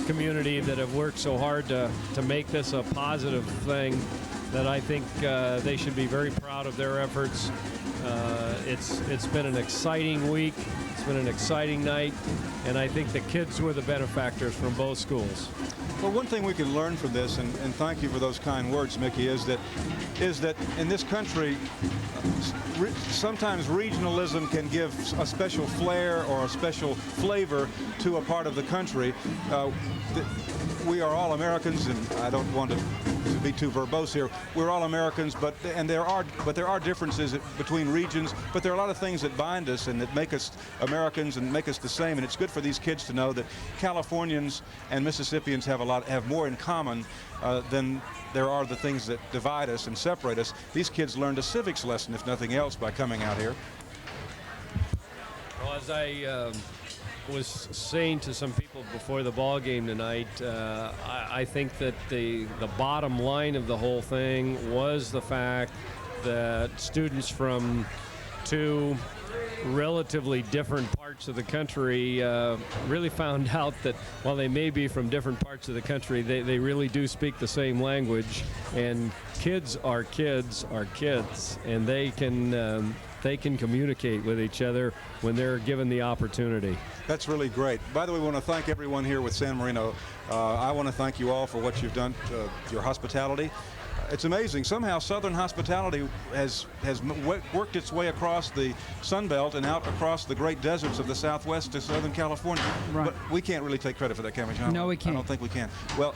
community that have worked so hard to make this a positive thing, that I think they should be very proud of their efforts. It's been an exciting week. It's been an exciting night, and I think the kids were the benefactors from both schools. Well, one thing we can learn from this, and thank you for those kind words, Mickey, is that in this country, sometimes regionalism can give a special flair or a special flavor to a part of the country. We are all Americans, and I don't want to be too verbose here. We're all Americans, but there are differences between regions. But there are a lot of things that bind us and that make us Americans and make us the same. And it's good for these kids to know that Californians and Mississippians have more in common than there are the things that divide us and separate us. These kids learned a civics lesson, if nothing else, by coming out here. Well, as I was saying to some people before the ball game tonight, I think that the bottom line of the whole thing was the fact that students from two relatively different parts of the country really found out that while they may be from different parts of the country, they really do speak the same language, and kids are kids are kids, and they can communicate with each other when they're given the opportunity. That's really great. By the way, we want to thank everyone here with San Marino. I want to thank you all for what you've done, your hospitality. It's amazing. Somehow Southern hospitality has worked its way across the Sun Belt and out across the great deserts of the Southwest to Southern California. Right. But we can't really take credit for that, can we, John? No, we can't. I don't think we can. Well,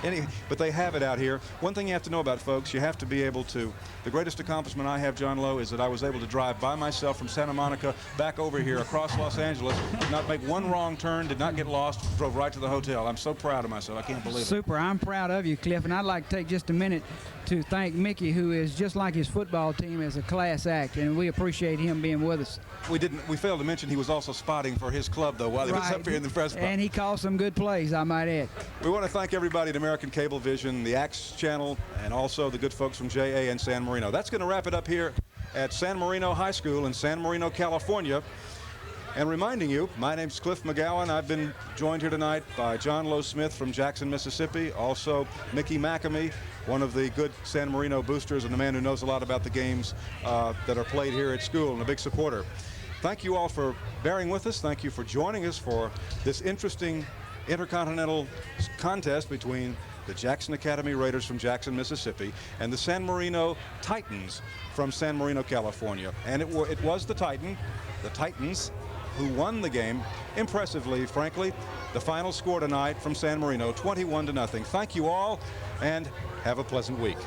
but they have it out here. One thing you have to know about, folks, you have to be able to. The greatest accomplishment I have, John Lowe, is that I was able to drive by myself from Santa Monica back over here across Los Angeles, did not make one wrong turn, did not get lost, drove right to the hotel. I'm so proud of myself. I can't believe it. Super. I'm proud of you, Cliff, and I'd like to take just a minute to thank Mickey, who is just like his football team, as a class act, and we appreciate him being with us. We failed to mention he was also spotting for his club, though, while he was up here in the press box. And he called some good plays, I might add. We want to thank everybody at American Cablevision, the Axe Channel, and also the good folks from JA and San Marino. That's going to wrap it up here at San Marino High School in San Marino, California. And reminding you, my name's Cliff McGowan. I've been joined here tonight by John Lowe Smith from Jackson, Mississippi. Also, Mickey McAmey, one of the good San Marino boosters and a man who knows a lot about the games that are played here at school, and a big supporter. Thank you all for bearing with us. Thank you for joining us for this interesting intercontinental contest between the Jackson Academy Raiders from Jackson, Mississippi, and the San Marino Titans from San Marino, California. And it was the Titans, who won the game impressively, frankly. The final score tonight from San Marino, 21-0. Thank you all, and have a pleasant week.